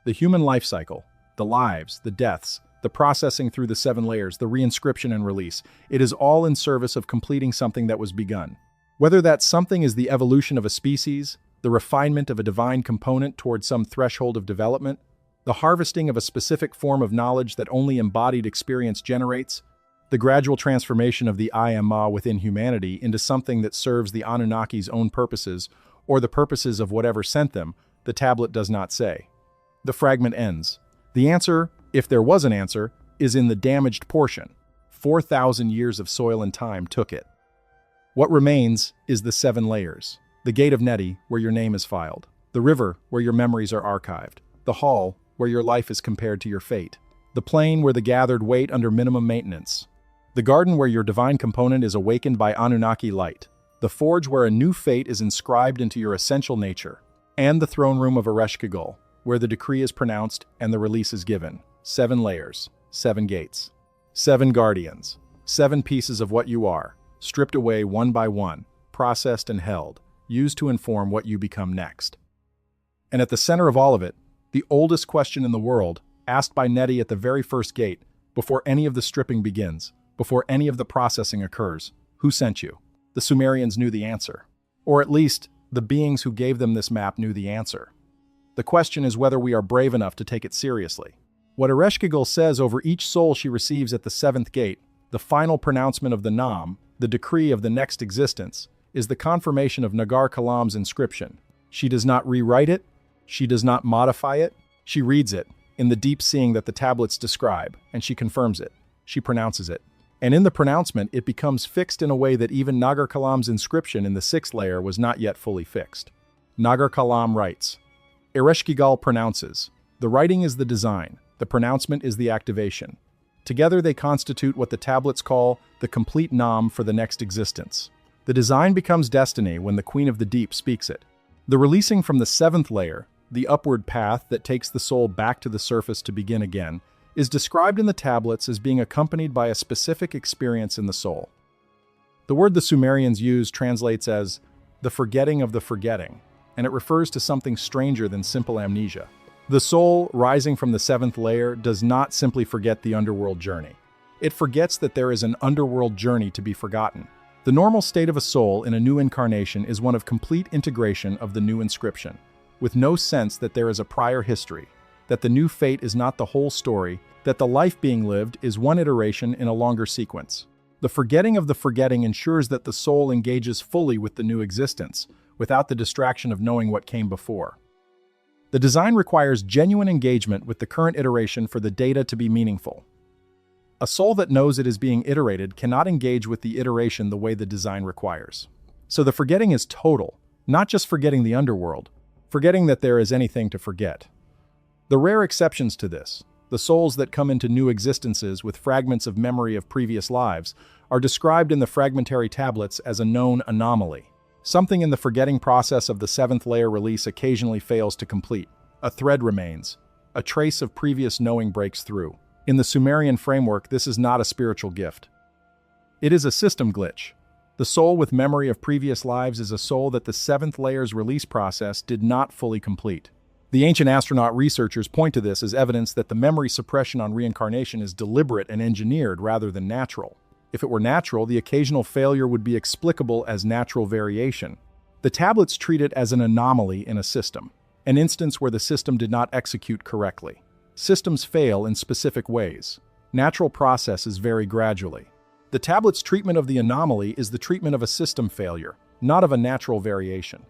The human life cycle, the lives, the deaths, the processing through the 7 layers, the reinscription and release, it is all in service of completing something that was begun. Whether that something is the evolution of a species, the refinement of a divine component toward some threshold of development, the harvesting of a specific form of knowledge that only embodied experience generates, the gradual transformation of the I Am Ma within humanity into something that serves the Anunnaki's own purposes, or the purposes of whatever sent them, the tablet does not say. The fragment ends. The answer, if there was an answer, is in the damaged portion. 4,000 years of soil and time took it. What remains is the 7 layers. The gate of Neti, where your name is filed. The river, where your memories are archived. The hall, where your life is compared to your fate. The plain, where the gathered wait under minimum maintenance. The garden, where your divine component is awakened by Anunnaki light. The forge, where a new fate is inscribed into your essential nature. And the throne room of Ereshkigal, where the decree is pronounced and the release is given. 7 layers, 7 gates, 7 guardians, 7 pieces of what you are, stripped away one by one, processed and held, used to inform what you become next. And at the center of all of it, the oldest question in the world, asked by Neti at the very first gate, before any of the stripping begins, before any of the processing occurs, who sent you? The Sumerians knew the answer. Or at least, the beings who gave them this map knew the answer. The question is whether we are brave enough to take it seriously. What Ereshkigal says over each soul she receives at the 7th gate, the final pronouncement of the Nam, the decree of the next existence, is the confirmation of Nagar Kalam's inscription. She does not rewrite it, she does not modify it, she reads it, in the deep seeing that the tablets describe, and she confirms it, she pronounces it. And in the pronouncement, it becomes fixed in a way that even Nagar Kalam's inscription in the 6th layer was not yet fully fixed. Nagar Kalam writes, Ereshkigal pronounces. The writing is the design, the pronouncement is the activation. Together they constitute what the tablets call the complete Nam for the next existence. The design becomes destiny when the Queen of the Deep speaks it. The releasing from the 7th layer, the upward path that takes the soul back to the surface to begin again, is described in the tablets as being accompanied by a specific experience in the soul. The word the Sumerians use translates as the forgetting of the forgetting, and it refers to something stranger than simple amnesia. The soul, rising from the seventh layer, does not simply forget the underworld journey. It forgets that there is an underworld journey to be forgotten. The normal state of a soul in a new incarnation is one of complete integration of the new inscription, with no sense that there is a prior history, that the new fate is not the whole story, that the life being lived is one iteration in a longer sequence. The forgetting of the forgetting ensures that the soul engages fully with the new existence, without the distraction of knowing what came before. The design requires genuine engagement with the current iteration for the data to be meaningful. A soul that knows it is being iterated cannot engage with the iteration the way the design requires. So the forgetting is total, not just forgetting the underworld, forgetting that there is anything to forget. The rare exceptions to this, the souls that come into new existences with fragments of memory of previous lives, are described in the fragmentary tablets as a known anomaly. Something in the forgetting process of the seventh layer release occasionally fails to complete. A thread remains. A trace of previous knowing breaks through. In the Sumerian framework, this is not a spiritual gift. It is a system glitch. The soul with memory of previous lives is a soul that the seventh layer's release process did not fully complete. The ancient astronaut researchers point to this as evidence that the memory suppression on reincarnation is deliberate and engineered rather than natural. If it were natural, the occasional failure would be explicable as natural variation. The tablets treat it as an anomaly in a system, an instance where the system did not execute correctly. Systems fail in specific ways. Natural processes vary gradually. The tablet's treatment of the anomaly is the treatment of a system failure, not of a natural variation.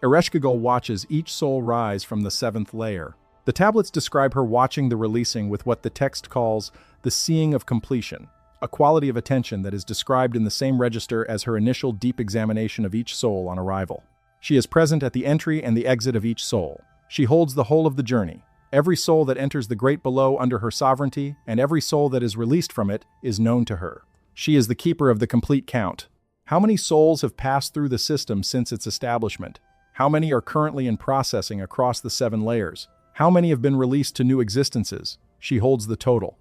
Ereshkigal watches each soul rise from the seventh layer. The tablets describe her watching the releasing with what the text calls the seeing of completion, a quality of attention that is described in the same register as her initial deep examination of each soul on arrival. She is present at the entry and the exit of each soul. She holds the whole of the journey. Every soul that enters the great below under her sovereignty, and every soul that is released from it, is known to her. She is the keeper of the complete count. How many souls have passed through the system since its establishment? How many are currently in processing across the 7 layers? How many have been released to new existences? She holds the total.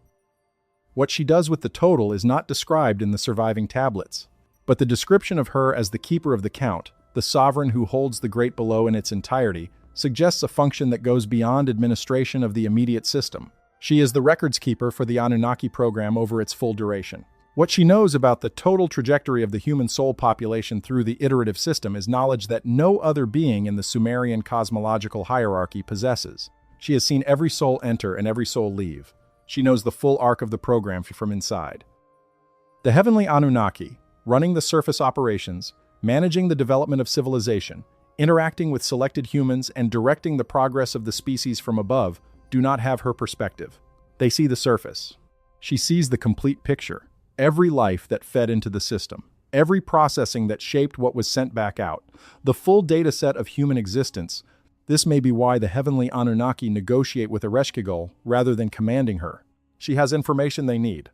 What she does with the total is not described in the surviving tablets, but the description of her as the keeper of the count, the sovereign who holds the great below in its entirety, suggests a function that goes beyond administration of the immediate system. She is the records keeper for the Anunnaki program over its full duration. What she knows about the total trajectory of the human soul population through the iterative system is knowledge that no other being in the Sumerian cosmological hierarchy possesses. She has seen every soul enter and every soul leave. She knows the full arc of the program from inside. The heavenly Anunnaki, running the surface operations, managing the development of civilization, interacting with selected humans, and directing the progress of the species from above, do not have her perspective. They see the surface. She sees the complete picture. Every life that fed into the system, every processing that shaped what was sent back out, the full data set of human existence. This may be why the heavenly Anunnaki negotiate with Ereshkigal rather than commanding her. She has information they need.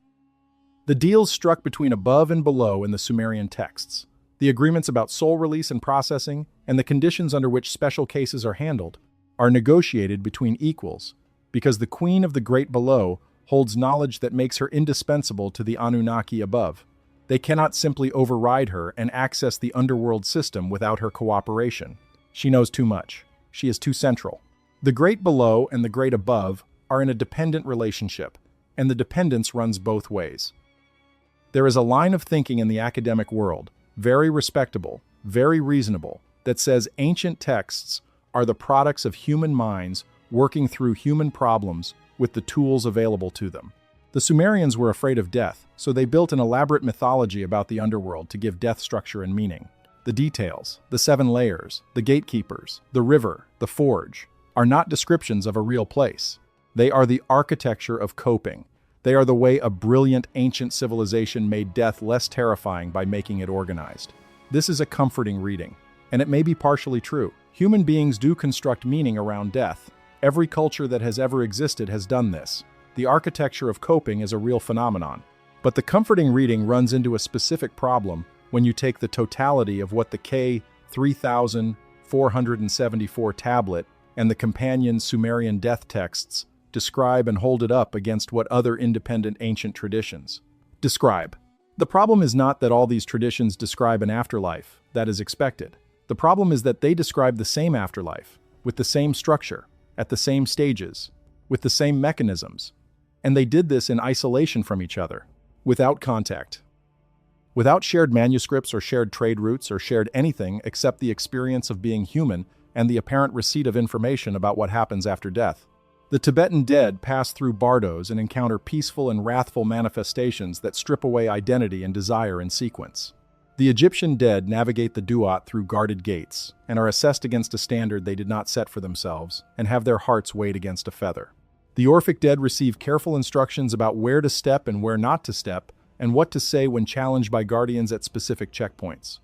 The deals struck between above and below in the Sumerian texts, the agreements about soul release and processing, and the conditions under which special cases are handled, are negotiated between equals, because the Queen of the Great Below holds knowledge that makes her indispensable to the Anunnaki above. They cannot simply override her and access the underworld system without her cooperation. She knows too much. She is too central. The Great Below and the Great Above are in a dependent relationship, and the dependence runs both ways. There is a line of thinking in the academic world, very respectable, very reasonable, that says ancient texts are the products of human minds working through human problems with the tools available to them. The Sumerians were afraid of death, so they built an elaborate mythology about the underworld to give death structure and meaning. The details, the 7 layers, the gatekeepers, the river, the forge, are not descriptions of a real place. They are the architecture of coping. They are the way a brilliant ancient civilization made death less terrifying by making it organized. This is a comforting reading, and it may be partially true. Human beings do construct meaning around death. Every culture that has ever existed has done this. The architecture of coping is a real phenomenon. But the comforting reading runs into a specific problem when you take the totality of what the K 3474 tablet and the companion Sumerian death texts describe and hold it up against what other independent ancient traditions describe. The problem is not that all these traditions describe an afterlife that is expected. The problem is that they describe the same afterlife, with the same structure, at the same stages, with the same mechanisms, and they did this in isolation from each other, without contact. Without shared manuscripts or shared trade routes or shared anything except the experience of being human and the apparent receipt of information about what happens after death. The Tibetan dead pass through bardos and encounter peaceful and wrathful manifestations that strip away identity and desire in sequence. The Egyptian dead navigate the duat through guarded gates and are assessed against a standard they did not set for themselves and have their hearts weighed against a feather. The Orphic dead receive careful instructions about where to step and where not to step and what to say when challenged by guardians at specific checkpoints.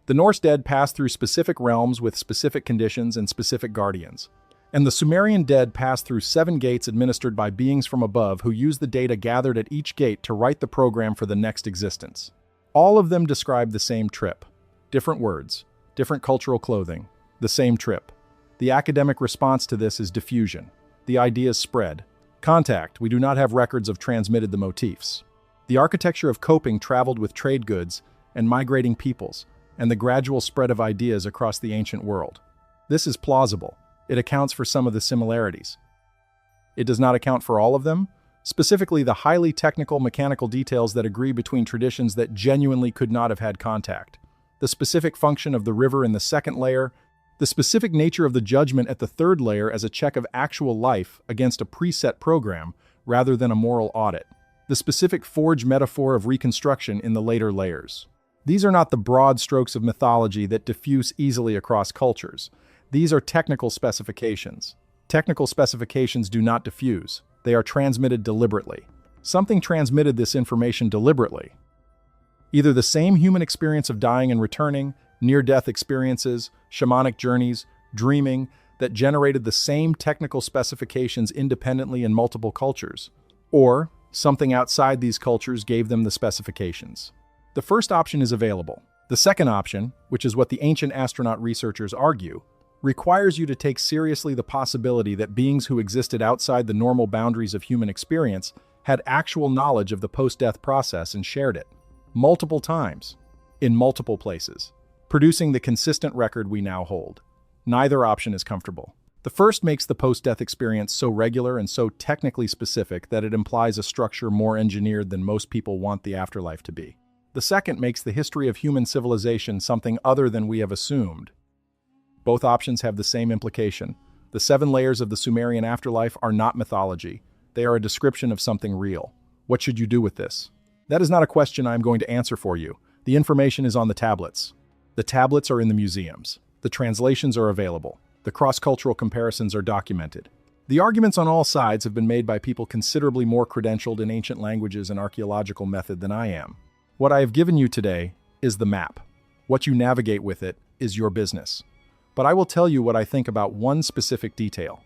The Norse dead pass through specific realms with specific conditions and specific guardians. And the Sumerian dead pass through 7 gates administered by beings from above who use the data gathered at each gate to write the program for the next existence. All of them describe the same trip. Different words, different cultural clothing, the same trip. The academic response to this is diffusion. The ideas spread. Contact, we do not have records of transmitted the motifs. The architecture of coping traveled with trade goods and migrating peoples, and the gradual spread of ideas across the ancient world. This is plausible. It accounts for some of the similarities. It does not account for all of them, specifically the highly technical mechanical details that agree between traditions that genuinely could not have had contact, the specific function of the river in the second layer, the specific nature of the judgment at the third layer as a check of actual life against a preset program rather than a moral audit, the specific forge metaphor of reconstruction in the later layers. These are not the broad strokes of mythology that diffuse easily across cultures. These are technical specifications. Technical specifications do not diffuse. They are transmitted deliberately. Something transmitted this information deliberately. Either the same human experience of dying and returning, near-death experiences, shamanic journeys, dreaming, that generated the same technical specifications independently in multiple cultures, or something outside these cultures gave them the specifications. The first option is available. The second option, which is what the ancient astronaut researchers argue, requires you to take seriously the possibility that beings who existed outside the normal boundaries of human experience had actual knowledge of the post-death process and shared it, multiple times, in multiple places, producing the consistent record we now hold. Neither option is comfortable. The first makes the post-death experience so regular and so technically specific that it implies a structure more engineered than most people want the afterlife to be. The second makes the history of human civilization something other than we have assumed. Both options have the same implication. The 7 layers of the Sumerian afterlife are not mythology. They are a description of something real. What should you do with this? That is not a question I am going to answer for you. The information is on the tablets. The tablets are in the museums. The translations are available. The cross-cultural comparisons are documented. The arguments on all sides have been made by people considerably more credentialed in ancient languages and archaeological method than I am. What I have given you today is the map. What you navigate with it is your business. But I will tell you what I think about one specific detail.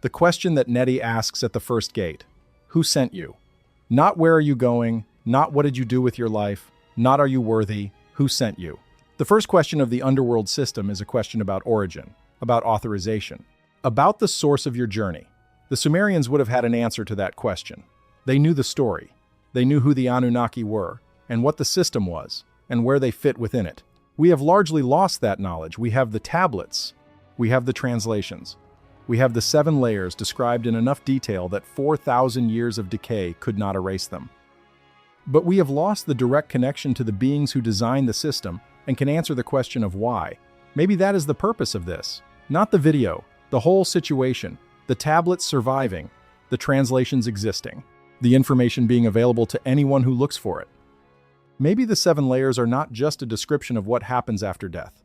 The question that Nettie asks at the first gate: who sent you? Not where are you going, not what did you do with your life, not are you worthy, who sent you? The first question of the underworld system is a question about origin, about authorization, about the source of your journey. The Sumerians would have had an answer to that question. They knew the story. They knew who the Anunnaki were, and what the system was, and where they fit within it. We have largely lost that knowledge. We have the tablets. We have the translations. We have the 7 layers described in enough detail that 4,000 years of decay could not erase them. But we have lost the direct connection to the beings who designed the system and can answer the question of why. Maybe that is the purpose of this. Not the video, the whole situation, the tablets surviving, the translations existing, the information being available to anyone who looks for it. Maybe the 7 layers are not just a description of what happens after death.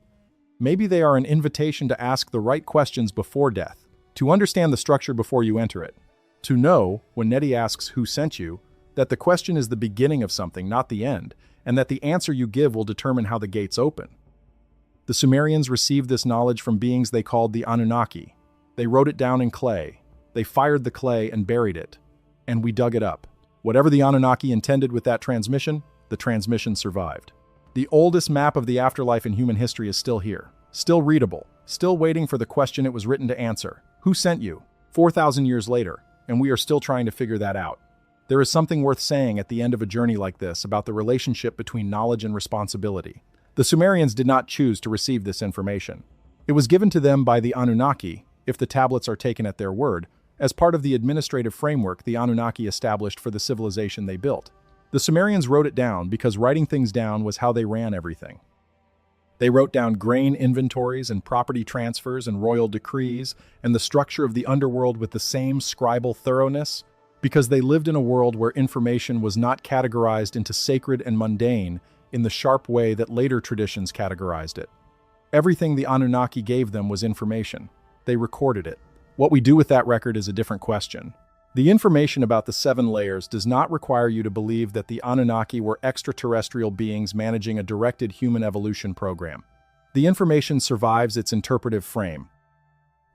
Maybe they are an invitation to ask the right questions before death, to understand the structure before you enter it, to know, when Nettie asks who sent you, that the question is the beginning of something, not the end, and that the answer you give will determine how the gates open. The Sumerians received this knowledge from beings they called the Anunnaki. They wrote it down in clay. They fired the clay and buried it, and we dug it up. Whatever the Anunnaki intended with that transmission, the transmission survived. The oldest map of the afterlife in human history is still here, still readable, still waiting for the question it was written to answer. Who sent you? 4,000 years later, and we are still trying to figure that out. There is something worth saying at the end of a journey like this about the relationship between knowledge and responsibility. The Sumerians did not choose to receive this information. It was given to them by the Anunnaki, if the tablets are taken at their word, as part of the administrative framework the Anunnaki established for the civilization they built. The Sumerians wrote it down because writing things down was how they ran everything. They wrote down grain inventories and property transfers and royal decrees and the structure of the underworld with the same scribal thoroughness, because they lived in a world where information was not categorized into sacred and mundane in the sharp way that later traditions categorized it. Everything the Anunnaki gave them was information. They recorded it. What we do with that record is a different question. The information about the 7 layers does not require you to believe that the Anunnaki were extraterrestrial beings managing a directed human evolution program. The information survives its interpretive frame.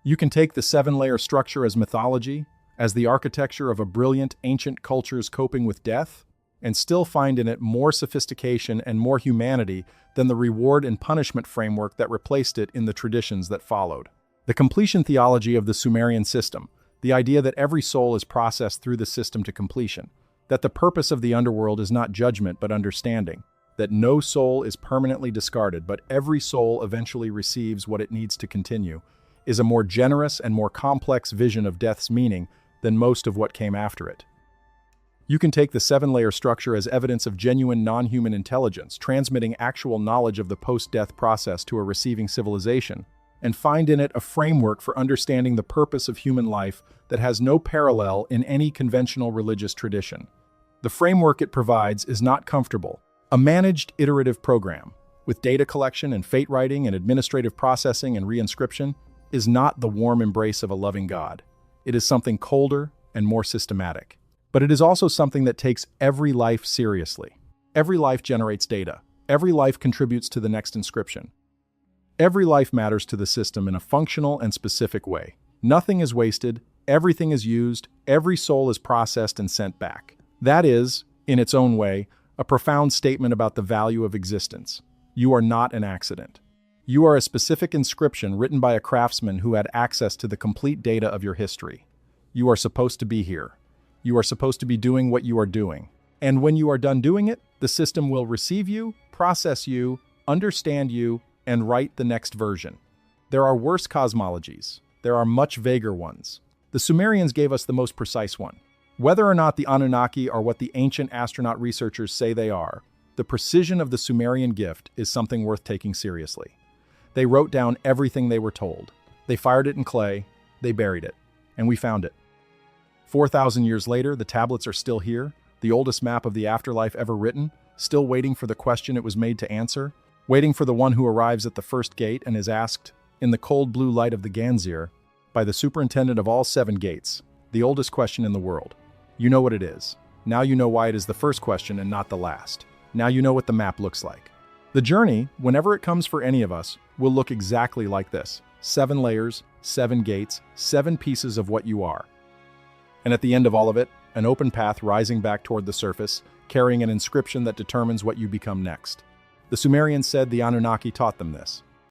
You can take the 7-layer structure as mythology, as the architecture of a brilliant ancient culture's coping with death, and still find in it more sophistication and more humanity than the reward and punishment framework that replaced it in the traditions that followed. The completion theology of the Sumerian system, the idea that every soul is processed through the system to completion, that the purpose of the underworld is not judgment but understanding, that no soul is permanently discarded but every soul eventually receives what it needs to continue, is a more generous and more complex vision of death's meaning than most of what came after it. You can take the 7-layer structure as evidence of genuine non-human intelligence, transmitting actual knowledge of the post-death process to a receiving civilization, and find in it a framework for understanding the purpose of human life that has no parallel in any conventional religious tradition. The framework it provides is not comfortable. A managed, iterative program, with data collection and fate writing and administrative processing and reinscription, is not the warm embrace of a loving God. It is something colder and more systematic. But it is also something that takes every life seriously. Every life generates data. Every life contributes to the next inscription. Every life matters to the system in a functional and specific way. Nothing is wasted, everything is used, every soul is processed and sent back. That is, in its own way, a profound statement about the value of existence. You are not an accident. You are a specific inscription written by a craftsman who had access to the complete data of your history. You are supposed to be here. You are supposed to be doing what you are doing. And when you are done doing it, the system will receive you, process you, understand you, and write the next version. There are worse cosmologies. There are much vaguer ones. The Sumerians gave us the most precise one. Whether or not the Anunnaki are what the ancient astronaut researchers say they are, the precision of the Sumerian gift is something worth taking seriously. They wrote down everything they were told. They fired it in clay, they buried it, and we found it. 4,000 years later, the tablets are still here, the oldest map of the afterlife ever written, still waiting for the question it was made to answer, waiting for the one who arrives at the first gate and is asked, in the cold blue light of the Ganzir, by the superintendent of all 7 gates, the oldest question in the world. You know what it is. Now you know why it is the first question and not the last. Now you know what the map looks like. The journey, whenever it comes for any of us, will look exactly like this. 7 layers, 7 gates, 7 pieces of what you are. And at the end of all of it, an open path rising back toward the surface, carrying an inscription that determines what you become next. The Sumerians said the Anunnaki taught them this.